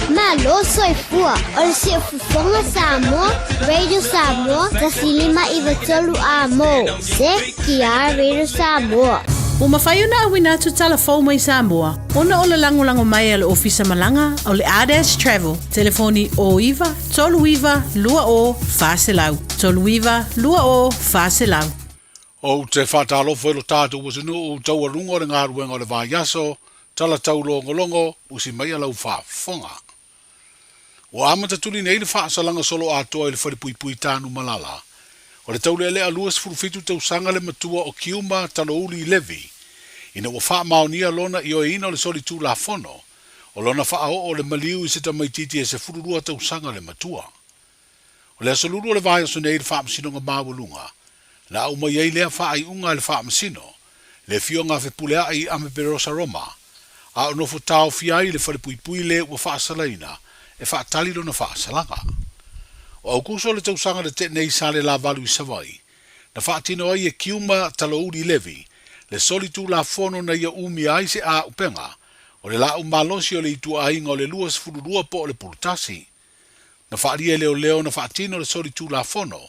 Malu soifua. Ol se fufonga Samoa, Radio Samoa, tasilima iwatolu amo. Se kia Radio Samoa.
O mawhai ona awina tu telefon mai Samoa. Ona o le lango mai ale ofisa malanga o le Ades Travel. Telefoni o iwa, tolu iwa, lua o, faselau. Tolu iwa, lua o, faselau.
O te whatalofo ilo tātou wasinu o tau arungo re ngā ruenga o le vāiaso, tala tau longo usi mai alau whaafonga. O amata tuli nei le whaasalanga solo atoa i le wharipui tānu malala. O le tau lele aluas furufitu tau sanga le matua o kiuma talo uli levi. Ina wa wha maonia lona i o ina o le soli tū la fono. O lona wha o le maliu i seta maititi e se fururua tau sanga le matua. O le asoluru o le vāiaso nei le wha masinonga mawalunga. Na umai ei lea wha ai unga le wha masino. Le fio ngā whepulea ai ame perosa Roma. A o nofo tau fiai le wharipui le ua wha asalaina. E wha tali lona wha asalanga. O au kuso le tau sanga le te nei sa le la valu i savai. Na wha tino ai e kiuma talo uri levi. Le solitu la fono na ia umi ai se a upenga. O le la umalosi o le itu a inga o le luas fururua po o le pulutasi. Na wha ria leo na wha tino le solitu la fono.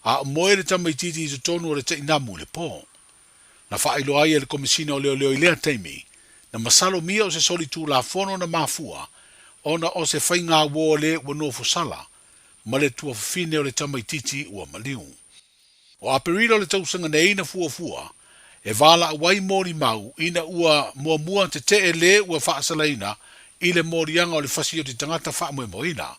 A moe le tamaititi i tonu o le te inamu le po. Na wha ilo ai e le komisina o leo i lea teimi. Na masalo mia o se solitu la fono na mafua. Ona o se whainga wo le wanofo sala. Ma le tua fine o le tamaititi ua maliu. O aperilo le tausanga ne ina fua. E vala awai mori mau ina ua mua te e le ua whaasalaina i le morianga o le fasi o te tangata wha moina.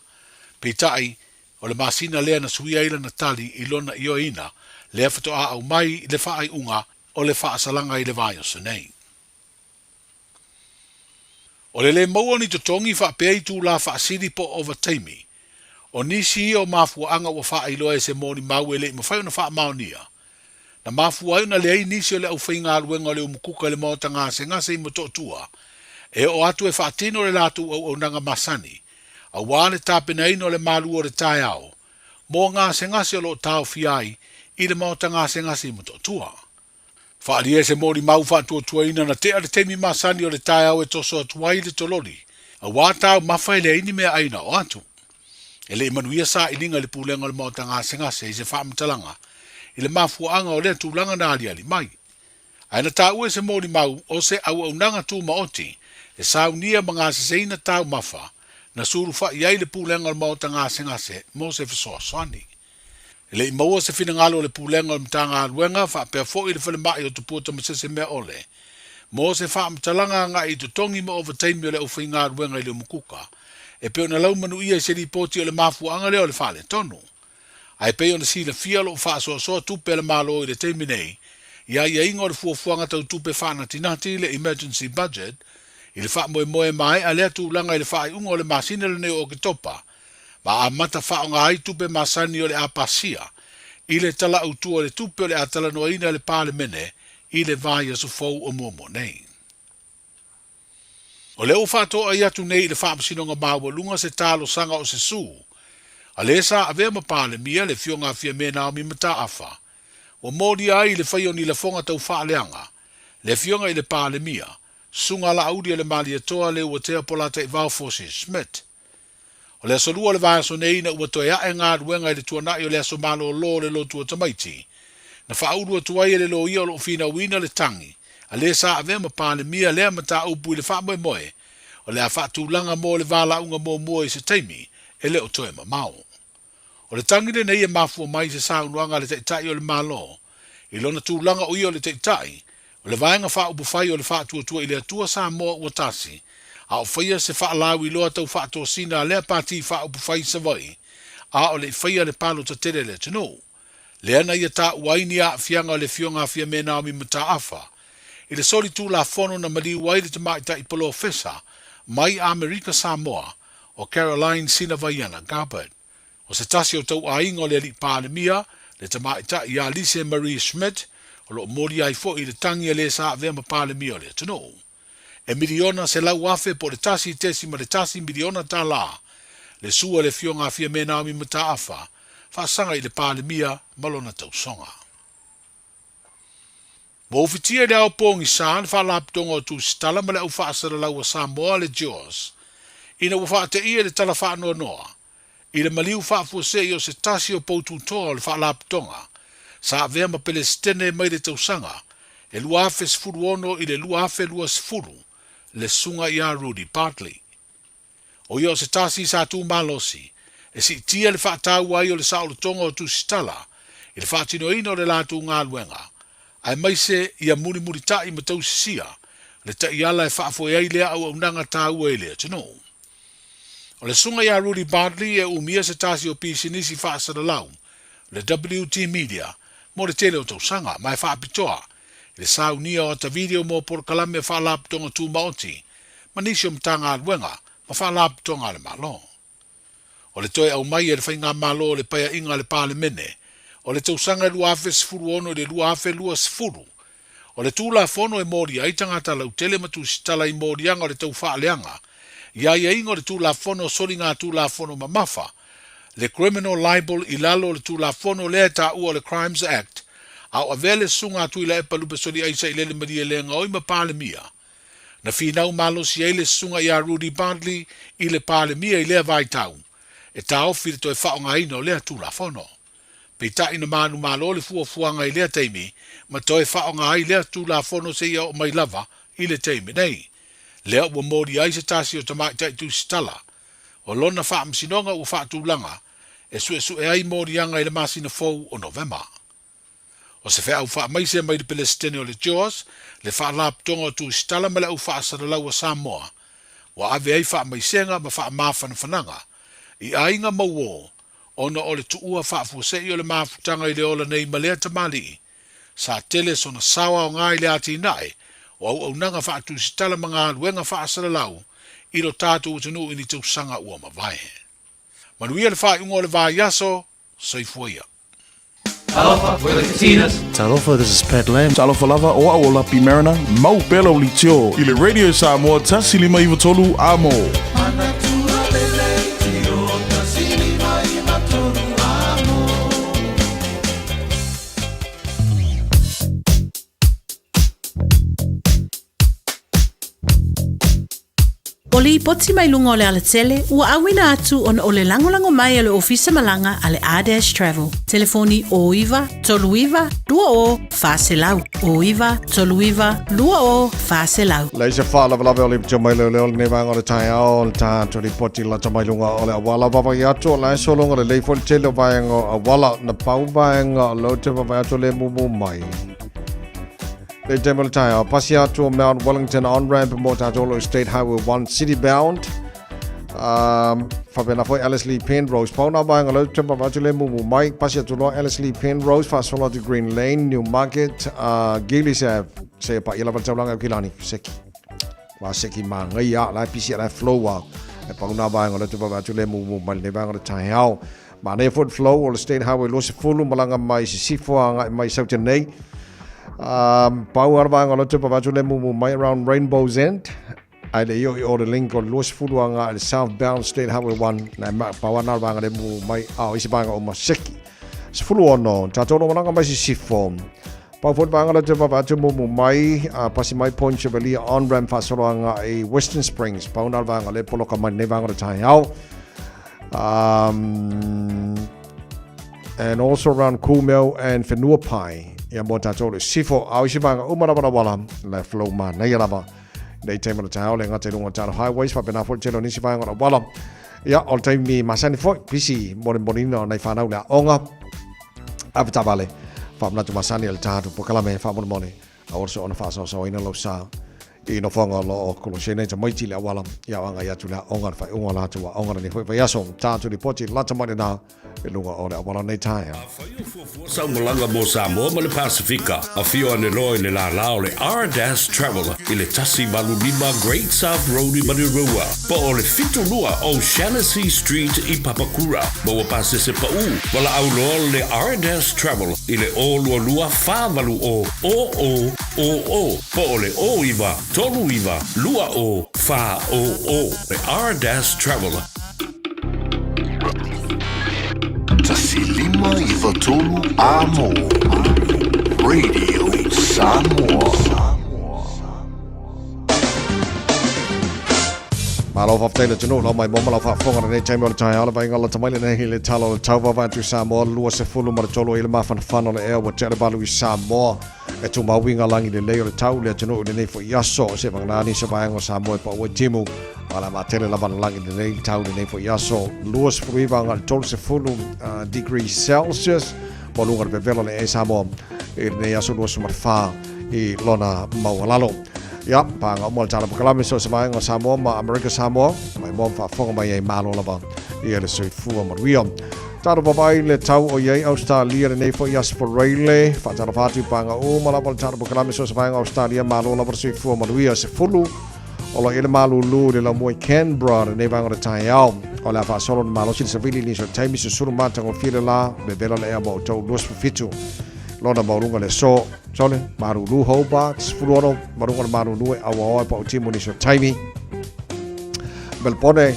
Peitai, o le masina lea na suia ila na tali i lona i o ina, lea whato a au mai le wha ai unga o le whaasalanga i le vai o senei. O le maua ni totongi wha pea i tū la whaasiri po o teimi. O nisi o mafua anga wa wha iloa e se mori mau e le ima whai ona wha maonia. Na mafua ai na le ai nisi o le au whainga aruenga o le umukuka le maota ngase i mototua. E o atu e whaatino le latu au nanga masani. A wale tapena ino le Malu o le Taeao. Mo ngase o lo tau fiai i le maota ngase i mototua. Whaari e se mori mau whaatua ina na te temi masani o le Taeao e toso atuai le tolori. A wātau mawhai le ini mea aina o atu. E le imanuia sa ilinga le pulenga le maota ngase i se whaamatalanga. I le mafuanga o le tūlanga na ali mai. Aina tāu e se mori mau o se au nanga tū maoti. E saunia mga seina tāu mafa. Na suru wha iai le pulenga le maota ngase mo se fisoa swani. E le imaua se finangalo le pulenga le mtanga aluenga wha pia fo i le whalemai o tuputa masese mea ole. Mo se whaamatalanga nga i tutongi ma overtime o le uwhainga aluenga i le mukuka. E peo na lau manu ia se ripoti o le mafuanga leo le whale tonu. Ai peo na si le fia lo whaasoa tupe le malo i le teimi nei, ia ingo le fuafuanga tau tupe whaana tinati le emergency budget, i le wha moe mai a lea tūlanga i le wha ungo le masina le neo o ke topa, ma a mata whaonga ai tupe masani o le apasia, i le tala utua le tupe o le atala noaina le pāle mene, i le vai aso fau o momo nei. O leo whātoa i atu nei i le whaapasinonga maua lunga se tālo sanga o se sū. A le sa avea mapale mia le fionga fia mena o mi mata afa. O modi ai le whaion i le fonga tau whaaleanga. Le fionga i le pale mia. Sunga la audi le mali atoa le ua tea polata i Valfosi Smith. O le asolua le vāso nei na ua toi ae ngā ruenga i le tuanai o le aso malo o lo le lo tua tamaiti. Na whaurua tuai le lo ia o lo fina wina le tangi. A le sa avea mapale mia lea mata upu i le wha moe. O le a whaatulanga mo le wala unga mo mua i se teimi. E le o toe mamao. O le tangine nei e mafua mai se saunuanga le teitai o le malo. I lona tūlanga ui o le teitai. O le vaenga wha upu whai o le wha tuatua i le atua Samoa ua tasi. A o whaia se wha alau i loa tau wha toa sina lea pati wha upu whai sa vai. A o le whaia le palo ta tere le tino. Le ana ia ta uaini a fianga o le fionga fia mena o mi mata afa. I le soli tū la fono na mali uai le tamaita i polo fesa. Mai Amerika Samoa. O Caroline Sinavaiana Garbert. O se tasi o tau aingo le li pālemia, le tamaita i Alice Marie Schmidt, o lo mori ai fo i le tangi le sa avema pālemia le tano. E miliona se lau afe po le tasi tesi ma le tasi miliona ta la, le sua le fionga fia mena mi mata afa, fa sanga i le pālemia malona tau songa. Mo ufitia le au pongi saan, fa laptonga o tu stala ma le au faasara lau a Samoa le Jaws, ina ufa te ia le tala wha noa. I le maliu whaafuase o se tasi o poutu toa o le whaalaptonga, sa avea ma Palestine mai le tausanga, E lua afe sifuru ono i le lua afe lua sifuru, le sunga ia Rudy Bartley. O ia o se tasi sa tu malosi, e si tia le whaatau ai o le sao le tonga o tu stala, i le whaatino ino le lātu ngā luenga, ai maise ia muri muri tai ma tau sisia, le tai ala e whaafoe ai lea au unanga tau e lea tino. O le sunga ia Rudy Bartley e umia se tasi o pisinisi whaasara lau, le WT Media, mo le tele o tau sanga, mai whaapitoa, le sau nia o ta video mo por kalame e whaalap tonga tu maoti, manisi o mtanga aluenga, ma whaalap tonga le malo. O le toe au mai e le whainga malo le paya inga le pāle mene, o le tausanga lua afe sifuru ono le lua afe lua sifuru, o le tūla fono e mori ai tangata lau tele matu sitala i mori anga o le tau whaaleanga, ia ia ingo le tūla fono sori ngā tūla fono mamafa, le criminal libel i lalo le tūla fono lea ta ua le Crimes Act, au avele sunga tui la e palupe sori aisa i lele maria le ngoi ma pāle mia. Na finau malo si eile sunga ia Rudy Bartley i le pāle mia i lea vai tau, e ta ofi le toe whaonga ino lea tūla fono. Peita ina manu malo le fuanga i lea teimi, ma toe whaonga ai lea tūla fono se ia o mai lava i le teimi nei. Lea ua mori ai se tasi o tamai tai tu stala, o lona whaamsinonga ua whaatūlanga, e su e ai mori anga i le masina fou o November. O se whea au wha maise mai le Palestine o le Jaws, le wha lap tonga o tu stala ma le au wha asaralau a Samoa, wa ave ai wha maisenga ma wha mawhana whananga, i ainga mauo, ona o le tuua wha fuasei o le mawhutanga i le ola nei malea tamali, sa tele sona sawa o ngai le ati nai, o au nanga wha tu stala mga luenga wha asaralau, i lo tātou utanu ini tau sanga ua mawai. Manuia le wha ungo le vai yaso, saifuia.
Talofa, we're the Katinas.
Talofa, this is Pat Lam. Talofa lava o aola pi marina. Mau belo li tio. I le Radio Samoa tasilima iwa tolu amo.
O le ipoti mai lunga o le alatele, ua awina atu on o le langolango mai o le ofisa malanga a le A-Dash Travel. Telefoni o iwa, tolu iwa, lua o, whaselau. O iwa, tolu iwa, lua o, whaselau.
Leisa whaalavalave o le pita leo leo le nevanga o le Taeao o le tātou li poti la tamai lunga o le awala vavai atu o le solonga le leifo le tele vaenga o awala na pau vaenga o lo te vavai atu le mumu mai. Le Demo Taeao, pasi atu o Mount Wellington on-ramp mo tātolo State Highway 1 city-bound. Whapena foi Alice Lee Penrose. Pauna vaenga lo te vavai le mumu mai. Pasi atu lo Alice Lee Penrose, whasola to Green Lane, Newmarket, Gillies Ave. Se pa ila vatsaulanga kilani, seki. Wa seki mangai a la pisi la flow wa. E pauna vaenga lo te vavai le mumu mai le vaenga le Taeao. Ma ne foot flow o le State Highway lo se fulu malanga mai se sifoanga mai sauti nei. Pau arvanga lo tupa vatu le mumu mai around Rainbow's End. Ai le io o le link o los furuanga le southbound State Highway 1 na pau arvanga le mumu mai au isi banga o maseki. Se fulu ono tatono malanga mai si sifo. Pau fut banga lo tupa vatu mumu mai pasi mai Point Chevalier on ramp fasolanga e Western Springs. Pau arvanga le poloka mai ne vanga le Taeao. And also around Kumeo and Whenuapai. Ia mo tātou sifo au isibanga umarabara wala le flow ma nei lava nei teima le Taeao le ngate lunga tātou highways whapena fo telo nisi vanga na wala ia o teimi masani fo pisi morinborina nei whanau le onga apitavale whamnatu masani le tātou pokalame whamonimone a orso ona whaso so ina lo sa i no whanga lo o kolosene ta maiti le wala ia wanga ia tu le onga whai unga la tua onga ni fo yaso tātou li poti lata mai na e lunga o le wala nei Taeao.
Sa molanga mo Samoa ma le Pasifika a fio ane loe le la lao le R-Dash Travel i le tasi malu lima Great South Road i Marirua po o le fitu lua o Shaughnessy Street i Papakura mo wa pase se pa u wala au loa le R-Dash Travel i le o lua lua whāwalu o po o le o iwa tolu iwa lua o whā o le R-Dash Travel.
Tasilima iwa tolu amo Radio Samoa.
Malo whawtaila tunu lau mai momala whawhonga nei taimi o le Taeao le vainga la tamaile nei le talo le tauwa vantu Samoa lua se fulu ma le tolo i le mawhana whano le ea wa tere balu i Samoa e tu mawinga langi le leo le tau le tunu le nei fo yaso se vangnani se vai ngo Samoa pa o timu ala matele la van langi le nei tau le nei fo yaso luas fruiva ngal tol se fulu degrees Celsius mo lunga le velo le Samoa e nei yaso luas marfa i lona mawalalo ya pa nga mo tala kalame so se vai ngo Samoa ma America Samoa mai mo fa fonga mai e malo la ba i le soi fu mo rio Taro papai le tau o iei Australia le nei fo ias for Rayleigh fa taro fatu panga o mala pal taro kalame so sa Australia malo la versi fu mo rio se fulu o la ele malu lu le la moi Canberra le nei vanga le Taeao o la fa solo malo si savili ni so taimi se suru mata ngo file la be bela le abo tau los fitu lona maurunga le so sole maru lu Hobart fulu marunga maru lu awa pa o timu ni so taimi Melbourne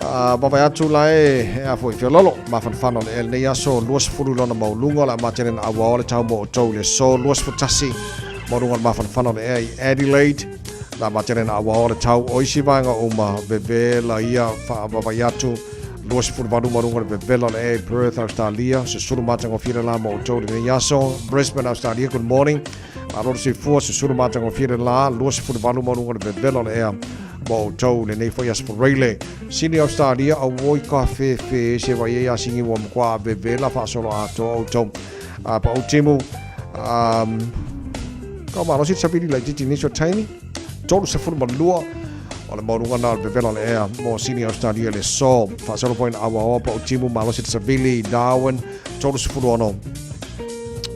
Baba atu lai a foi fiololo ma fan el nei aso luas fulu lona maulunga la matenen awa le tau mo tau le so luas futasi morunga ma fan le Adelaide la matenen awa le tau oisi vanga uma bebe la ia fa baba atu luas fulu marunga bebe la le Perth Australia se suru matango fira la mo tau le aso Brisbane Australia good morning aro se fu se suru matango fira la luas fulu marunga bebe la le mo tau le nei foi as for Rayleigh sini Australia a woi ka fe se vai ia singi wo kwa bebe la fa solo ato o tau pa o timu ka ma no si sabili la titi ni so tiny tolu se fulu malua o le morunga na bebe la le mo sini Australia le so fa solo point awa pa o timu ma no si sabili Darwin tolu se fulu ono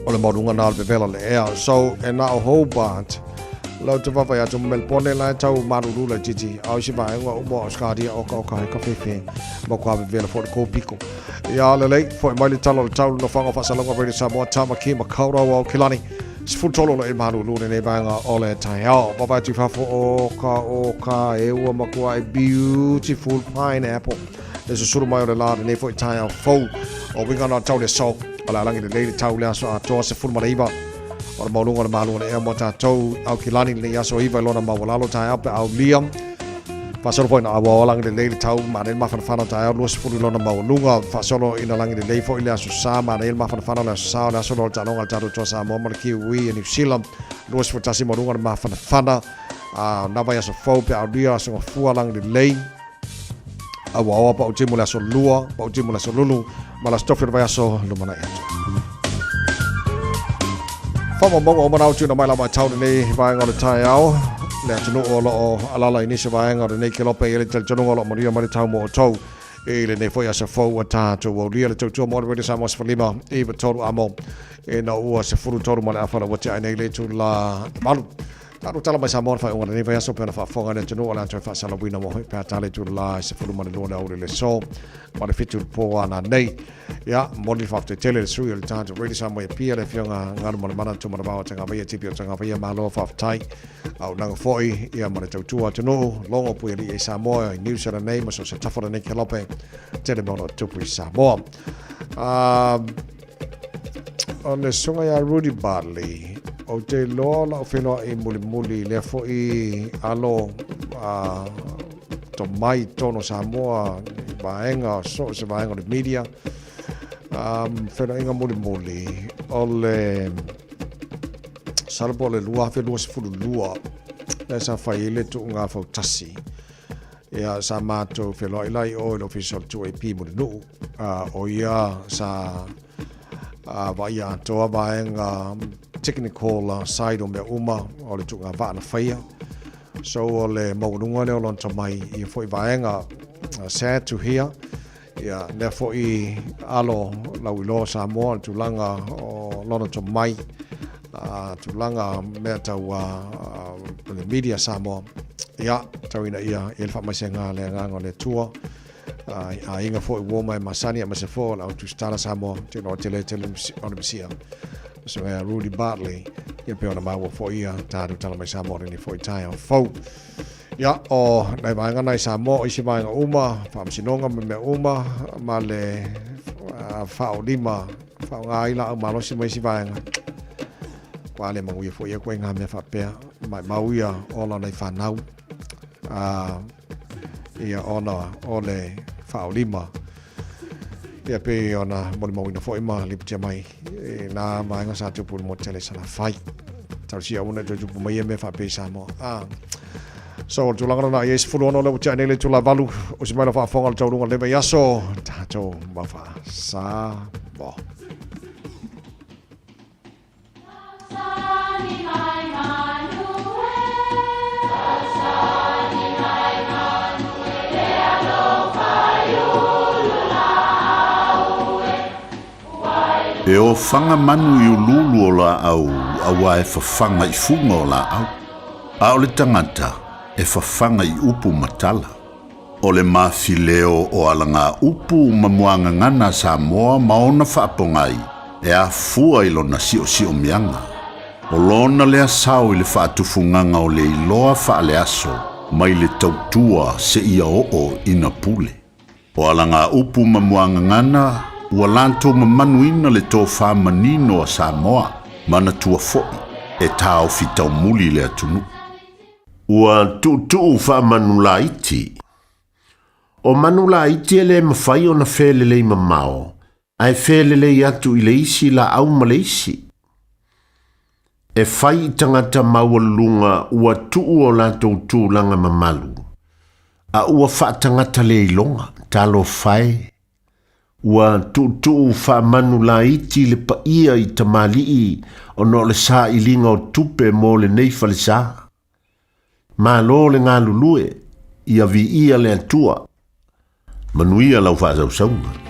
o le morunga na bebe la le so and now Hobart Lau te wawai atu Melbourne lai tau maruru la titi au si vai ngā umo Australia o ka whewhe ma kua vela fo le kōpiko ia le lei fo mai le talo le tau no whanga whasalonga veri Samoa tamaki ma kaura au kilani sifutolo le maruru le nei vanga o le Taeao wawai atu whafo o ka e ua ma kua e beautiful pineapple le susuru mai o le la le nei fo i Taeao fau o winga na tau le so o la langi le nei le tau le aso a toa se fulma iwa o le maulunga le malu le ea mo tātou au kilani le aso iwa lona mawalalo tae ape au liam whasolo poina awa o langi le leili tau ma ne mawhanawhana tae au luas furu lona maulunga whasolo ina langi le leifo ile aso sa ma ne mawhanawhana le aso sa le aso lo tanonga le tātou toa sa moma le kiwi e New Zealand luas futasi maulunga le mawhanawhana nawa aso fau pe au lia aso ngafua langi le lei awa oa pa au timu le aso lua pa au timu le aso lulu ma la stofi le aso lumana eto Fama mongo o manau tūna mai lama tau nei vaenga o le Taeao le atunu o lo alala inisa vaenga o le nei kelope i le taltonunga o lo maria mari tau mo o tau i le nei foi asa fau a tātou o lia le tautua mo le Samoa sefalima i wa toru amo e na ua se furu toru ma le awhana wati ai nei le tu la Malu Tāru tala mai Samoa whai unga nei vai aso pēna whaafonga ne tunu o le atoi whaasala wina mo hoi pēa tale tu la se furu ma le lona aure le so ma le fitu po ana nei ia moli whafte tele le sui o le tātou ready Samoa i pia le whionga ngaru ma le mana tu ma le bawa tanga vai tipi o tanga vai malo whaftai au nanga foi ia ma le tautua tunu longo pui li e Samoa i New Zealand nei ma so se tafora nei kelope tele mono tupu i Samoa o le sunga ia Rudy Bartley o te loa la o whenua i muli le fo i alo to mai tono Samoa vaenga so se vaenga le media whenua inga muli o le salpo le lua whenua se fulu lua le sa whai le tu ngā whau tasi ia sa mātou whenua ilai o il official 2AP muli nuu o ia sa vai atoa vaenga technical side o me uma o le tunga vana whaia so o le maununga leo lonta mai i foi vaenga sad to hear ia ne foi alo lau ilo Samoa tulanga o lona to mai tulanga mea tau le media Samoa ia tauina ia ilfa mai senga le nganga le tua a inga foi woma e masani a masefo la tu stala Samoa tino tele on bisia so Rudy Bartley ia pe ona maua fo ia tāru tala mai Samoa ni fo i Taeao fau ia o nei vaenga nei Samoa isi vaenga uma whaamsinonga me uma ma le whao lima whao ngā ila au malosi mai isi vaenga kwa le mangu ia fo ia koe ngā mea whapea mai mau ia ola nei whanau ia ona o le whao lima ia pe ona moni mawina fo ima liputia mai na vaenga sa tupu mo tele sala fai tau sia una tu mai me fa pe Samoa. So tu langa na yes fulu no le chane le tu la valu o si mai fa fonga tau runga le yaso tato ma fa sa bo.
E o whanga manu i ululu o la au, awa e whawhanga I funga o la au. A o le tangata, e whawhanga I upu matala. O le mawhileo o alanga upu mamuanga ngana Samoa maona whaapongai, e a fua I lona sio mianga. O lona lea sao I le whaatufunganga o le iloa whaale aso, mai le tautua se ia o ina pule. O alanga upu mamuanga ngana, ua lanto mamanuina le tō whamanino a Samoa, mana tua fo'i, e tāo fitau muli le atunu.
Ua tu whamanu iti. O manu iti e le mawhai o na whelelei mamao, ai whelelei atu I le isi la au maleisi. E whai tangata maua ua tuu o la tūlanga mamalu. A ua whaatangata le ilonga, talo whai. Ua tu whamanu iti le paia I tamali'i o no le sa ilinga o tupe mo le nei falisa. Ma lo le ngā lulue, ia vi ia le atua. Manuia lau whaasausaunga.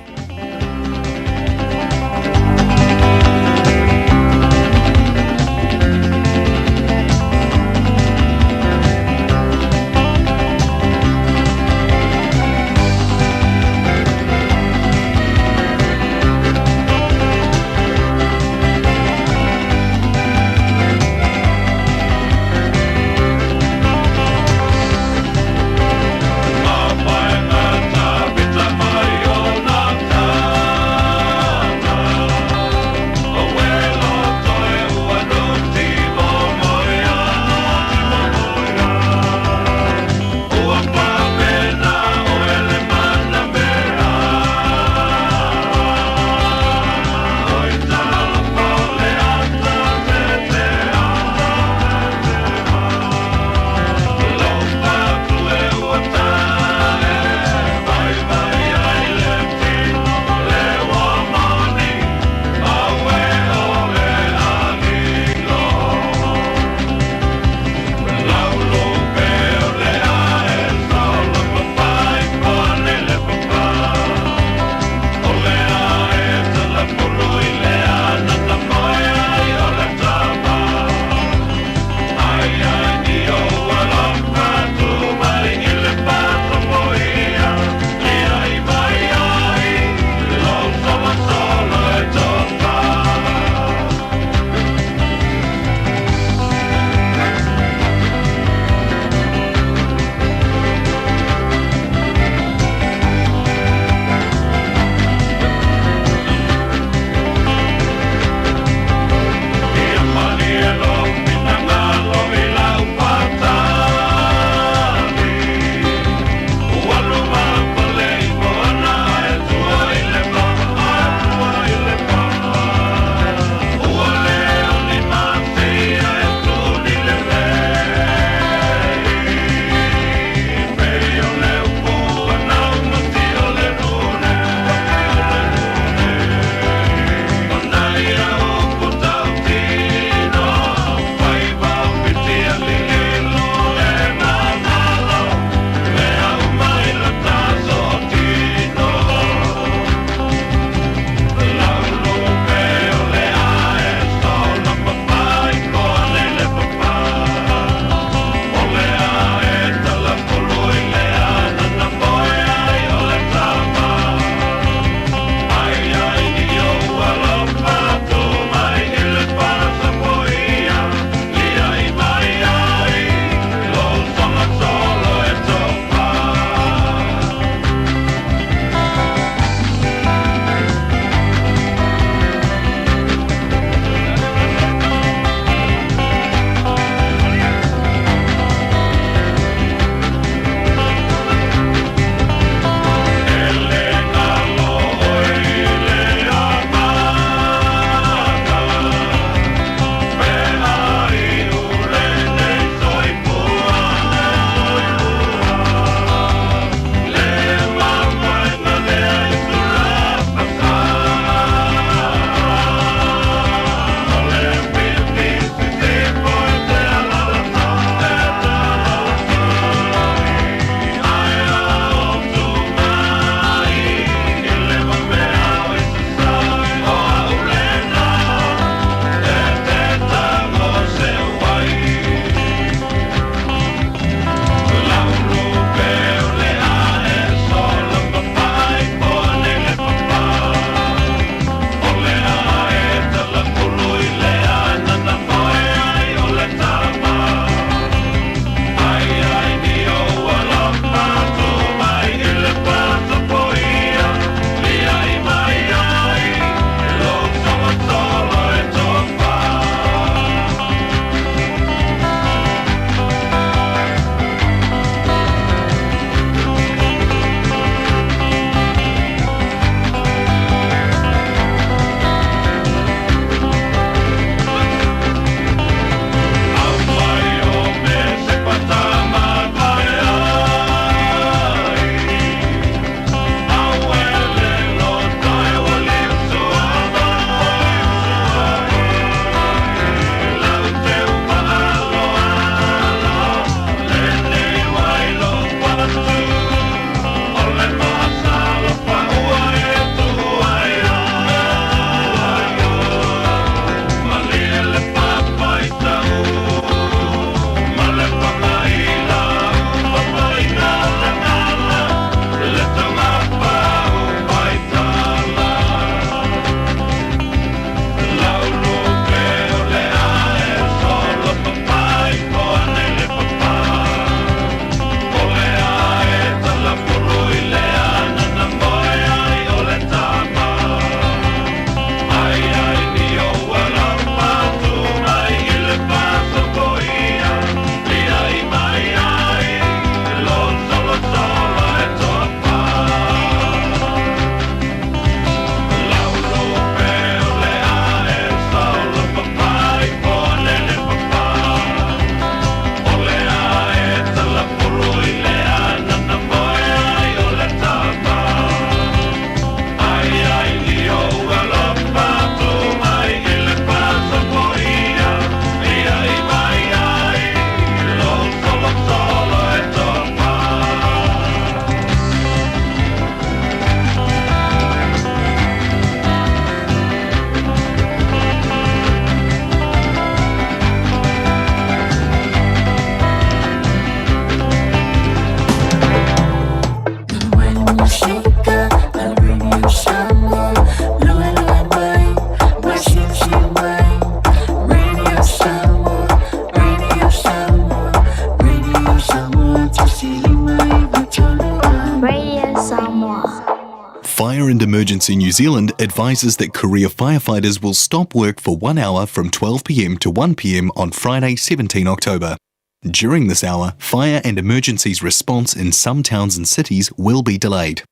Fire and Emergency New Zealand advises that career firefighters will stop work for 1 hour from 12 p.m. to 1 p.m. on Friday, 17 October. During this hour, fire and emergencies response in some towns and cities will be delayed.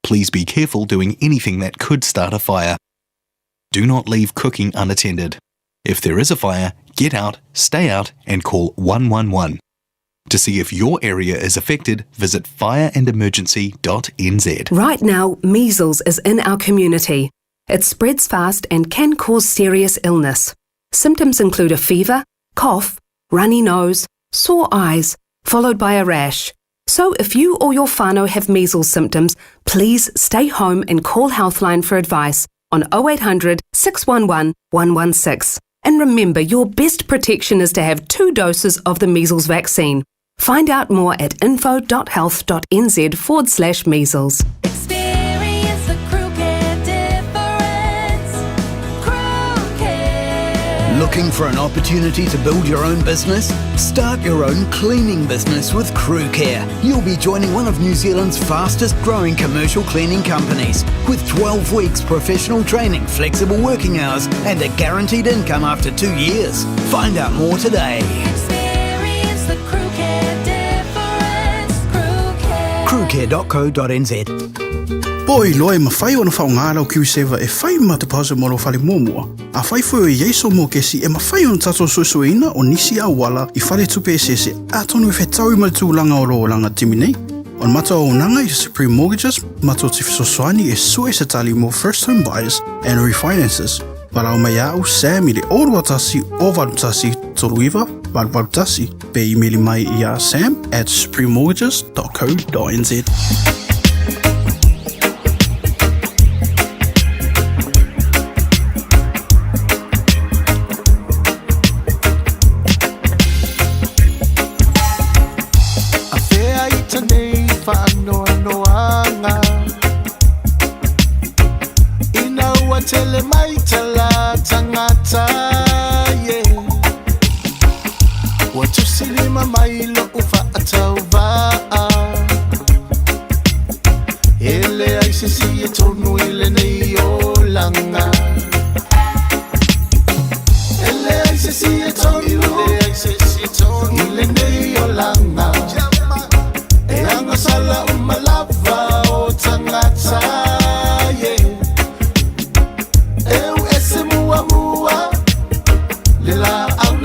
Please be careful doing anything that could start a fire. Do not leave cooking unattended. If there is a fire, get out, stay out, and call 111. To see if your area is affected, visit fireandemergency.nz.
Right now, measles is in our community. It spreads fast and can cause serious illness. Symptoms include a fever, cough, runny nose, sore eyes, followed by a rash. So if you or your whānau have measles symptoms, please stay home and call Healthline for advice on 0800 611 116. And remember, your best protection is to have 2 doses of the measles vaccine. Find out more at info.health.nz/measles.
Experience the crew care difference. Crew care.
Looking for an opportunity to build your own business? Start your own cleaning business with Crew Care. You'll be joining one of New Zealand's fastest growing commercial cleaning companies with 12 weeks professional training, flexible working hours and a guaranteed income after 2 years. Find out more today.
Experience the crew care difference. Crew care.
crewcare.co.nz.
Poi loe mawhai o na whaongara o Q7 e whai ma te pause moro whare mōmua. A whai whai o Yeiso mō kesi e mawhai o na tato sosoina o nisi a wala I whare tupe sese a tonu e whetau I mai tūlanga o roa langa timi nei. O na mata o nanga I Supreme Mortgages, mato te whesoswani e sue se tali mo first home buyers and refinances. Para o mai au Sam I le orua tasi o valutasi toruiva, valutasi pe emaili mai I a sam@suprememortgages.co.nz.
Tele mai tala tangata yeah. Watu silima mai lo ufa atauva ele ai se si tonu ile nei olanga ele ai se si tonu ile nei olanga e anga sala umalava o tangata Lela au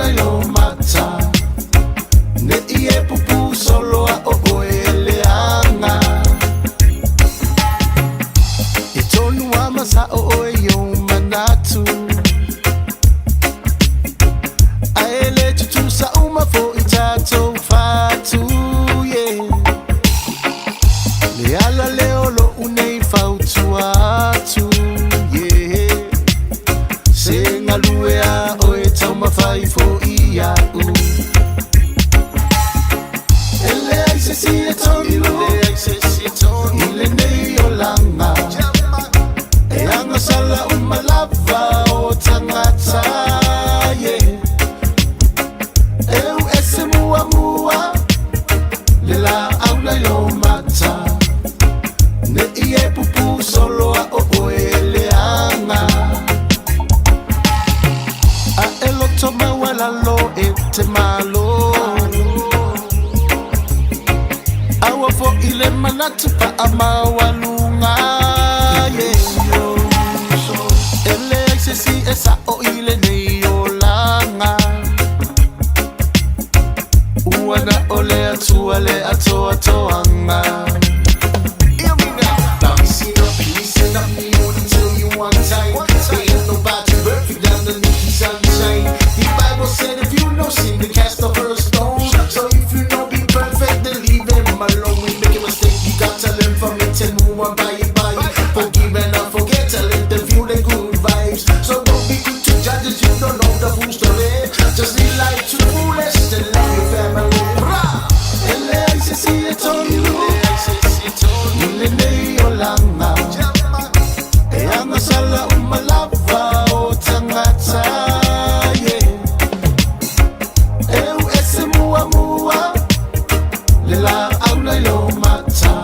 na yo mata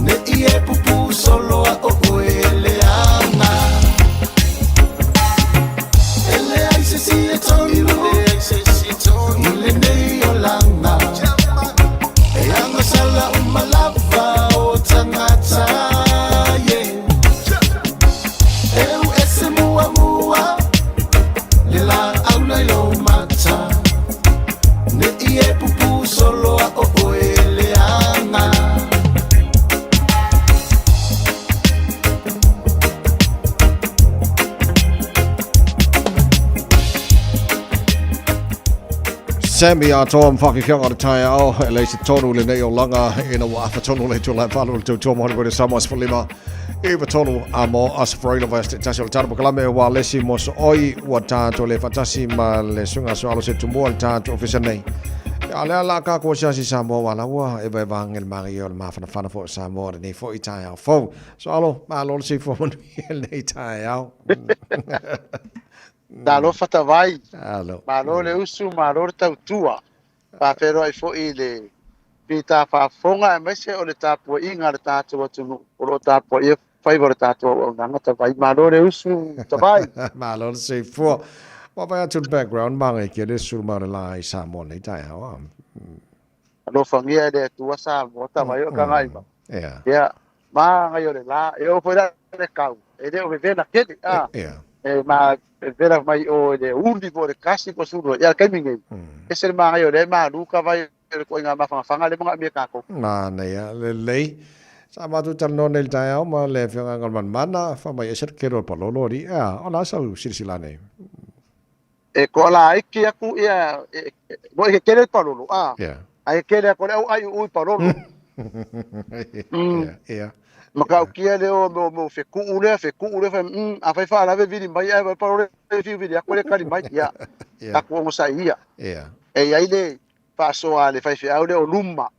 ne ie
Sammy ato mwhakikianga le Taeao e lei se tonu le nei o langa ina wa awha tonu le tula whalu le tūtua mohani koe Samoa Sfalima e wa tonu a mo asafraila vasta tasi o le tāna pakalame wa lesi mo so oi wa tātou le fatasi ma le sunga so alo se tumua le tātou ofisa nei a lea la ka kua siasi Samoa wala ua e vai vange le mangi o le mawhana whana fo Samoa le nei fo i Taeao fo so alo ma alo le si fo manu i le nei Taeao
Malo fatavai.
Alo.
Malo le usu, malo le tautua. Pāwhero ai fo i le pita whafonga e mese o le tāpua inga le tātua tunu. O lo tāpua i whaiva le tātua o nanga tawai. Malo le usu tawai.
Malo le si fo. Wa vai atu background mangi ki le suru ma le lai Samoa nei Taeao.
Alo whangia le tua Samoa tawai o ka ngai ma.
Yeah.
Ia, ma ngai o le la. E o whaira le kau. E le o me vena kete.
Yeah.
E ma vera mai o le uli vo le kasi po suru ia kai mingi e se ma yo le ma lu ka vai ko nga ma fanga le mga me ka ko
Na nei le lei sa ma tu tal no nel Taeao ma le fionga ngal man mana fa mai eser kero palolo ri ona sa silsila nei
e ko la iki aku ia mo e kere palolo
yeah
ai kere ko au ai u palolo
yeah
maka o kia le o mo fe ku ule fa a fa fa la ve vidi mai ai pa ore fi vidi ko le kali mai ya ta ko mo sa ia
yeah
e ai le fa so ale fa fi au le o lumma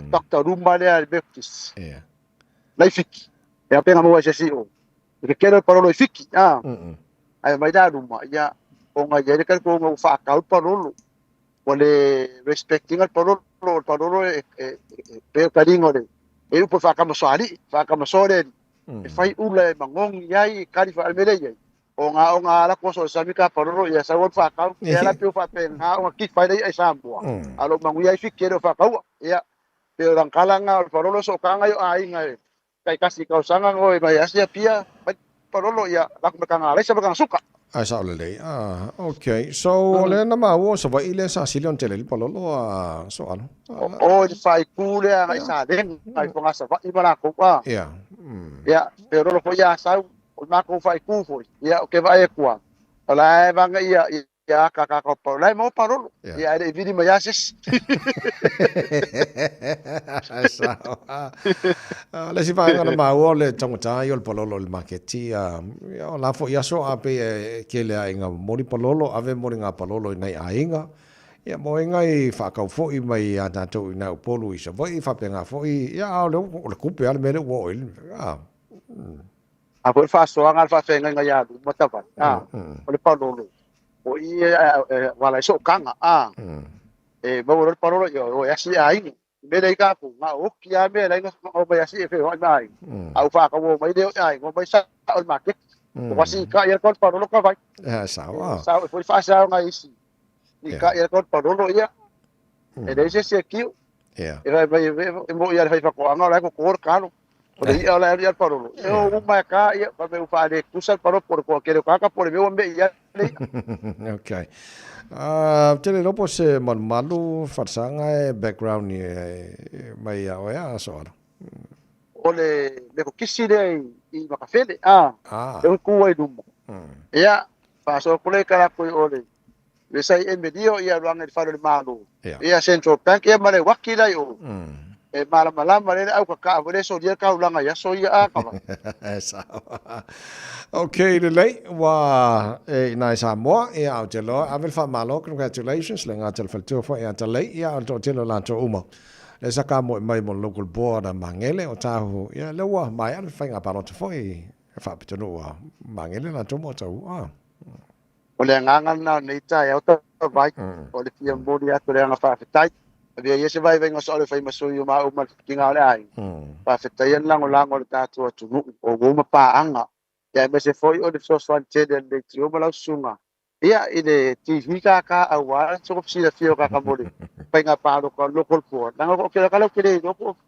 doctor lumma le al baptist
yeah
lai fiki e apena mo se si o ke kero parolo fiki ai mai da lumma ya o nga ye ka ko mo fa ka parolo ole respecting al parolo e pe karingo le e upo whakamasari e whai ula e mangongi ai kari wha almere iai o ngā ala koso e samika paroro ia sa wot whakau e ala pio whape ngā o ngā ki whai rei ai Samoa alo mangu iai whikere o whakau ia pio rangkalanga o paroro so kanga yo a inga e kai kasi kau sanga ngo e mai asia pia paroro ia laku meka ngā reisa meka suka
ai sa ole lei okay so le na ma wo so vai le sa silion tele palolo so ano
o i fai kule ai sa den ai ko ngasa va i bara ko
yeah
ya pero lo foi sa o ma ko fai ku foi ya o que vai kwa ola va nga ya ka ko po lai mo parolo ya e vidi ma yases
sa le si va nga ma wo le tangata yo palolo le marketi ya la fo ya so ape ke le ainga mori palolo ave mori nga palolo nei ainga ia mo ngai fa ka fo i mai a tato ina polu i sa vai fa penga fo i ia le kupe al mele wo
a por fa so nga fa fenga nga ya mo ta va o le palolo o i wala so kanga e mo le palolo yo o ya si ai me dei ka ku nga o ki a me lai o ba ya si e fe o mai au fa ka wo mai de ai mo mai sa o market o wasi ka ya ko palolo ka vai
sa
foi fa sa nga isi ni ka ia ko parolo ia e dei se kiu e vai mo ia fai ko anga la ko kano o ia la ia parolo e o ma ka ia va me fa de kusal paro por ko que ka por me o me ia
okay tele lopo se Malu farsanga e background ni mai ya so
o le ko kisi de i makafele e ko ai dum ia fa so ko le kala ko o le sai e medio ia ruanga de faro de Malu ia central bank ia male wakila yo e mala le au ka vole so dia ka ulanga ya so ia ka
sa okay le lei wa e nai Samoa ia au te lo avel fa malo congratulations le nga tel falto fo ia te lei ia to te lo la to uma le saka mo mai mo local board mangele o tahu ia le wa mai al fainga paro te foi fa pitonu mangele la to mo tau
o le nganga na nei tai au ta vai o le fia mori atu le nga fa fitai avia ia se vai venga so le fai maso yu ma o ma kinga le ai fa fitai lango le tatu atu o go ma pa anga ya me se foi o le so swan tede le tio ma la sunga ia ile ti hika ka awa so ko si fio ka ka mori pa nga pa lo ko local port nga ko ke ka lo ke le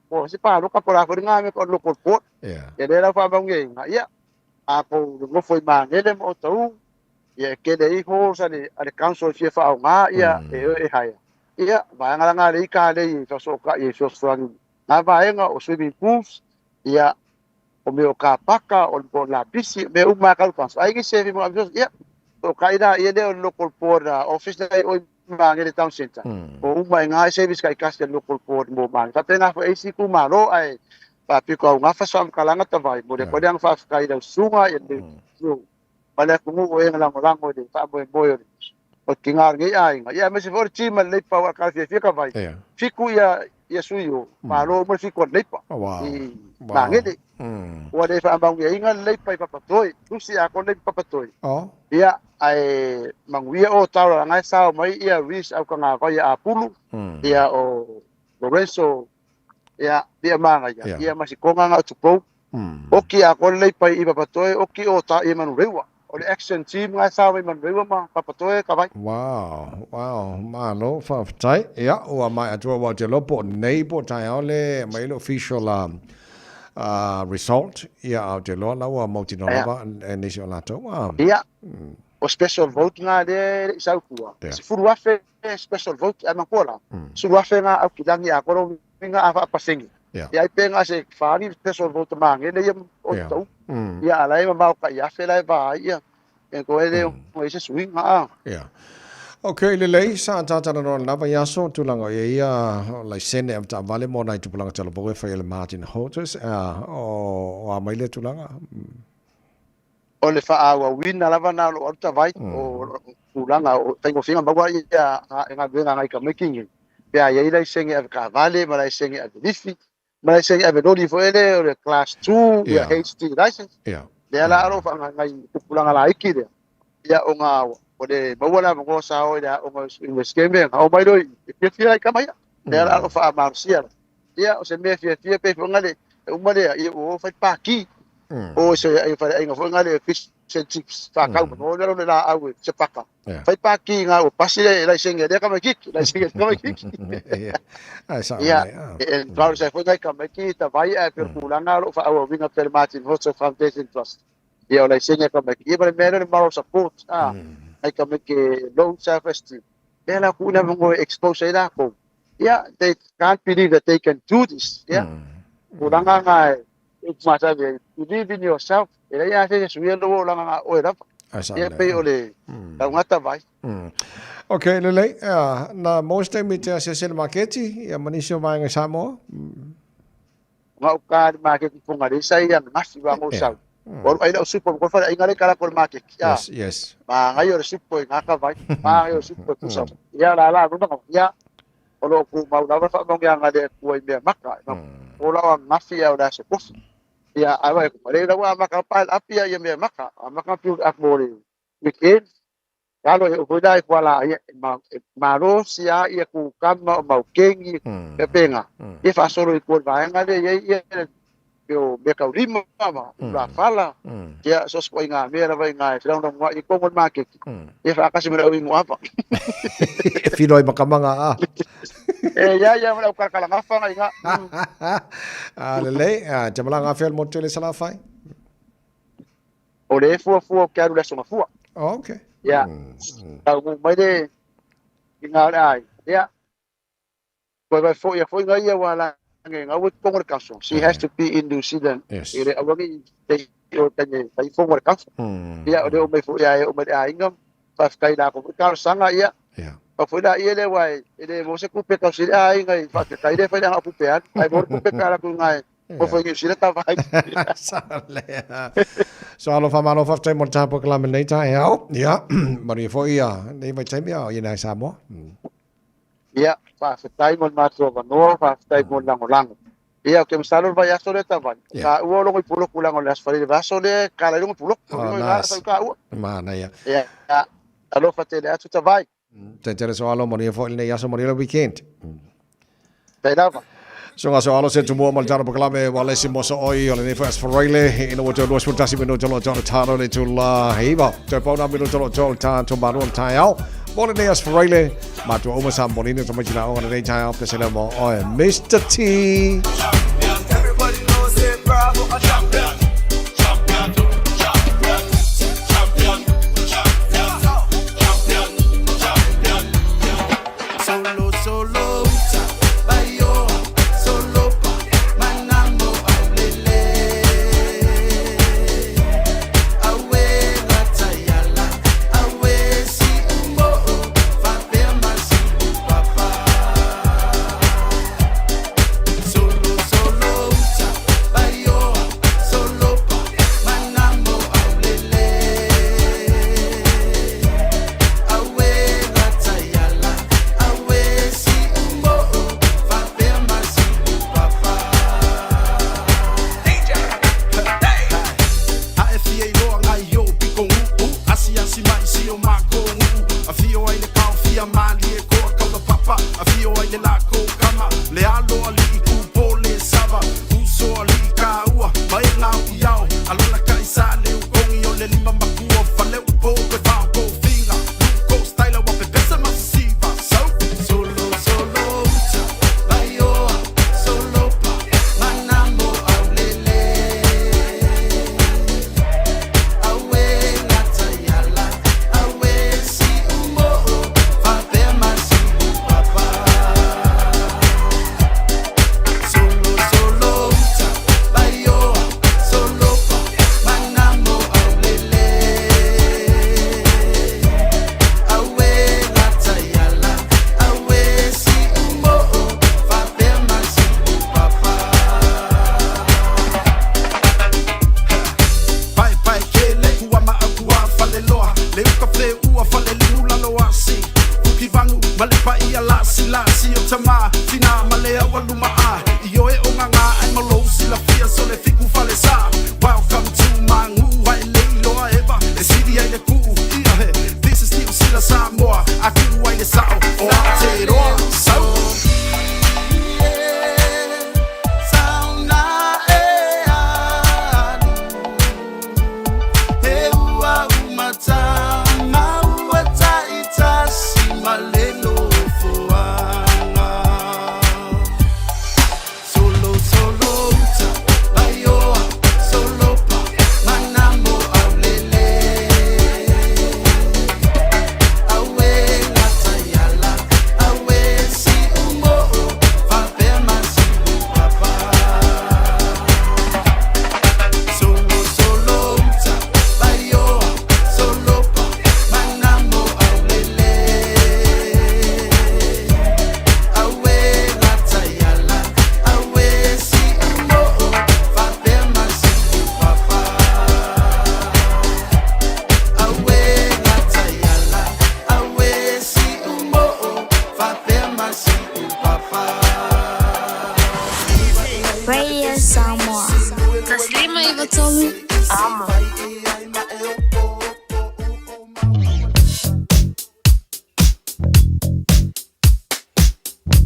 ko si pa lo ka por a nga me ko local port ya le la fa ba nge ia a ko go foi ma ele mo tau ia ke le ho sa le council fia fa nga ia e haya ia va nga le ka le so ka e so na va nga o swimming pools ia o me o ka paka o la bisi me o ma ka pas ai que se mo ia o ka ida ia le local port office dai o mangi le town center o uma nga service kai kas lo kol ko mo man fa tena fa AC ku malo ai pa pi ko nga fa sam kalanga ta vai mo de ko yang fa kai da sunga e de so pala ku mo e lang de fa mo o kingar ngi ai nga ya me se for chi man le pa wa ka fi ka vai fiku ya suyo malo mo fiku le pa mangi de o de fa bang ye nga le pa papatoi tu si a ko le papatoi ia ai manguia o tau ngai sao mai ia ris au kanga ko ia apulu ia o Lorenzo ia dia manga ia masikonga nga tupo o ki a ko le pai i papatoi o ki o ta i manu rewa o le action team ngai sao i manu rewa ma papatoi ka vai
wow malo fa tai ia o mai atua wa te lopo nei po tai ole mai lo official result ia au te lo la wa multi nova initial lato
ia o special vote nga de sau kua se furu afe special vote ama kola su afe nga au kilangi a koro nga afa pasengi ia penga se fari special vote mange le o to ia alai ma ka ia fe lai ba ia en ko ele o ese swing
Okay, le sa tata no na va yaso tulanga ia like send em ta vale mo na tu pulanga talo boe fa ele Martin Hotels o mai le tulanga
o le fa awa wina lava na o ta vai o tulanga o tengo finga bagua ia nga venga ngai ka making ya ia ile sengi ave ka vale ma ile sengi ave lifi ma ile sengi ave doli fo ele o class 2 ia HT license le ala ro fa ngai tulanga la ikide ia o nga o de bawala mo sa o da o mo skeme o mai do e fia ka mai le ala ro fa marcia ia o se me fia pe ngale o male ia o fa pa ki o se ai fa ai ngafo ngale fish and chips fa ka mo no la au se paka fa pa ki nga o pasile la singe de ka me kik la singe ka me kik ia en claro se foi ka me ki ta vai a per kulanga ro fa o vinga per Martin Hotels Foundation Trust ia la singe ka me ki ba me no mo support ai ka me ke low self esteem ela ku na mo expose ila ko yeah they can't believe that they can do this kulanga nga it's matter you believe in yourself ela ya se suya lo la nga o era ya pe ole la ngata vai
okay le na most time it se marketi ya manisho vai nga Samoa
nga ka market punga de sai ya masi ba mo sa o ai lo super ko fa ai ngale kala ko market
yes
ma ngayo super nga ka vai ma ngayo super ku sa ya la no ya o lo ku mau na fa mo nga ngale ku ai me maka o la mafia o da se ko ya ai ko le da wa maka pal apia ya me maka maka pu akmore weekend kalau eu vou dar igual lá maro se a ia ku kama mau kengi pepenga e fa solo i ko vai ngale ye eu me kaurima mama la fala ya sos ko inga me ra vai ngai frang no i ko mon market e fa kasi me ra wingu apa
filoi makamanga
ya me ka kala ngafa ngai nga
le jamala nga fel mo tele sala fai
o le fu quero le soma fu
okay
ya tau mai de inga ai ya vai foi ngai ya wala nga wit pongor kaso she has to be in New Zealand ire awangi o tanye tai pongor kaso ya o de o mai fo ya o mai ingam pas kai la ko ka sanga ya o foi da ile wai ile mo se ku pe ka si ai ngai fa kai de fa da ku pe ai mo ku pe ka ku ngai o foi que sira ta vai
so alo fa malo fa tai mo ta po kala me nei Taeao ya mari fo ia nei mai tai mia ina Samoa
ya fa tai mon matro va no fa tai mon lang ia ke msalo va ya sole ta va ka u lo ko pulo kulang o las fari va sole ka la lo pulo
mana ya
alo fa te le atu ta vai
te so alo mori fo nei ya so mori lo weekend
tai lava
so nga so alo se tumo mal tara proklame wale si mo so oi ole nei fas forile ino wo lo so tasi mino tolo tano le tula hiva te pona mino tolo ta to maru Taeao Morning as forile ma tu oma sam morning to machina on the Taeao pesela mo Mr. T
Everybody knows it, bravo, a champion. la fia so le fiku fale sa. Welcome to Mangu, ai leilo a eva. Le sidi ai le ku, ia he. This is Steve Sila Samoa. I feel why it's out. O Aotearoa, sau.
Radio Samoa. Taslima Ivatomi. Ama.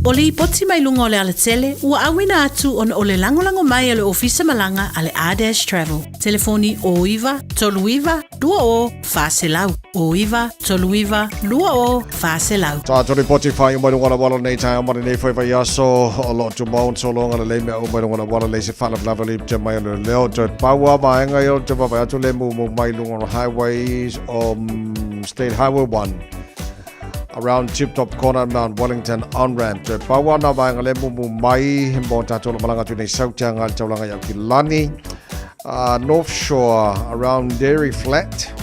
O le ipoti mai lunga o le ala tele, ua awina atu on o le langolango mai o le ofisa malanga a le A-Dash Travel. Telefoni o iwa, tolu iwa, lua o, whaselau. O iwa, tolu iwa, lua o, whaselau.
Tātou ni poti whai umai runga wala nei tai amari nei whai whai aso o lo tu maun so longa le leimea umai runga wala le se whana lava li te mai le leo te paua maenga i o te whai atu le mu mai lunga highways State Highway 1. Around Tip Top Corner, Mount Wellington on-ramp. Te paua na vaenga le mumu mai, mo tātou malanga tu nei sautianga le taulanga iau ki Lani. North Shore, around Dairy Flat,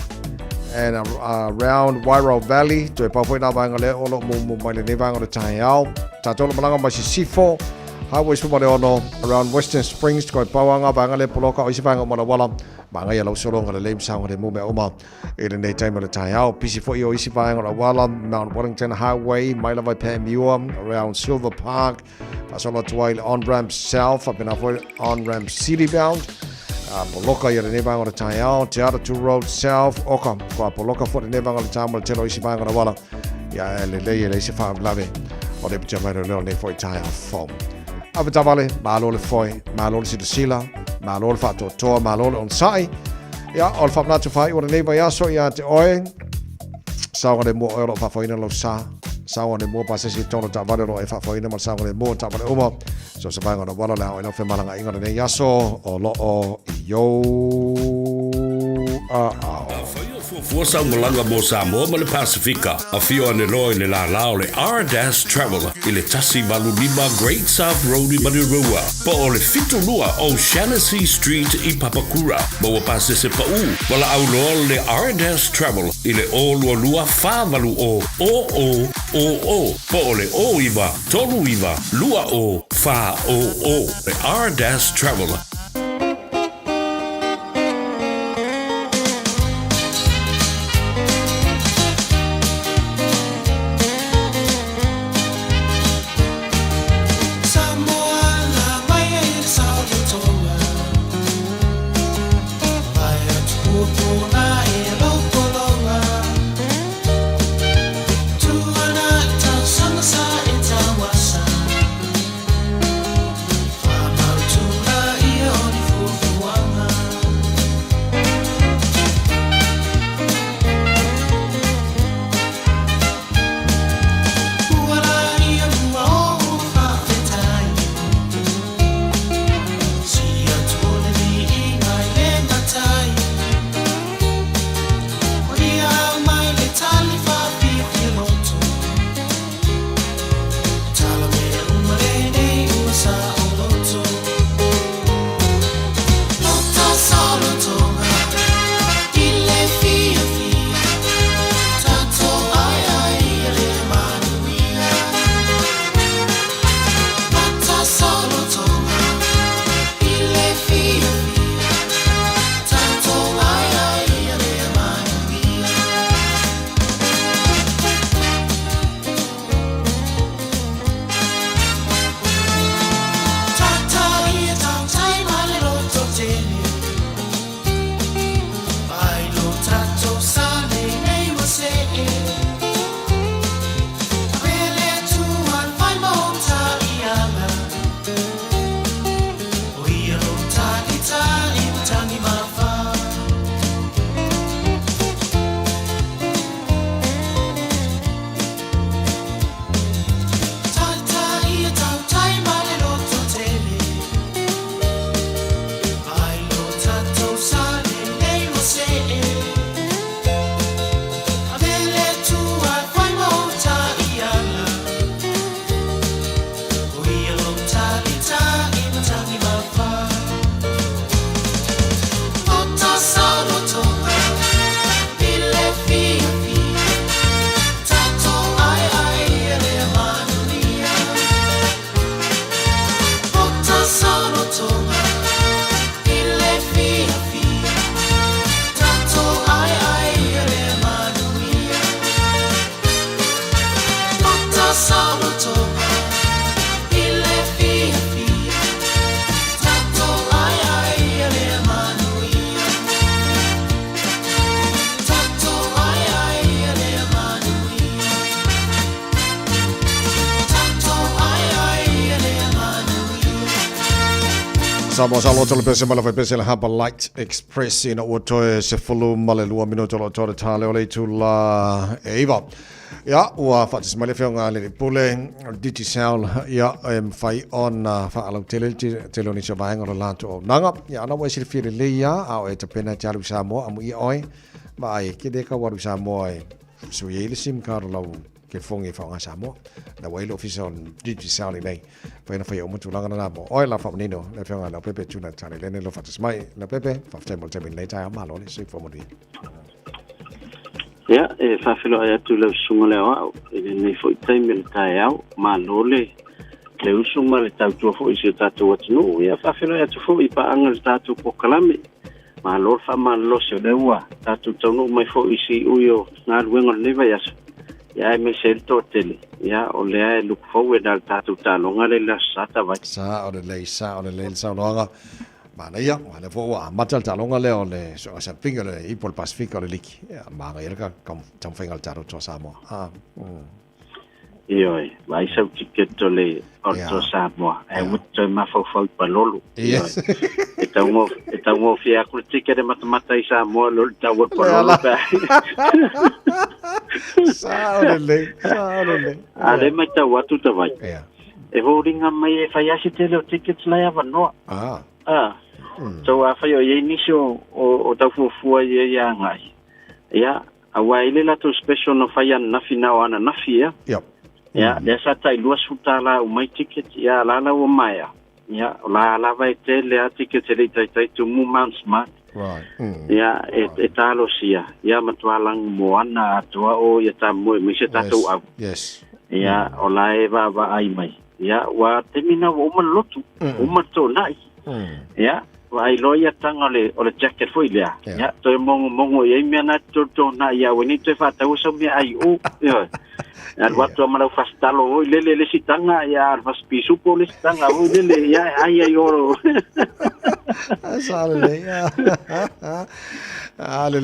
and around Wairau Valley. Te paua na vaenga le olo mumu mai le nevanga le Taeao. Tātou malanga mai si Sifo. Highway Sumare ono, around Western Springs, te paua nga vaenga le poloka o isi vaenga mwana wala. Manga ia lau solonga le leim saunga le mume oma e le nei taima le Taeao. Pisi fo i o isi vaenga la wala, Mount Wellington Highway, Maila vai Pamua, around Silver Park, pasolo tuai on-ramp south, up in on-ramp city bound. Poloka ia le nei vaenga le Taeao, Te Aratu Road south, oka, kua poloka fo le nei vaenga le taima le telo isi vaenga la wala. Ia le lei e le isi whaam lave, o le pita mai leo nei fo i Taeao fo. Awa tavale, malo le foi, malo le sila, malo le whatotoa, malo le onsai. Ia, o le whapnatu whai, o le nei vai aso, ia te oe. Saunga le mua oero whafoina lo sa. Saunga le mua pasesi tono tavale lo e whafoina, ma saunga le mua tavale uma. So se vainga na wala le hao e lau whemalanga inga le nei aso, o lo o yo a-ao.
Fua saumolanga mo Samoa ma le Pasifika. A fio ane loe le la lao le R-Dash Travel i le tasi Malulima Great South Road i Manirua. Pa o le fito lua o Shaughnessy Street i Papakura. Ma wa pase se pa u. Wala au loa le R-Dash Travel i le o lua lua whāwalu o. Pa o le o iwa, tolu iwa, lua o, whā o. Le R-Dash Travel.
Io
Samoa salo tole pese mala fai pese la haba light express ina ua toe se fulu male lua minuto lo tore tale o le tula eiva. Ya, ua fatis male whionga le pule diti sound ya fai on fa alau tele oni se vaenga lo lato o nanga. Ya ana wesi fili le ya au e te pena jalu Samoa amu i oi. Ma ai ke deka waru Samoa e so ye le sim card lau ke fongi fa Samoa. Na wai official diti sound nei. Fa ina fai o mutu langa na mo. Oi la fa nino le whionga la pepe tuna tale le lo fatis mai la pepe fa te mo te bin le tai malo le se fo mo di.
Ya, whawhilo ai atu lau sunga leo au. Nei fo i taimi le Taeao, Malu le usunga le tautua fo i si o tātou atunu. Ya, whawhilo ai atu fo i paanga le tātou pokalame. Malu le whamalo se o leua. Tātou taunu mai fo i si uio ngā ruenga le neva yaso. Ya, me se el tō tele. Ya, o lea e luku fau e dal tātou tālonga le la sata vai.
Sa o le sa longa. Mana ia, mana fo wa matal talonga leo le so sa pinga le ipol Pacifico le liki. Ma ga irka kam tam fingal taro to Samoa.
Ioi, vai sa ticket le orto Samoa. E wutto ma fo palolo.
Yes.
Eta mo fia ku ticket de matamata i Samoa lo tawo palolo pa.
Sa le.
Ale mai ta watu ta vai. E ho ringa mai e fai asi tele o tickets la ya vanoa. So a fai o ye inisio o tau fuafua ye ya ngai. Ya, a waile la to special no fai an nafi na o ana nafi ya.
Yep.
Ya, desa tai lua sutala o mai ticket ya lala o maia. Ya, la vai tele a ticket le tai to mu man smart.
Right.
Ya, e talo sia. Ya matualang moana atua o ya ta mo mi se tatu au.
Yes.
Ya, o la e va ai mai. Ya, wa temina o malotu. O mato nai. Ya. Vai loia tanga o le jacket foi lea. Ya, to mongo ye me na to na ya weni to fa ta uso me ai o. Ya. Al watu mala fastalo o le sitanga ya al faspisu po le sitanga o le ya ai oro.
Sale ya. Ale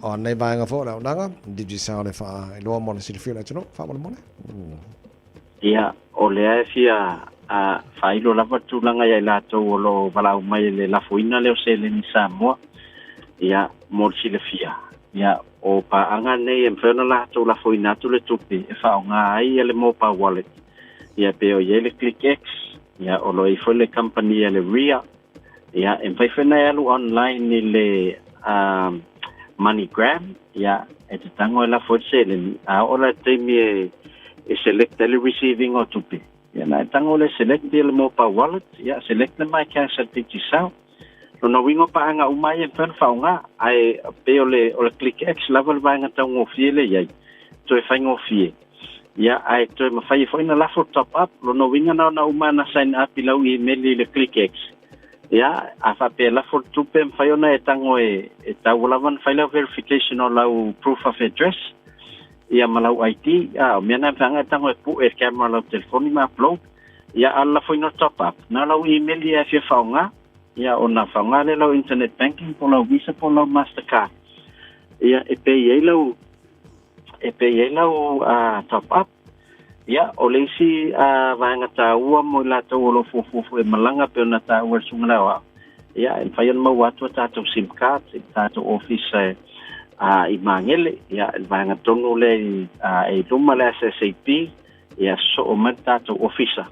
on nei banga fo la nanga. Digi sale fa lo mo si fila no fa mo.
Ya, o le fia a failo lava tulanga ia latou o lo valau mai le lafoina leo se le ni Samoa ia mo le fia ia o paanga nei e mwhena latou lafoina atu le tupi e whaonga ai le mo pa wallet ia pe o ye le ClickX ia o lo i foi le company le RIA ia e mwhena e alu online ni le MoneyGram ia e te tango e lafo se le a o la teimi e select le receiving o tupi. Ya na tango le select le mo pa wallet ya select le mai cash at sao no wingo pa anga umai e pen faunga ai pe o le ClickX level vai nga tango fiele ya to e faingo fie ya ai to ma fai foi na lafo top up no winga na umana sign up ila u email le ClickX ya afa pe lafo tupe fai ona e tango e tawulavan file verification o la proof of address ia malau IT mena fanga tango e pu e camera lo telefoni ma upload ia alla foi no top up na lau email ia fe faunga ia ona faunga le lo internet banking po lo Visa po lo Mastercard ia e pe lau top up ia o le si vanga ta ua mo la to lo fu e malanga pe na ta ua sunga wa ia en fayan ma watu ta to sim card ta to office i mangele ya vanga tonu le e luma le SSAP ya so o mata to officer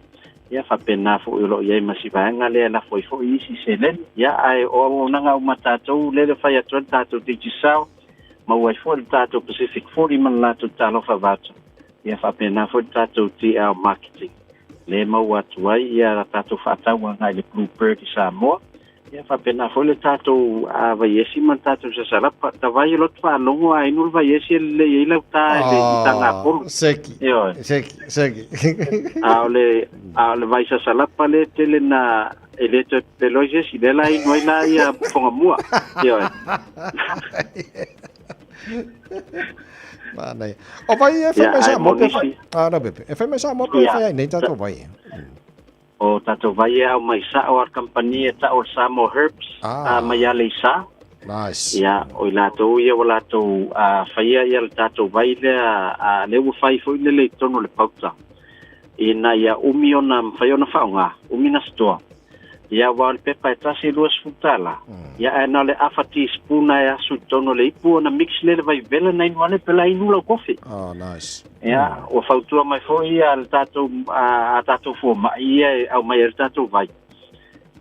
ya fa pena fo lo ye masivanga le la foi fo isi selen ya ai o nanga mata to le fa ya trata to digisao ma wa fo ta to Pacific 40 man la to talo fa vato ya fa pena fo ta to Taeao marketing le ma wa tuai ya ta to fa ta wa ngai le blue di Samoa ya fa pena fo le tato va yesi man tato se sala ta vai lo fa longo ai nul va yesi le ila ta le tanga por
seki
ale vai se sala pa le tele na ele te peloje si de la i no ina ia fonga mua yo
Mana o vai e fa sa mo pe na bebe e fa sa mo pe fa nei tato vai
o tato vai au mai sa o company ta o Samoa Herbs mai ale sa
nice
ya o la to ia wala to faia ia tato vai le u fai foi le tono le pauta ina ia umiona faiona faunga umina store ia wa le pepa e tasi lua sfutala ia na le afa teaspoon ia sutono le ipu na mix le vai vela na inwale pela inula kofi
Oh, nice.
ia o fautua mai fo ia le tatou a tatou fo ma ia au mai le tatou vai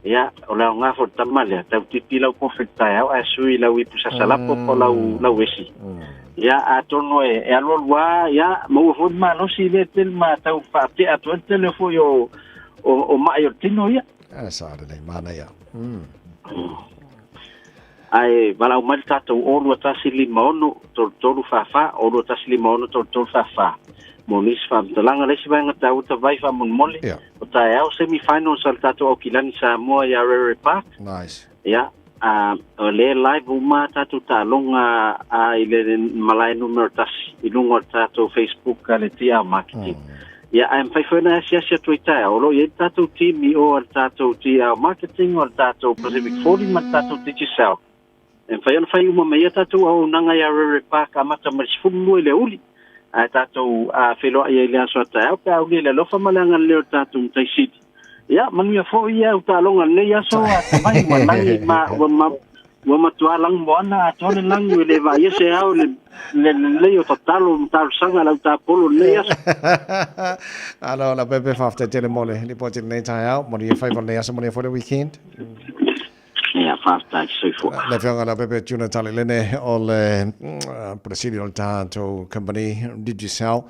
ia o la nga fo tamale tau tipila ko feta au asui la wi pusa sala po la wesi ia a tono e alo lua ia mo fo ma no si le tel ma tau fa te atu tel fo yo o mai o tino ia
Sa le mana ia.
ai wala o mai tatou o lua tasi lima ono tolu fa o lua tasi lima ono tolu fa monis fa talanga le siba nga tau ta vai fa mon mole o Taeao semi-final sal tatou o kilani Samoa ya Rere Park
Nice.
ia o le live uma tatou talonga ile malai numero tasi ilungo tatou Facebook le tia marketing ia am fai fona sia tu Taeao lo ia tatou team o tatou tia marketing o tatou Pacific 40 ma tatou teacher en fai uma mai tatou au nanga ya Rere Park amata marisfulu ile uli a tatou a felo ia ile aso Taeao pe au le lofa malanga le tatou tai city ia manu ia fo ia utalonga le ia so vai manai ma wa matualang moana atole lang le vai se au le o totalo tal sanga la tapolo le ia
Alo la pepe fafte tele mole li poti nei Taeao mo ia fai le aso mo for the weekend.
ia fasta so fo
Le fianga la pepe tuna tale lene o le presidio tato company digital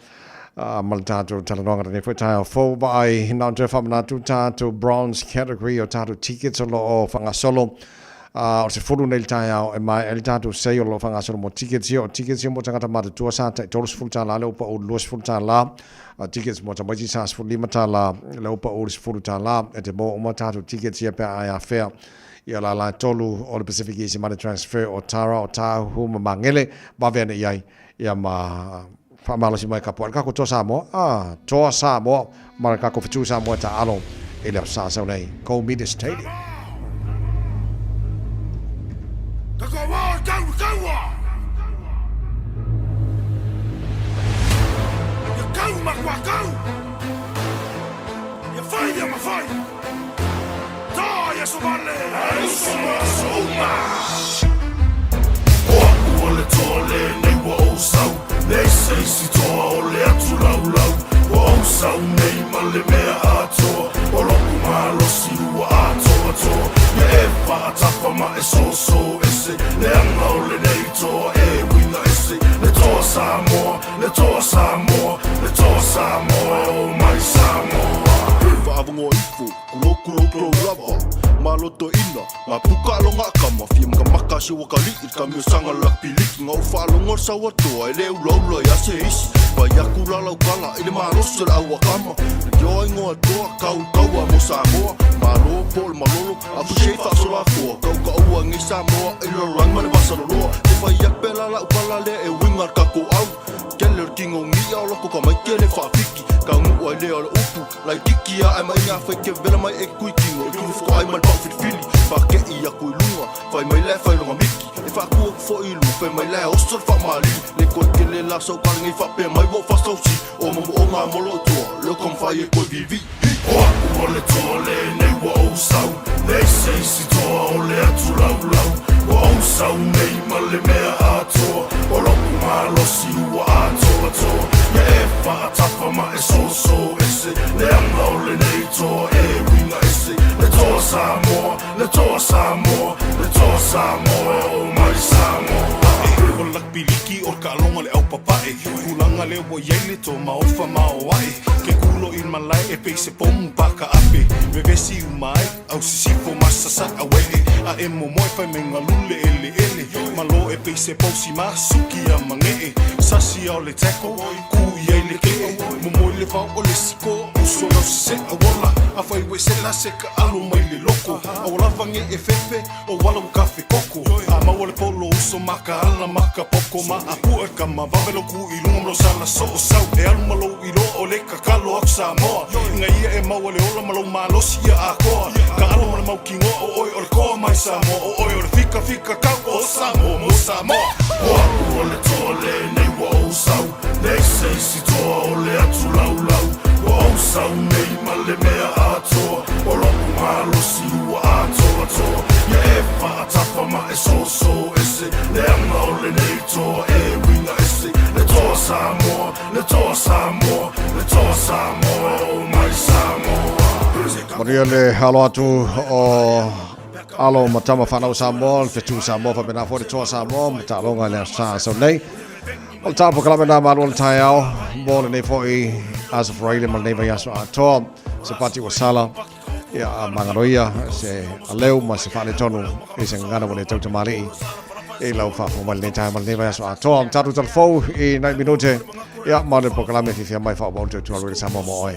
maltato talanonga ne foi Taeao fo by non te famna tu tato bronze category o tato tickets o fanga solo o se fulu nei Taeao e mai el tato sei o fanga solo mo tickets mo tanga mata tua sa te tolos full tala le o los full tala tickets mo tama sa full lima tala le o os full tala e te mo tato tickets ia pe ai fair ia la tolu o le Pacific Easy Money Transfer o Tara o Tahu mangele ba vene ia ma famalo si mai kapo ka ko to Samoa ma ka ko fitu Samoa ta alo ele sa nei ko media stadium
Ole tole nei wa osau nei sei si toa ole atu lau wa osau nei male mea atoa o loku malo si ua atoa ya e wha atapa ma e so ese le anga ole nei toa e wina ese le toa Samoa o mai Samoa
Whaavongo ifu, kulo lava Maloto ina, ma puka longa kama Fiam ka maka si waka liit ka mio sanga lak piliki Ngau whaalongo sa watoa, ele ulaula ya se isi Payaku lalau kala, ele marosa la awa kama Yo ingoa toa, kaua mo Samoa Malo pol malolo, apu shei whaasola koa Kau ka ua ngi Samoa, ila rang mane wasaroloa Te whaiak pela lau kala le e wingar kako au Kele kingo ngia o loko ka mai kele whaapiki Ka ngua lea le upu, lai tiki a ai mai ngā whaike vela mai e kui kingo E kuru fuko ai mai pau whitwhili, whake i a kui lunga Whai mai lea whai longa miki, e whakua kufo ilu Whai mai lea osor whamali, le koe kele la sau karingi whape mai wo whastausi O mamu o ngā molo toa, leo kom whai e koe vivi
O aku ole toa le nei wa osau Nei sei si toa ole atu lau Wa osau nei male mea atoa O loku malo si ua atoa Ya e wha atapa ma e so ese Le anga ole nei toa e wina ese Le toa Samoa o mai Samoa
O lakpiliki o ka alonga le au papae Kulanga le wa yeile to maofa maoae Ke kulo in malai e peise pomu paka ape Vevesi umai au sisifo masasa awele A e momoi fai menga lule ele Malo e peise posi masuki a mangee Sasi au le teko, ku yeile kee Momoi le vau o le siko, uso lau se awala A fai we se la se ka alo mai le loko A wala vange e fefe, o wala kafe koko A maua le polo uso maka ala maka poko Ma a pua ka ma vavelo ku i lunga mlo sala so o sau E alu malo i lo o le kakalo ak Samoa Nga ia e maua le ola malo malosi ia a koa Ka alo male mau kingo o oi o le koa mai Samoa O oi o le fika kau o Samoa mo Samoa
O aku ole toa le nei wa osau Nei sei si toa ole atu lau Wa osau nei male mea atoa O loku malo si ua Samoa, le toa Samoa, le toa Samoa, o mai Samoa.
Maria le halo atu o alo matama whanau Samoa, whetu Samoa, whapena fwore toa Samoa, mata longa le sa so nei. O tapo kalame na malu o Taeao, mo le nei fwoi as of raile mal nei vai aso atoa, se pati wa sala, ia mangaroia, se aleu ma se whale tonu, e se ngana wane tau tamari i lau whafo mal nei tae mal nei vai aso atoa, tatu talfou i 9 minute, ia ma le po kalame fifia mai whao bonto tu alwere Samoa mo oi,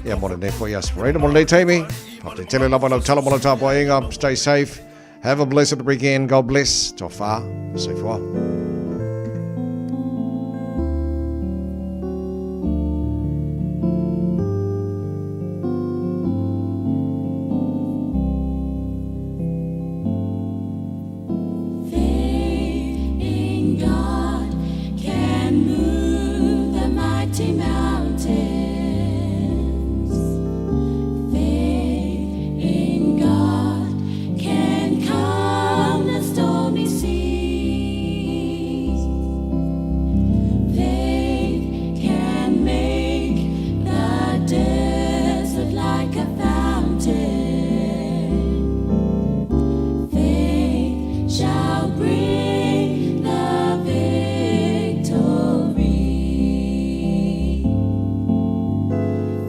ia mo le nei fwoi as of raile mo le nei taimi, pati tele lava lau tala mo le tapo inga, stay safe, have a blessed weekend, God bless, to far, safe wa.
In God can move the mighty mountains. Faith in God can calm the stormy seas. Faith can make the desert like a fountain. Faith shall bring the victory.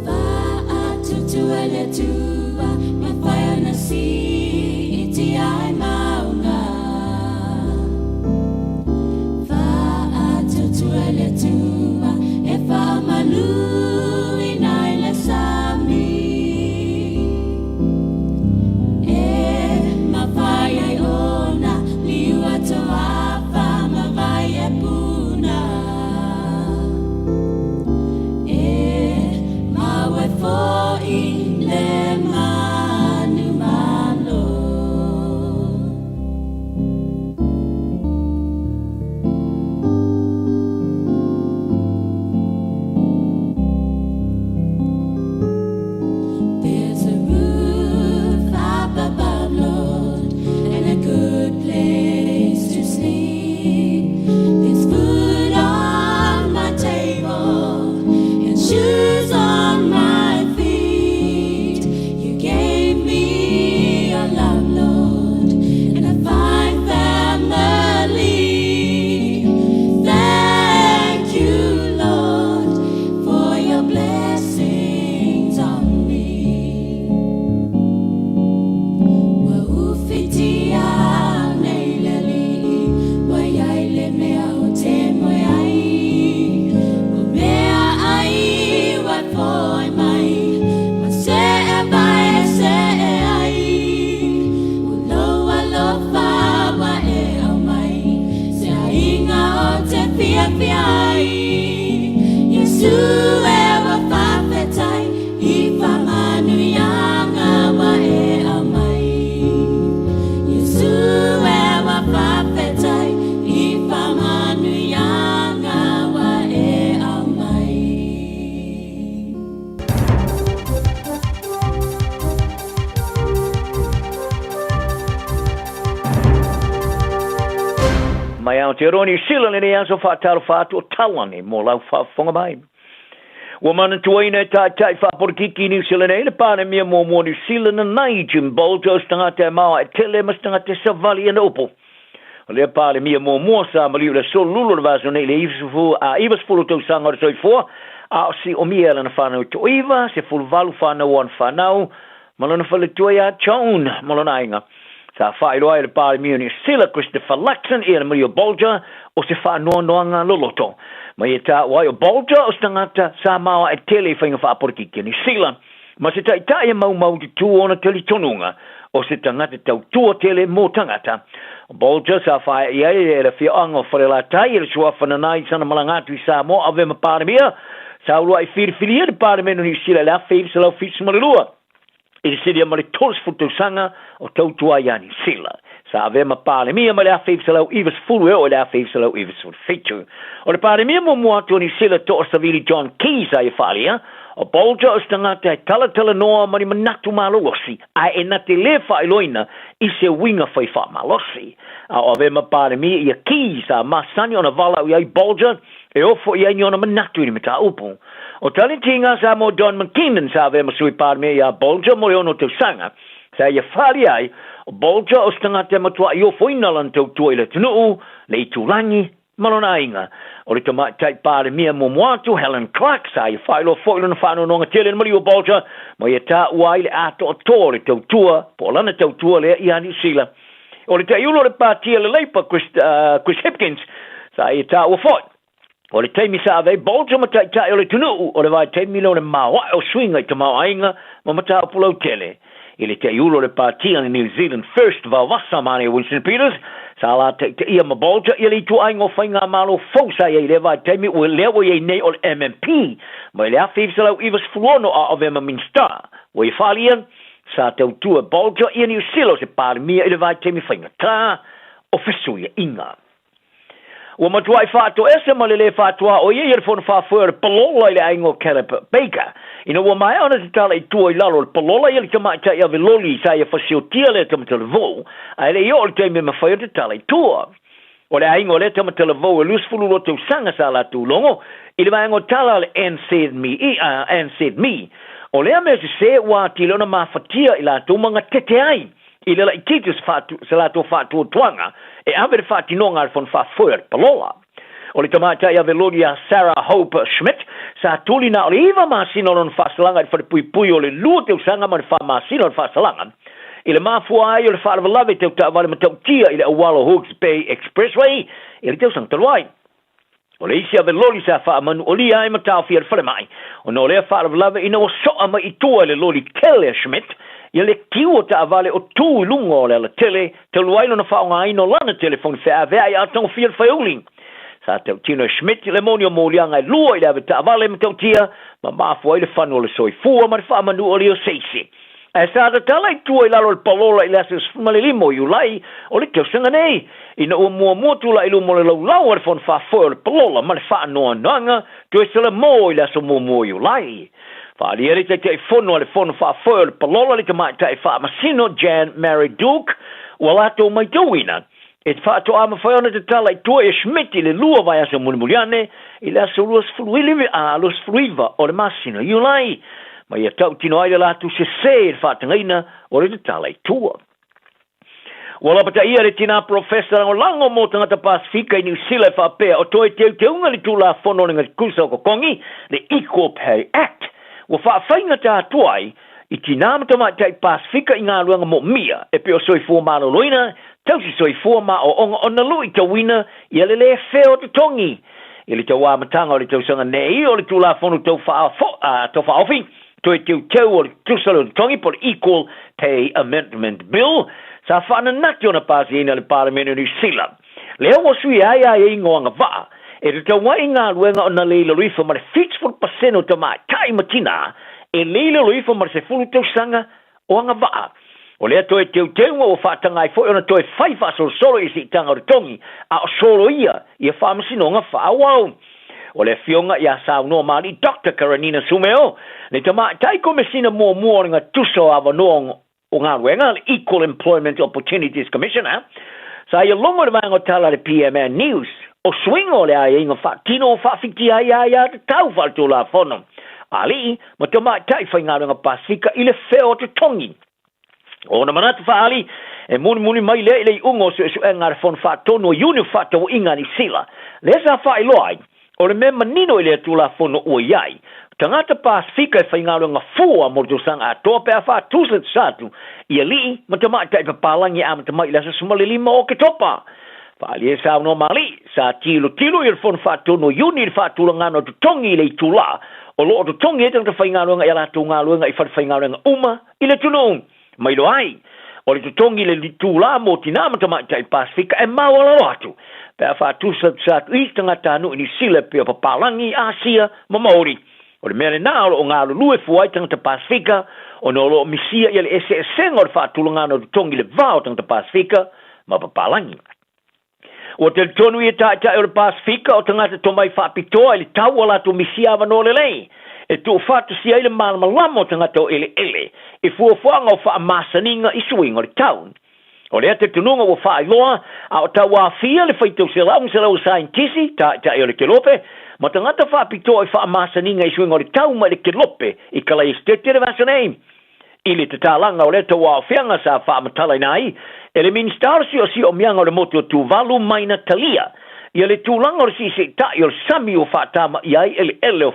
Fa'atutuele tua, mawhaia na si iti ai maunga. Fa'atutuele tua, e whamalu i nai le sami. E mawhaia i ona, liua toa wha mawai e puna. E mawe fo'i le manu malo. There's a roof up above, Lord, and a good place to sleep. There's food on my table and shoes on my feet. You gave me your love, Lord, and a fine family. Thank you, Lord, for your blessings on me. Waufitia neileli, wayaile mea o te moeai. O mea ai wapoi mai, ma se e vai e se e ai. O loa lofa wa e au mai, se ainga o te fia fia ai. Yesu e wa whawhetai, I whamanu ianga wa e au mai. Yesu e wa whawhetai, I whamanu ianga wa e au mai.
Mai Aotearoa New Zealand ni aso whaataro whaatu o tawane mo lau whaafonga mai. Wa mana tuaina tai whaaporikiki New Zealand e le pāne mia mo New Zealand na nai Jim Bolter stangata e mawa e tele ma stangata savali e opo. O le pāne mia mo sa maliu le sol lulu le vaso nei le ivas fulu tau sanga o soifua a o si o mia lana whanau to iwa se fulu valu whanau an whanau malona whale tuaia chaun malona inga. Sa whairoa e le pāle mia ni sila Christopher Luxon e le Mario Bolger o se whanoanoanga loloto. Mai e tā wai o Bolger o stangata sa mawa e tele whainga whaaporikiki ni sila. Ma se tai e mau te tū ona tele tonunga o se tangata tau tua tele mō tangata. Bolger sa whai e e le whianga o wharela tai e le sua whananai sana malangatu I Samoa ave ma pāle mia. Sa urua e whiriwhiria le pāle mea ni sila le awhi sa lau whis marelua. I le siria ma le tols futusanga o tautua yani sila. Sa ave ma pāle mia ma le awhif sa lau iwas fulu e o le awhif sa lau iwas fulu fitu. O le pāle mia mo mua tu ni sila to o savili John Keys a i whalia o bolja o stangata e tala noa mani manatu malosi ai e na te le fa iloina I se winga fai fa malosi a o ve ma pare mi ia ki sa masani ona vala i ai bolja e ofo i ai ona manatu ni mata upu o talentinga sa mo Don McKinnon sa ve ma sui pare mi ia bolja mo ono te sanga sa ia fali ai o bolja o stangata matua i ofo ina lan tau tua ile tunu le tulangi malona inga o le tama tai pare mia mo moatu Helen Clark sa I failo foilo na whanau nonga tele mali o bolja mo ia ta uai le ato o tō le tautua po lana tautua le I New Zealand o le tai ulo le pātia le leipa Chris Hipkins sa ia ta ua foi o le taimi sa ave bolja ma tai o le tunu o le vai taimi lo le mawa o swinga I tama ainga ma mata o pulau tele I le tai ulo le pātia le New Zealand First Valvasa mani Winston Peters Sala te ia mabolja ia li tu ai ngo fainga malo fosa ia le vai temi o le o ia nei o MMP mai le afif sala ivas fluono a ovema minsta o ia falia sa te tu bolja ia ni silo se par mia le vai temi fainga ta o fesu ia inga o matua I fato ese malele fatua o ia fon fa for palola ile ai ngo kelep baker o mai ona te tala I tu I lalo palola ia te mai ia veloli sa ia fasiotia le te vo ai le ia te me fa te tala I tu o le ai ngo le te vo lus fulu lo te sanga sala tu longo ile mai ngo tala le and said me o le me se wa ti lona ma fatia ila tu manga tete ai ile la titus fatu salato fatu twanga e ave fatu nonga fon fa for palola o le tamata ia velodia Sarah Hope Schmidt sa tulina oliva masino non fasalanga for pui o le lute usanga ma fa masino fasalanga ile mafua ai o le fa lave te ta vale matia ile Walla Hawke's Bay Expressway ile te sang tolwai o le isia veloli sa fa manu o li ai matau fi al mai o no le fa lave ina o so ama I tu le loli Kelly Schmidt ia le kiu ta vale o tu lungo le tele te luaino na fa nga ino lana telefone fa ave ai atong fi al failing sa te tino Schmidt le monio molianga lua ile ave ta vale mtau tia ma foi le fanu le soi fu ma fa manu o le seisi e sa ta tala tu ile lo palola ile se malelimo you lai o le ke sanga nei ina o mo tu la ile mo le lau fon fa for palola ma fa no nanga tu se le mo ile so mo you lai fa li ere te fono le fono fa for palola le mai te fa masino Jan Mary Duke wala to mai doina et fatto ama faiona te tala I tua e Schmidt le lua vai a se muliane il a so los fluili a los fluiva o le massino you lai ma ia tau tino ai la tu se il fatto ngaina o le tala I tua wala pata ia le tina professor o lango mo tanga Pasifika I New Zealand fa pe o toi te unga le tu la fono nga kusa ko kongi the Equal Pay Act wa fa fainga ta tuai I tina mata mai tai Pasifika I ngā luanga mo mia e pe o soi fu malo loina tau si soi fuama o onga ona lui ta wina ia le feo te tongi ia le tau amatanga o le tau sanga nei o le tula fonu tau wha ofi toi tau o le tusalo te tongi por Equal Pay Amendment Bill sa whana nati ona pasi ina le Parliament New Zealand leo o sui ai ingoanga vaa e te tau wai ngā luenga ona leila rifa ma le 50% o ta mai kai matina e leila rifa ma le se fulu tau sanga o anga vaa o lea toe teu o whātanga I fo ona toe whaifa solo I si tanga o tongi a o solo ia whamasinonga whaawau. O lea fionga ia sao noa maari Dr. Karanina Sumeo ne tama taiko mesina mua ringa tuso awa noa o ngā ruenga Equal Employment Opportunities Commissioner sa ia longo le maango tala le PMN News o swingo le ai inga tino whawhiti ai te tau whaltu la whono ali ma tama tai whainga ringa Pasifika I le wheo te tongi ona manatu faali e muni mai le ungo so ngar fon fa tono uni fa to inga ni sila lesa fa iloi o le mema nino ile tu la fono o yai tangata Pasifika fa ingalo nga fua mo tu sang a to pe fa tuset satu ia li matama tai pa palangi am tama ila sa sumali mo ke topa fa ali sa no mali sa tilo il fon fa tono uni fa tu ngano tu tongi le tu la o lo tu tongi tang fa ingalo nga ila tu ngalo nga fa ingalo nga uma ile tu no mai lo ai o le tutongi le litula mo tinama tama tai Pasifika e mawala watu pe fa tu sa istanga tanu ni sile pe palangi Asia ma Maori o le mele na o nga lu fu ai tanga Pasifika o no lo misia ile ese sengo fa tu nga no tutongi le vao tanga Pasifika ma palangi o te tonu i ta o Pasifika o tanga to mai fa pito ile tawala tu misia va no le e tu fatu si ai le malamo tangata o ele e fuafuanga o wha masaninga i suinga le town. O lea te tununga o wha iloa, a o tawa fia le whaitau se lau saintisi, ta e o le kelope, ma tangata wha pito i wha masaninga i suinga le town ma le kelope, i kala i stete le vasanei. I le te tālanga o le tawa whianga sa wha matala nai, e le ministarsi o si o mianga o le moto tu valu maina talia, ia le tūlanga o le si se ta i o le sami o wha tama iai ele o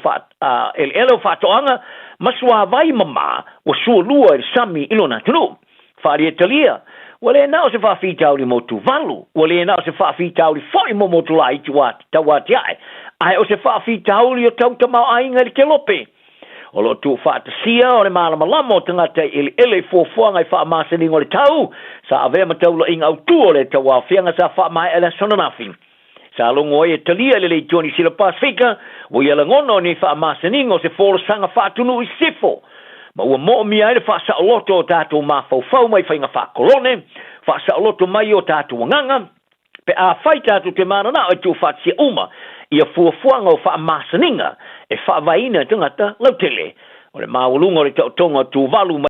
wha toanga, masua vai mama o sua lua i sami ilo na tunu. Whaare talia, wale nao se whawhitau li motu valu, wale nao se whawhitau li fwoi mo motu la iti tawati ai, ai o se whawhitau li o tautamau ainga li kelope. O lo tu whaatasia o le malamalamo tangata ele fuafuanga i whaamasaning o le tau, sa avea matau la inga autu o le tawa whianga sa whaamai ele sonanafing. Sa longo e talia le Johnny Sila Pasifika, wo ia langono ni whaamasaning o se folo sanga whaatunu i sifo. Ma ua mo mia ele whaasa oloto o tātou mawhauwhau mai whainga whaakolone, whaasa oloto mai o tātou nganga, pe a whai tātou te mana o tu whaatsia uma, ia fuafuanga o whaamasaninga, e whaavaina tangata lautele. O le maulunga o le tautonga tu valu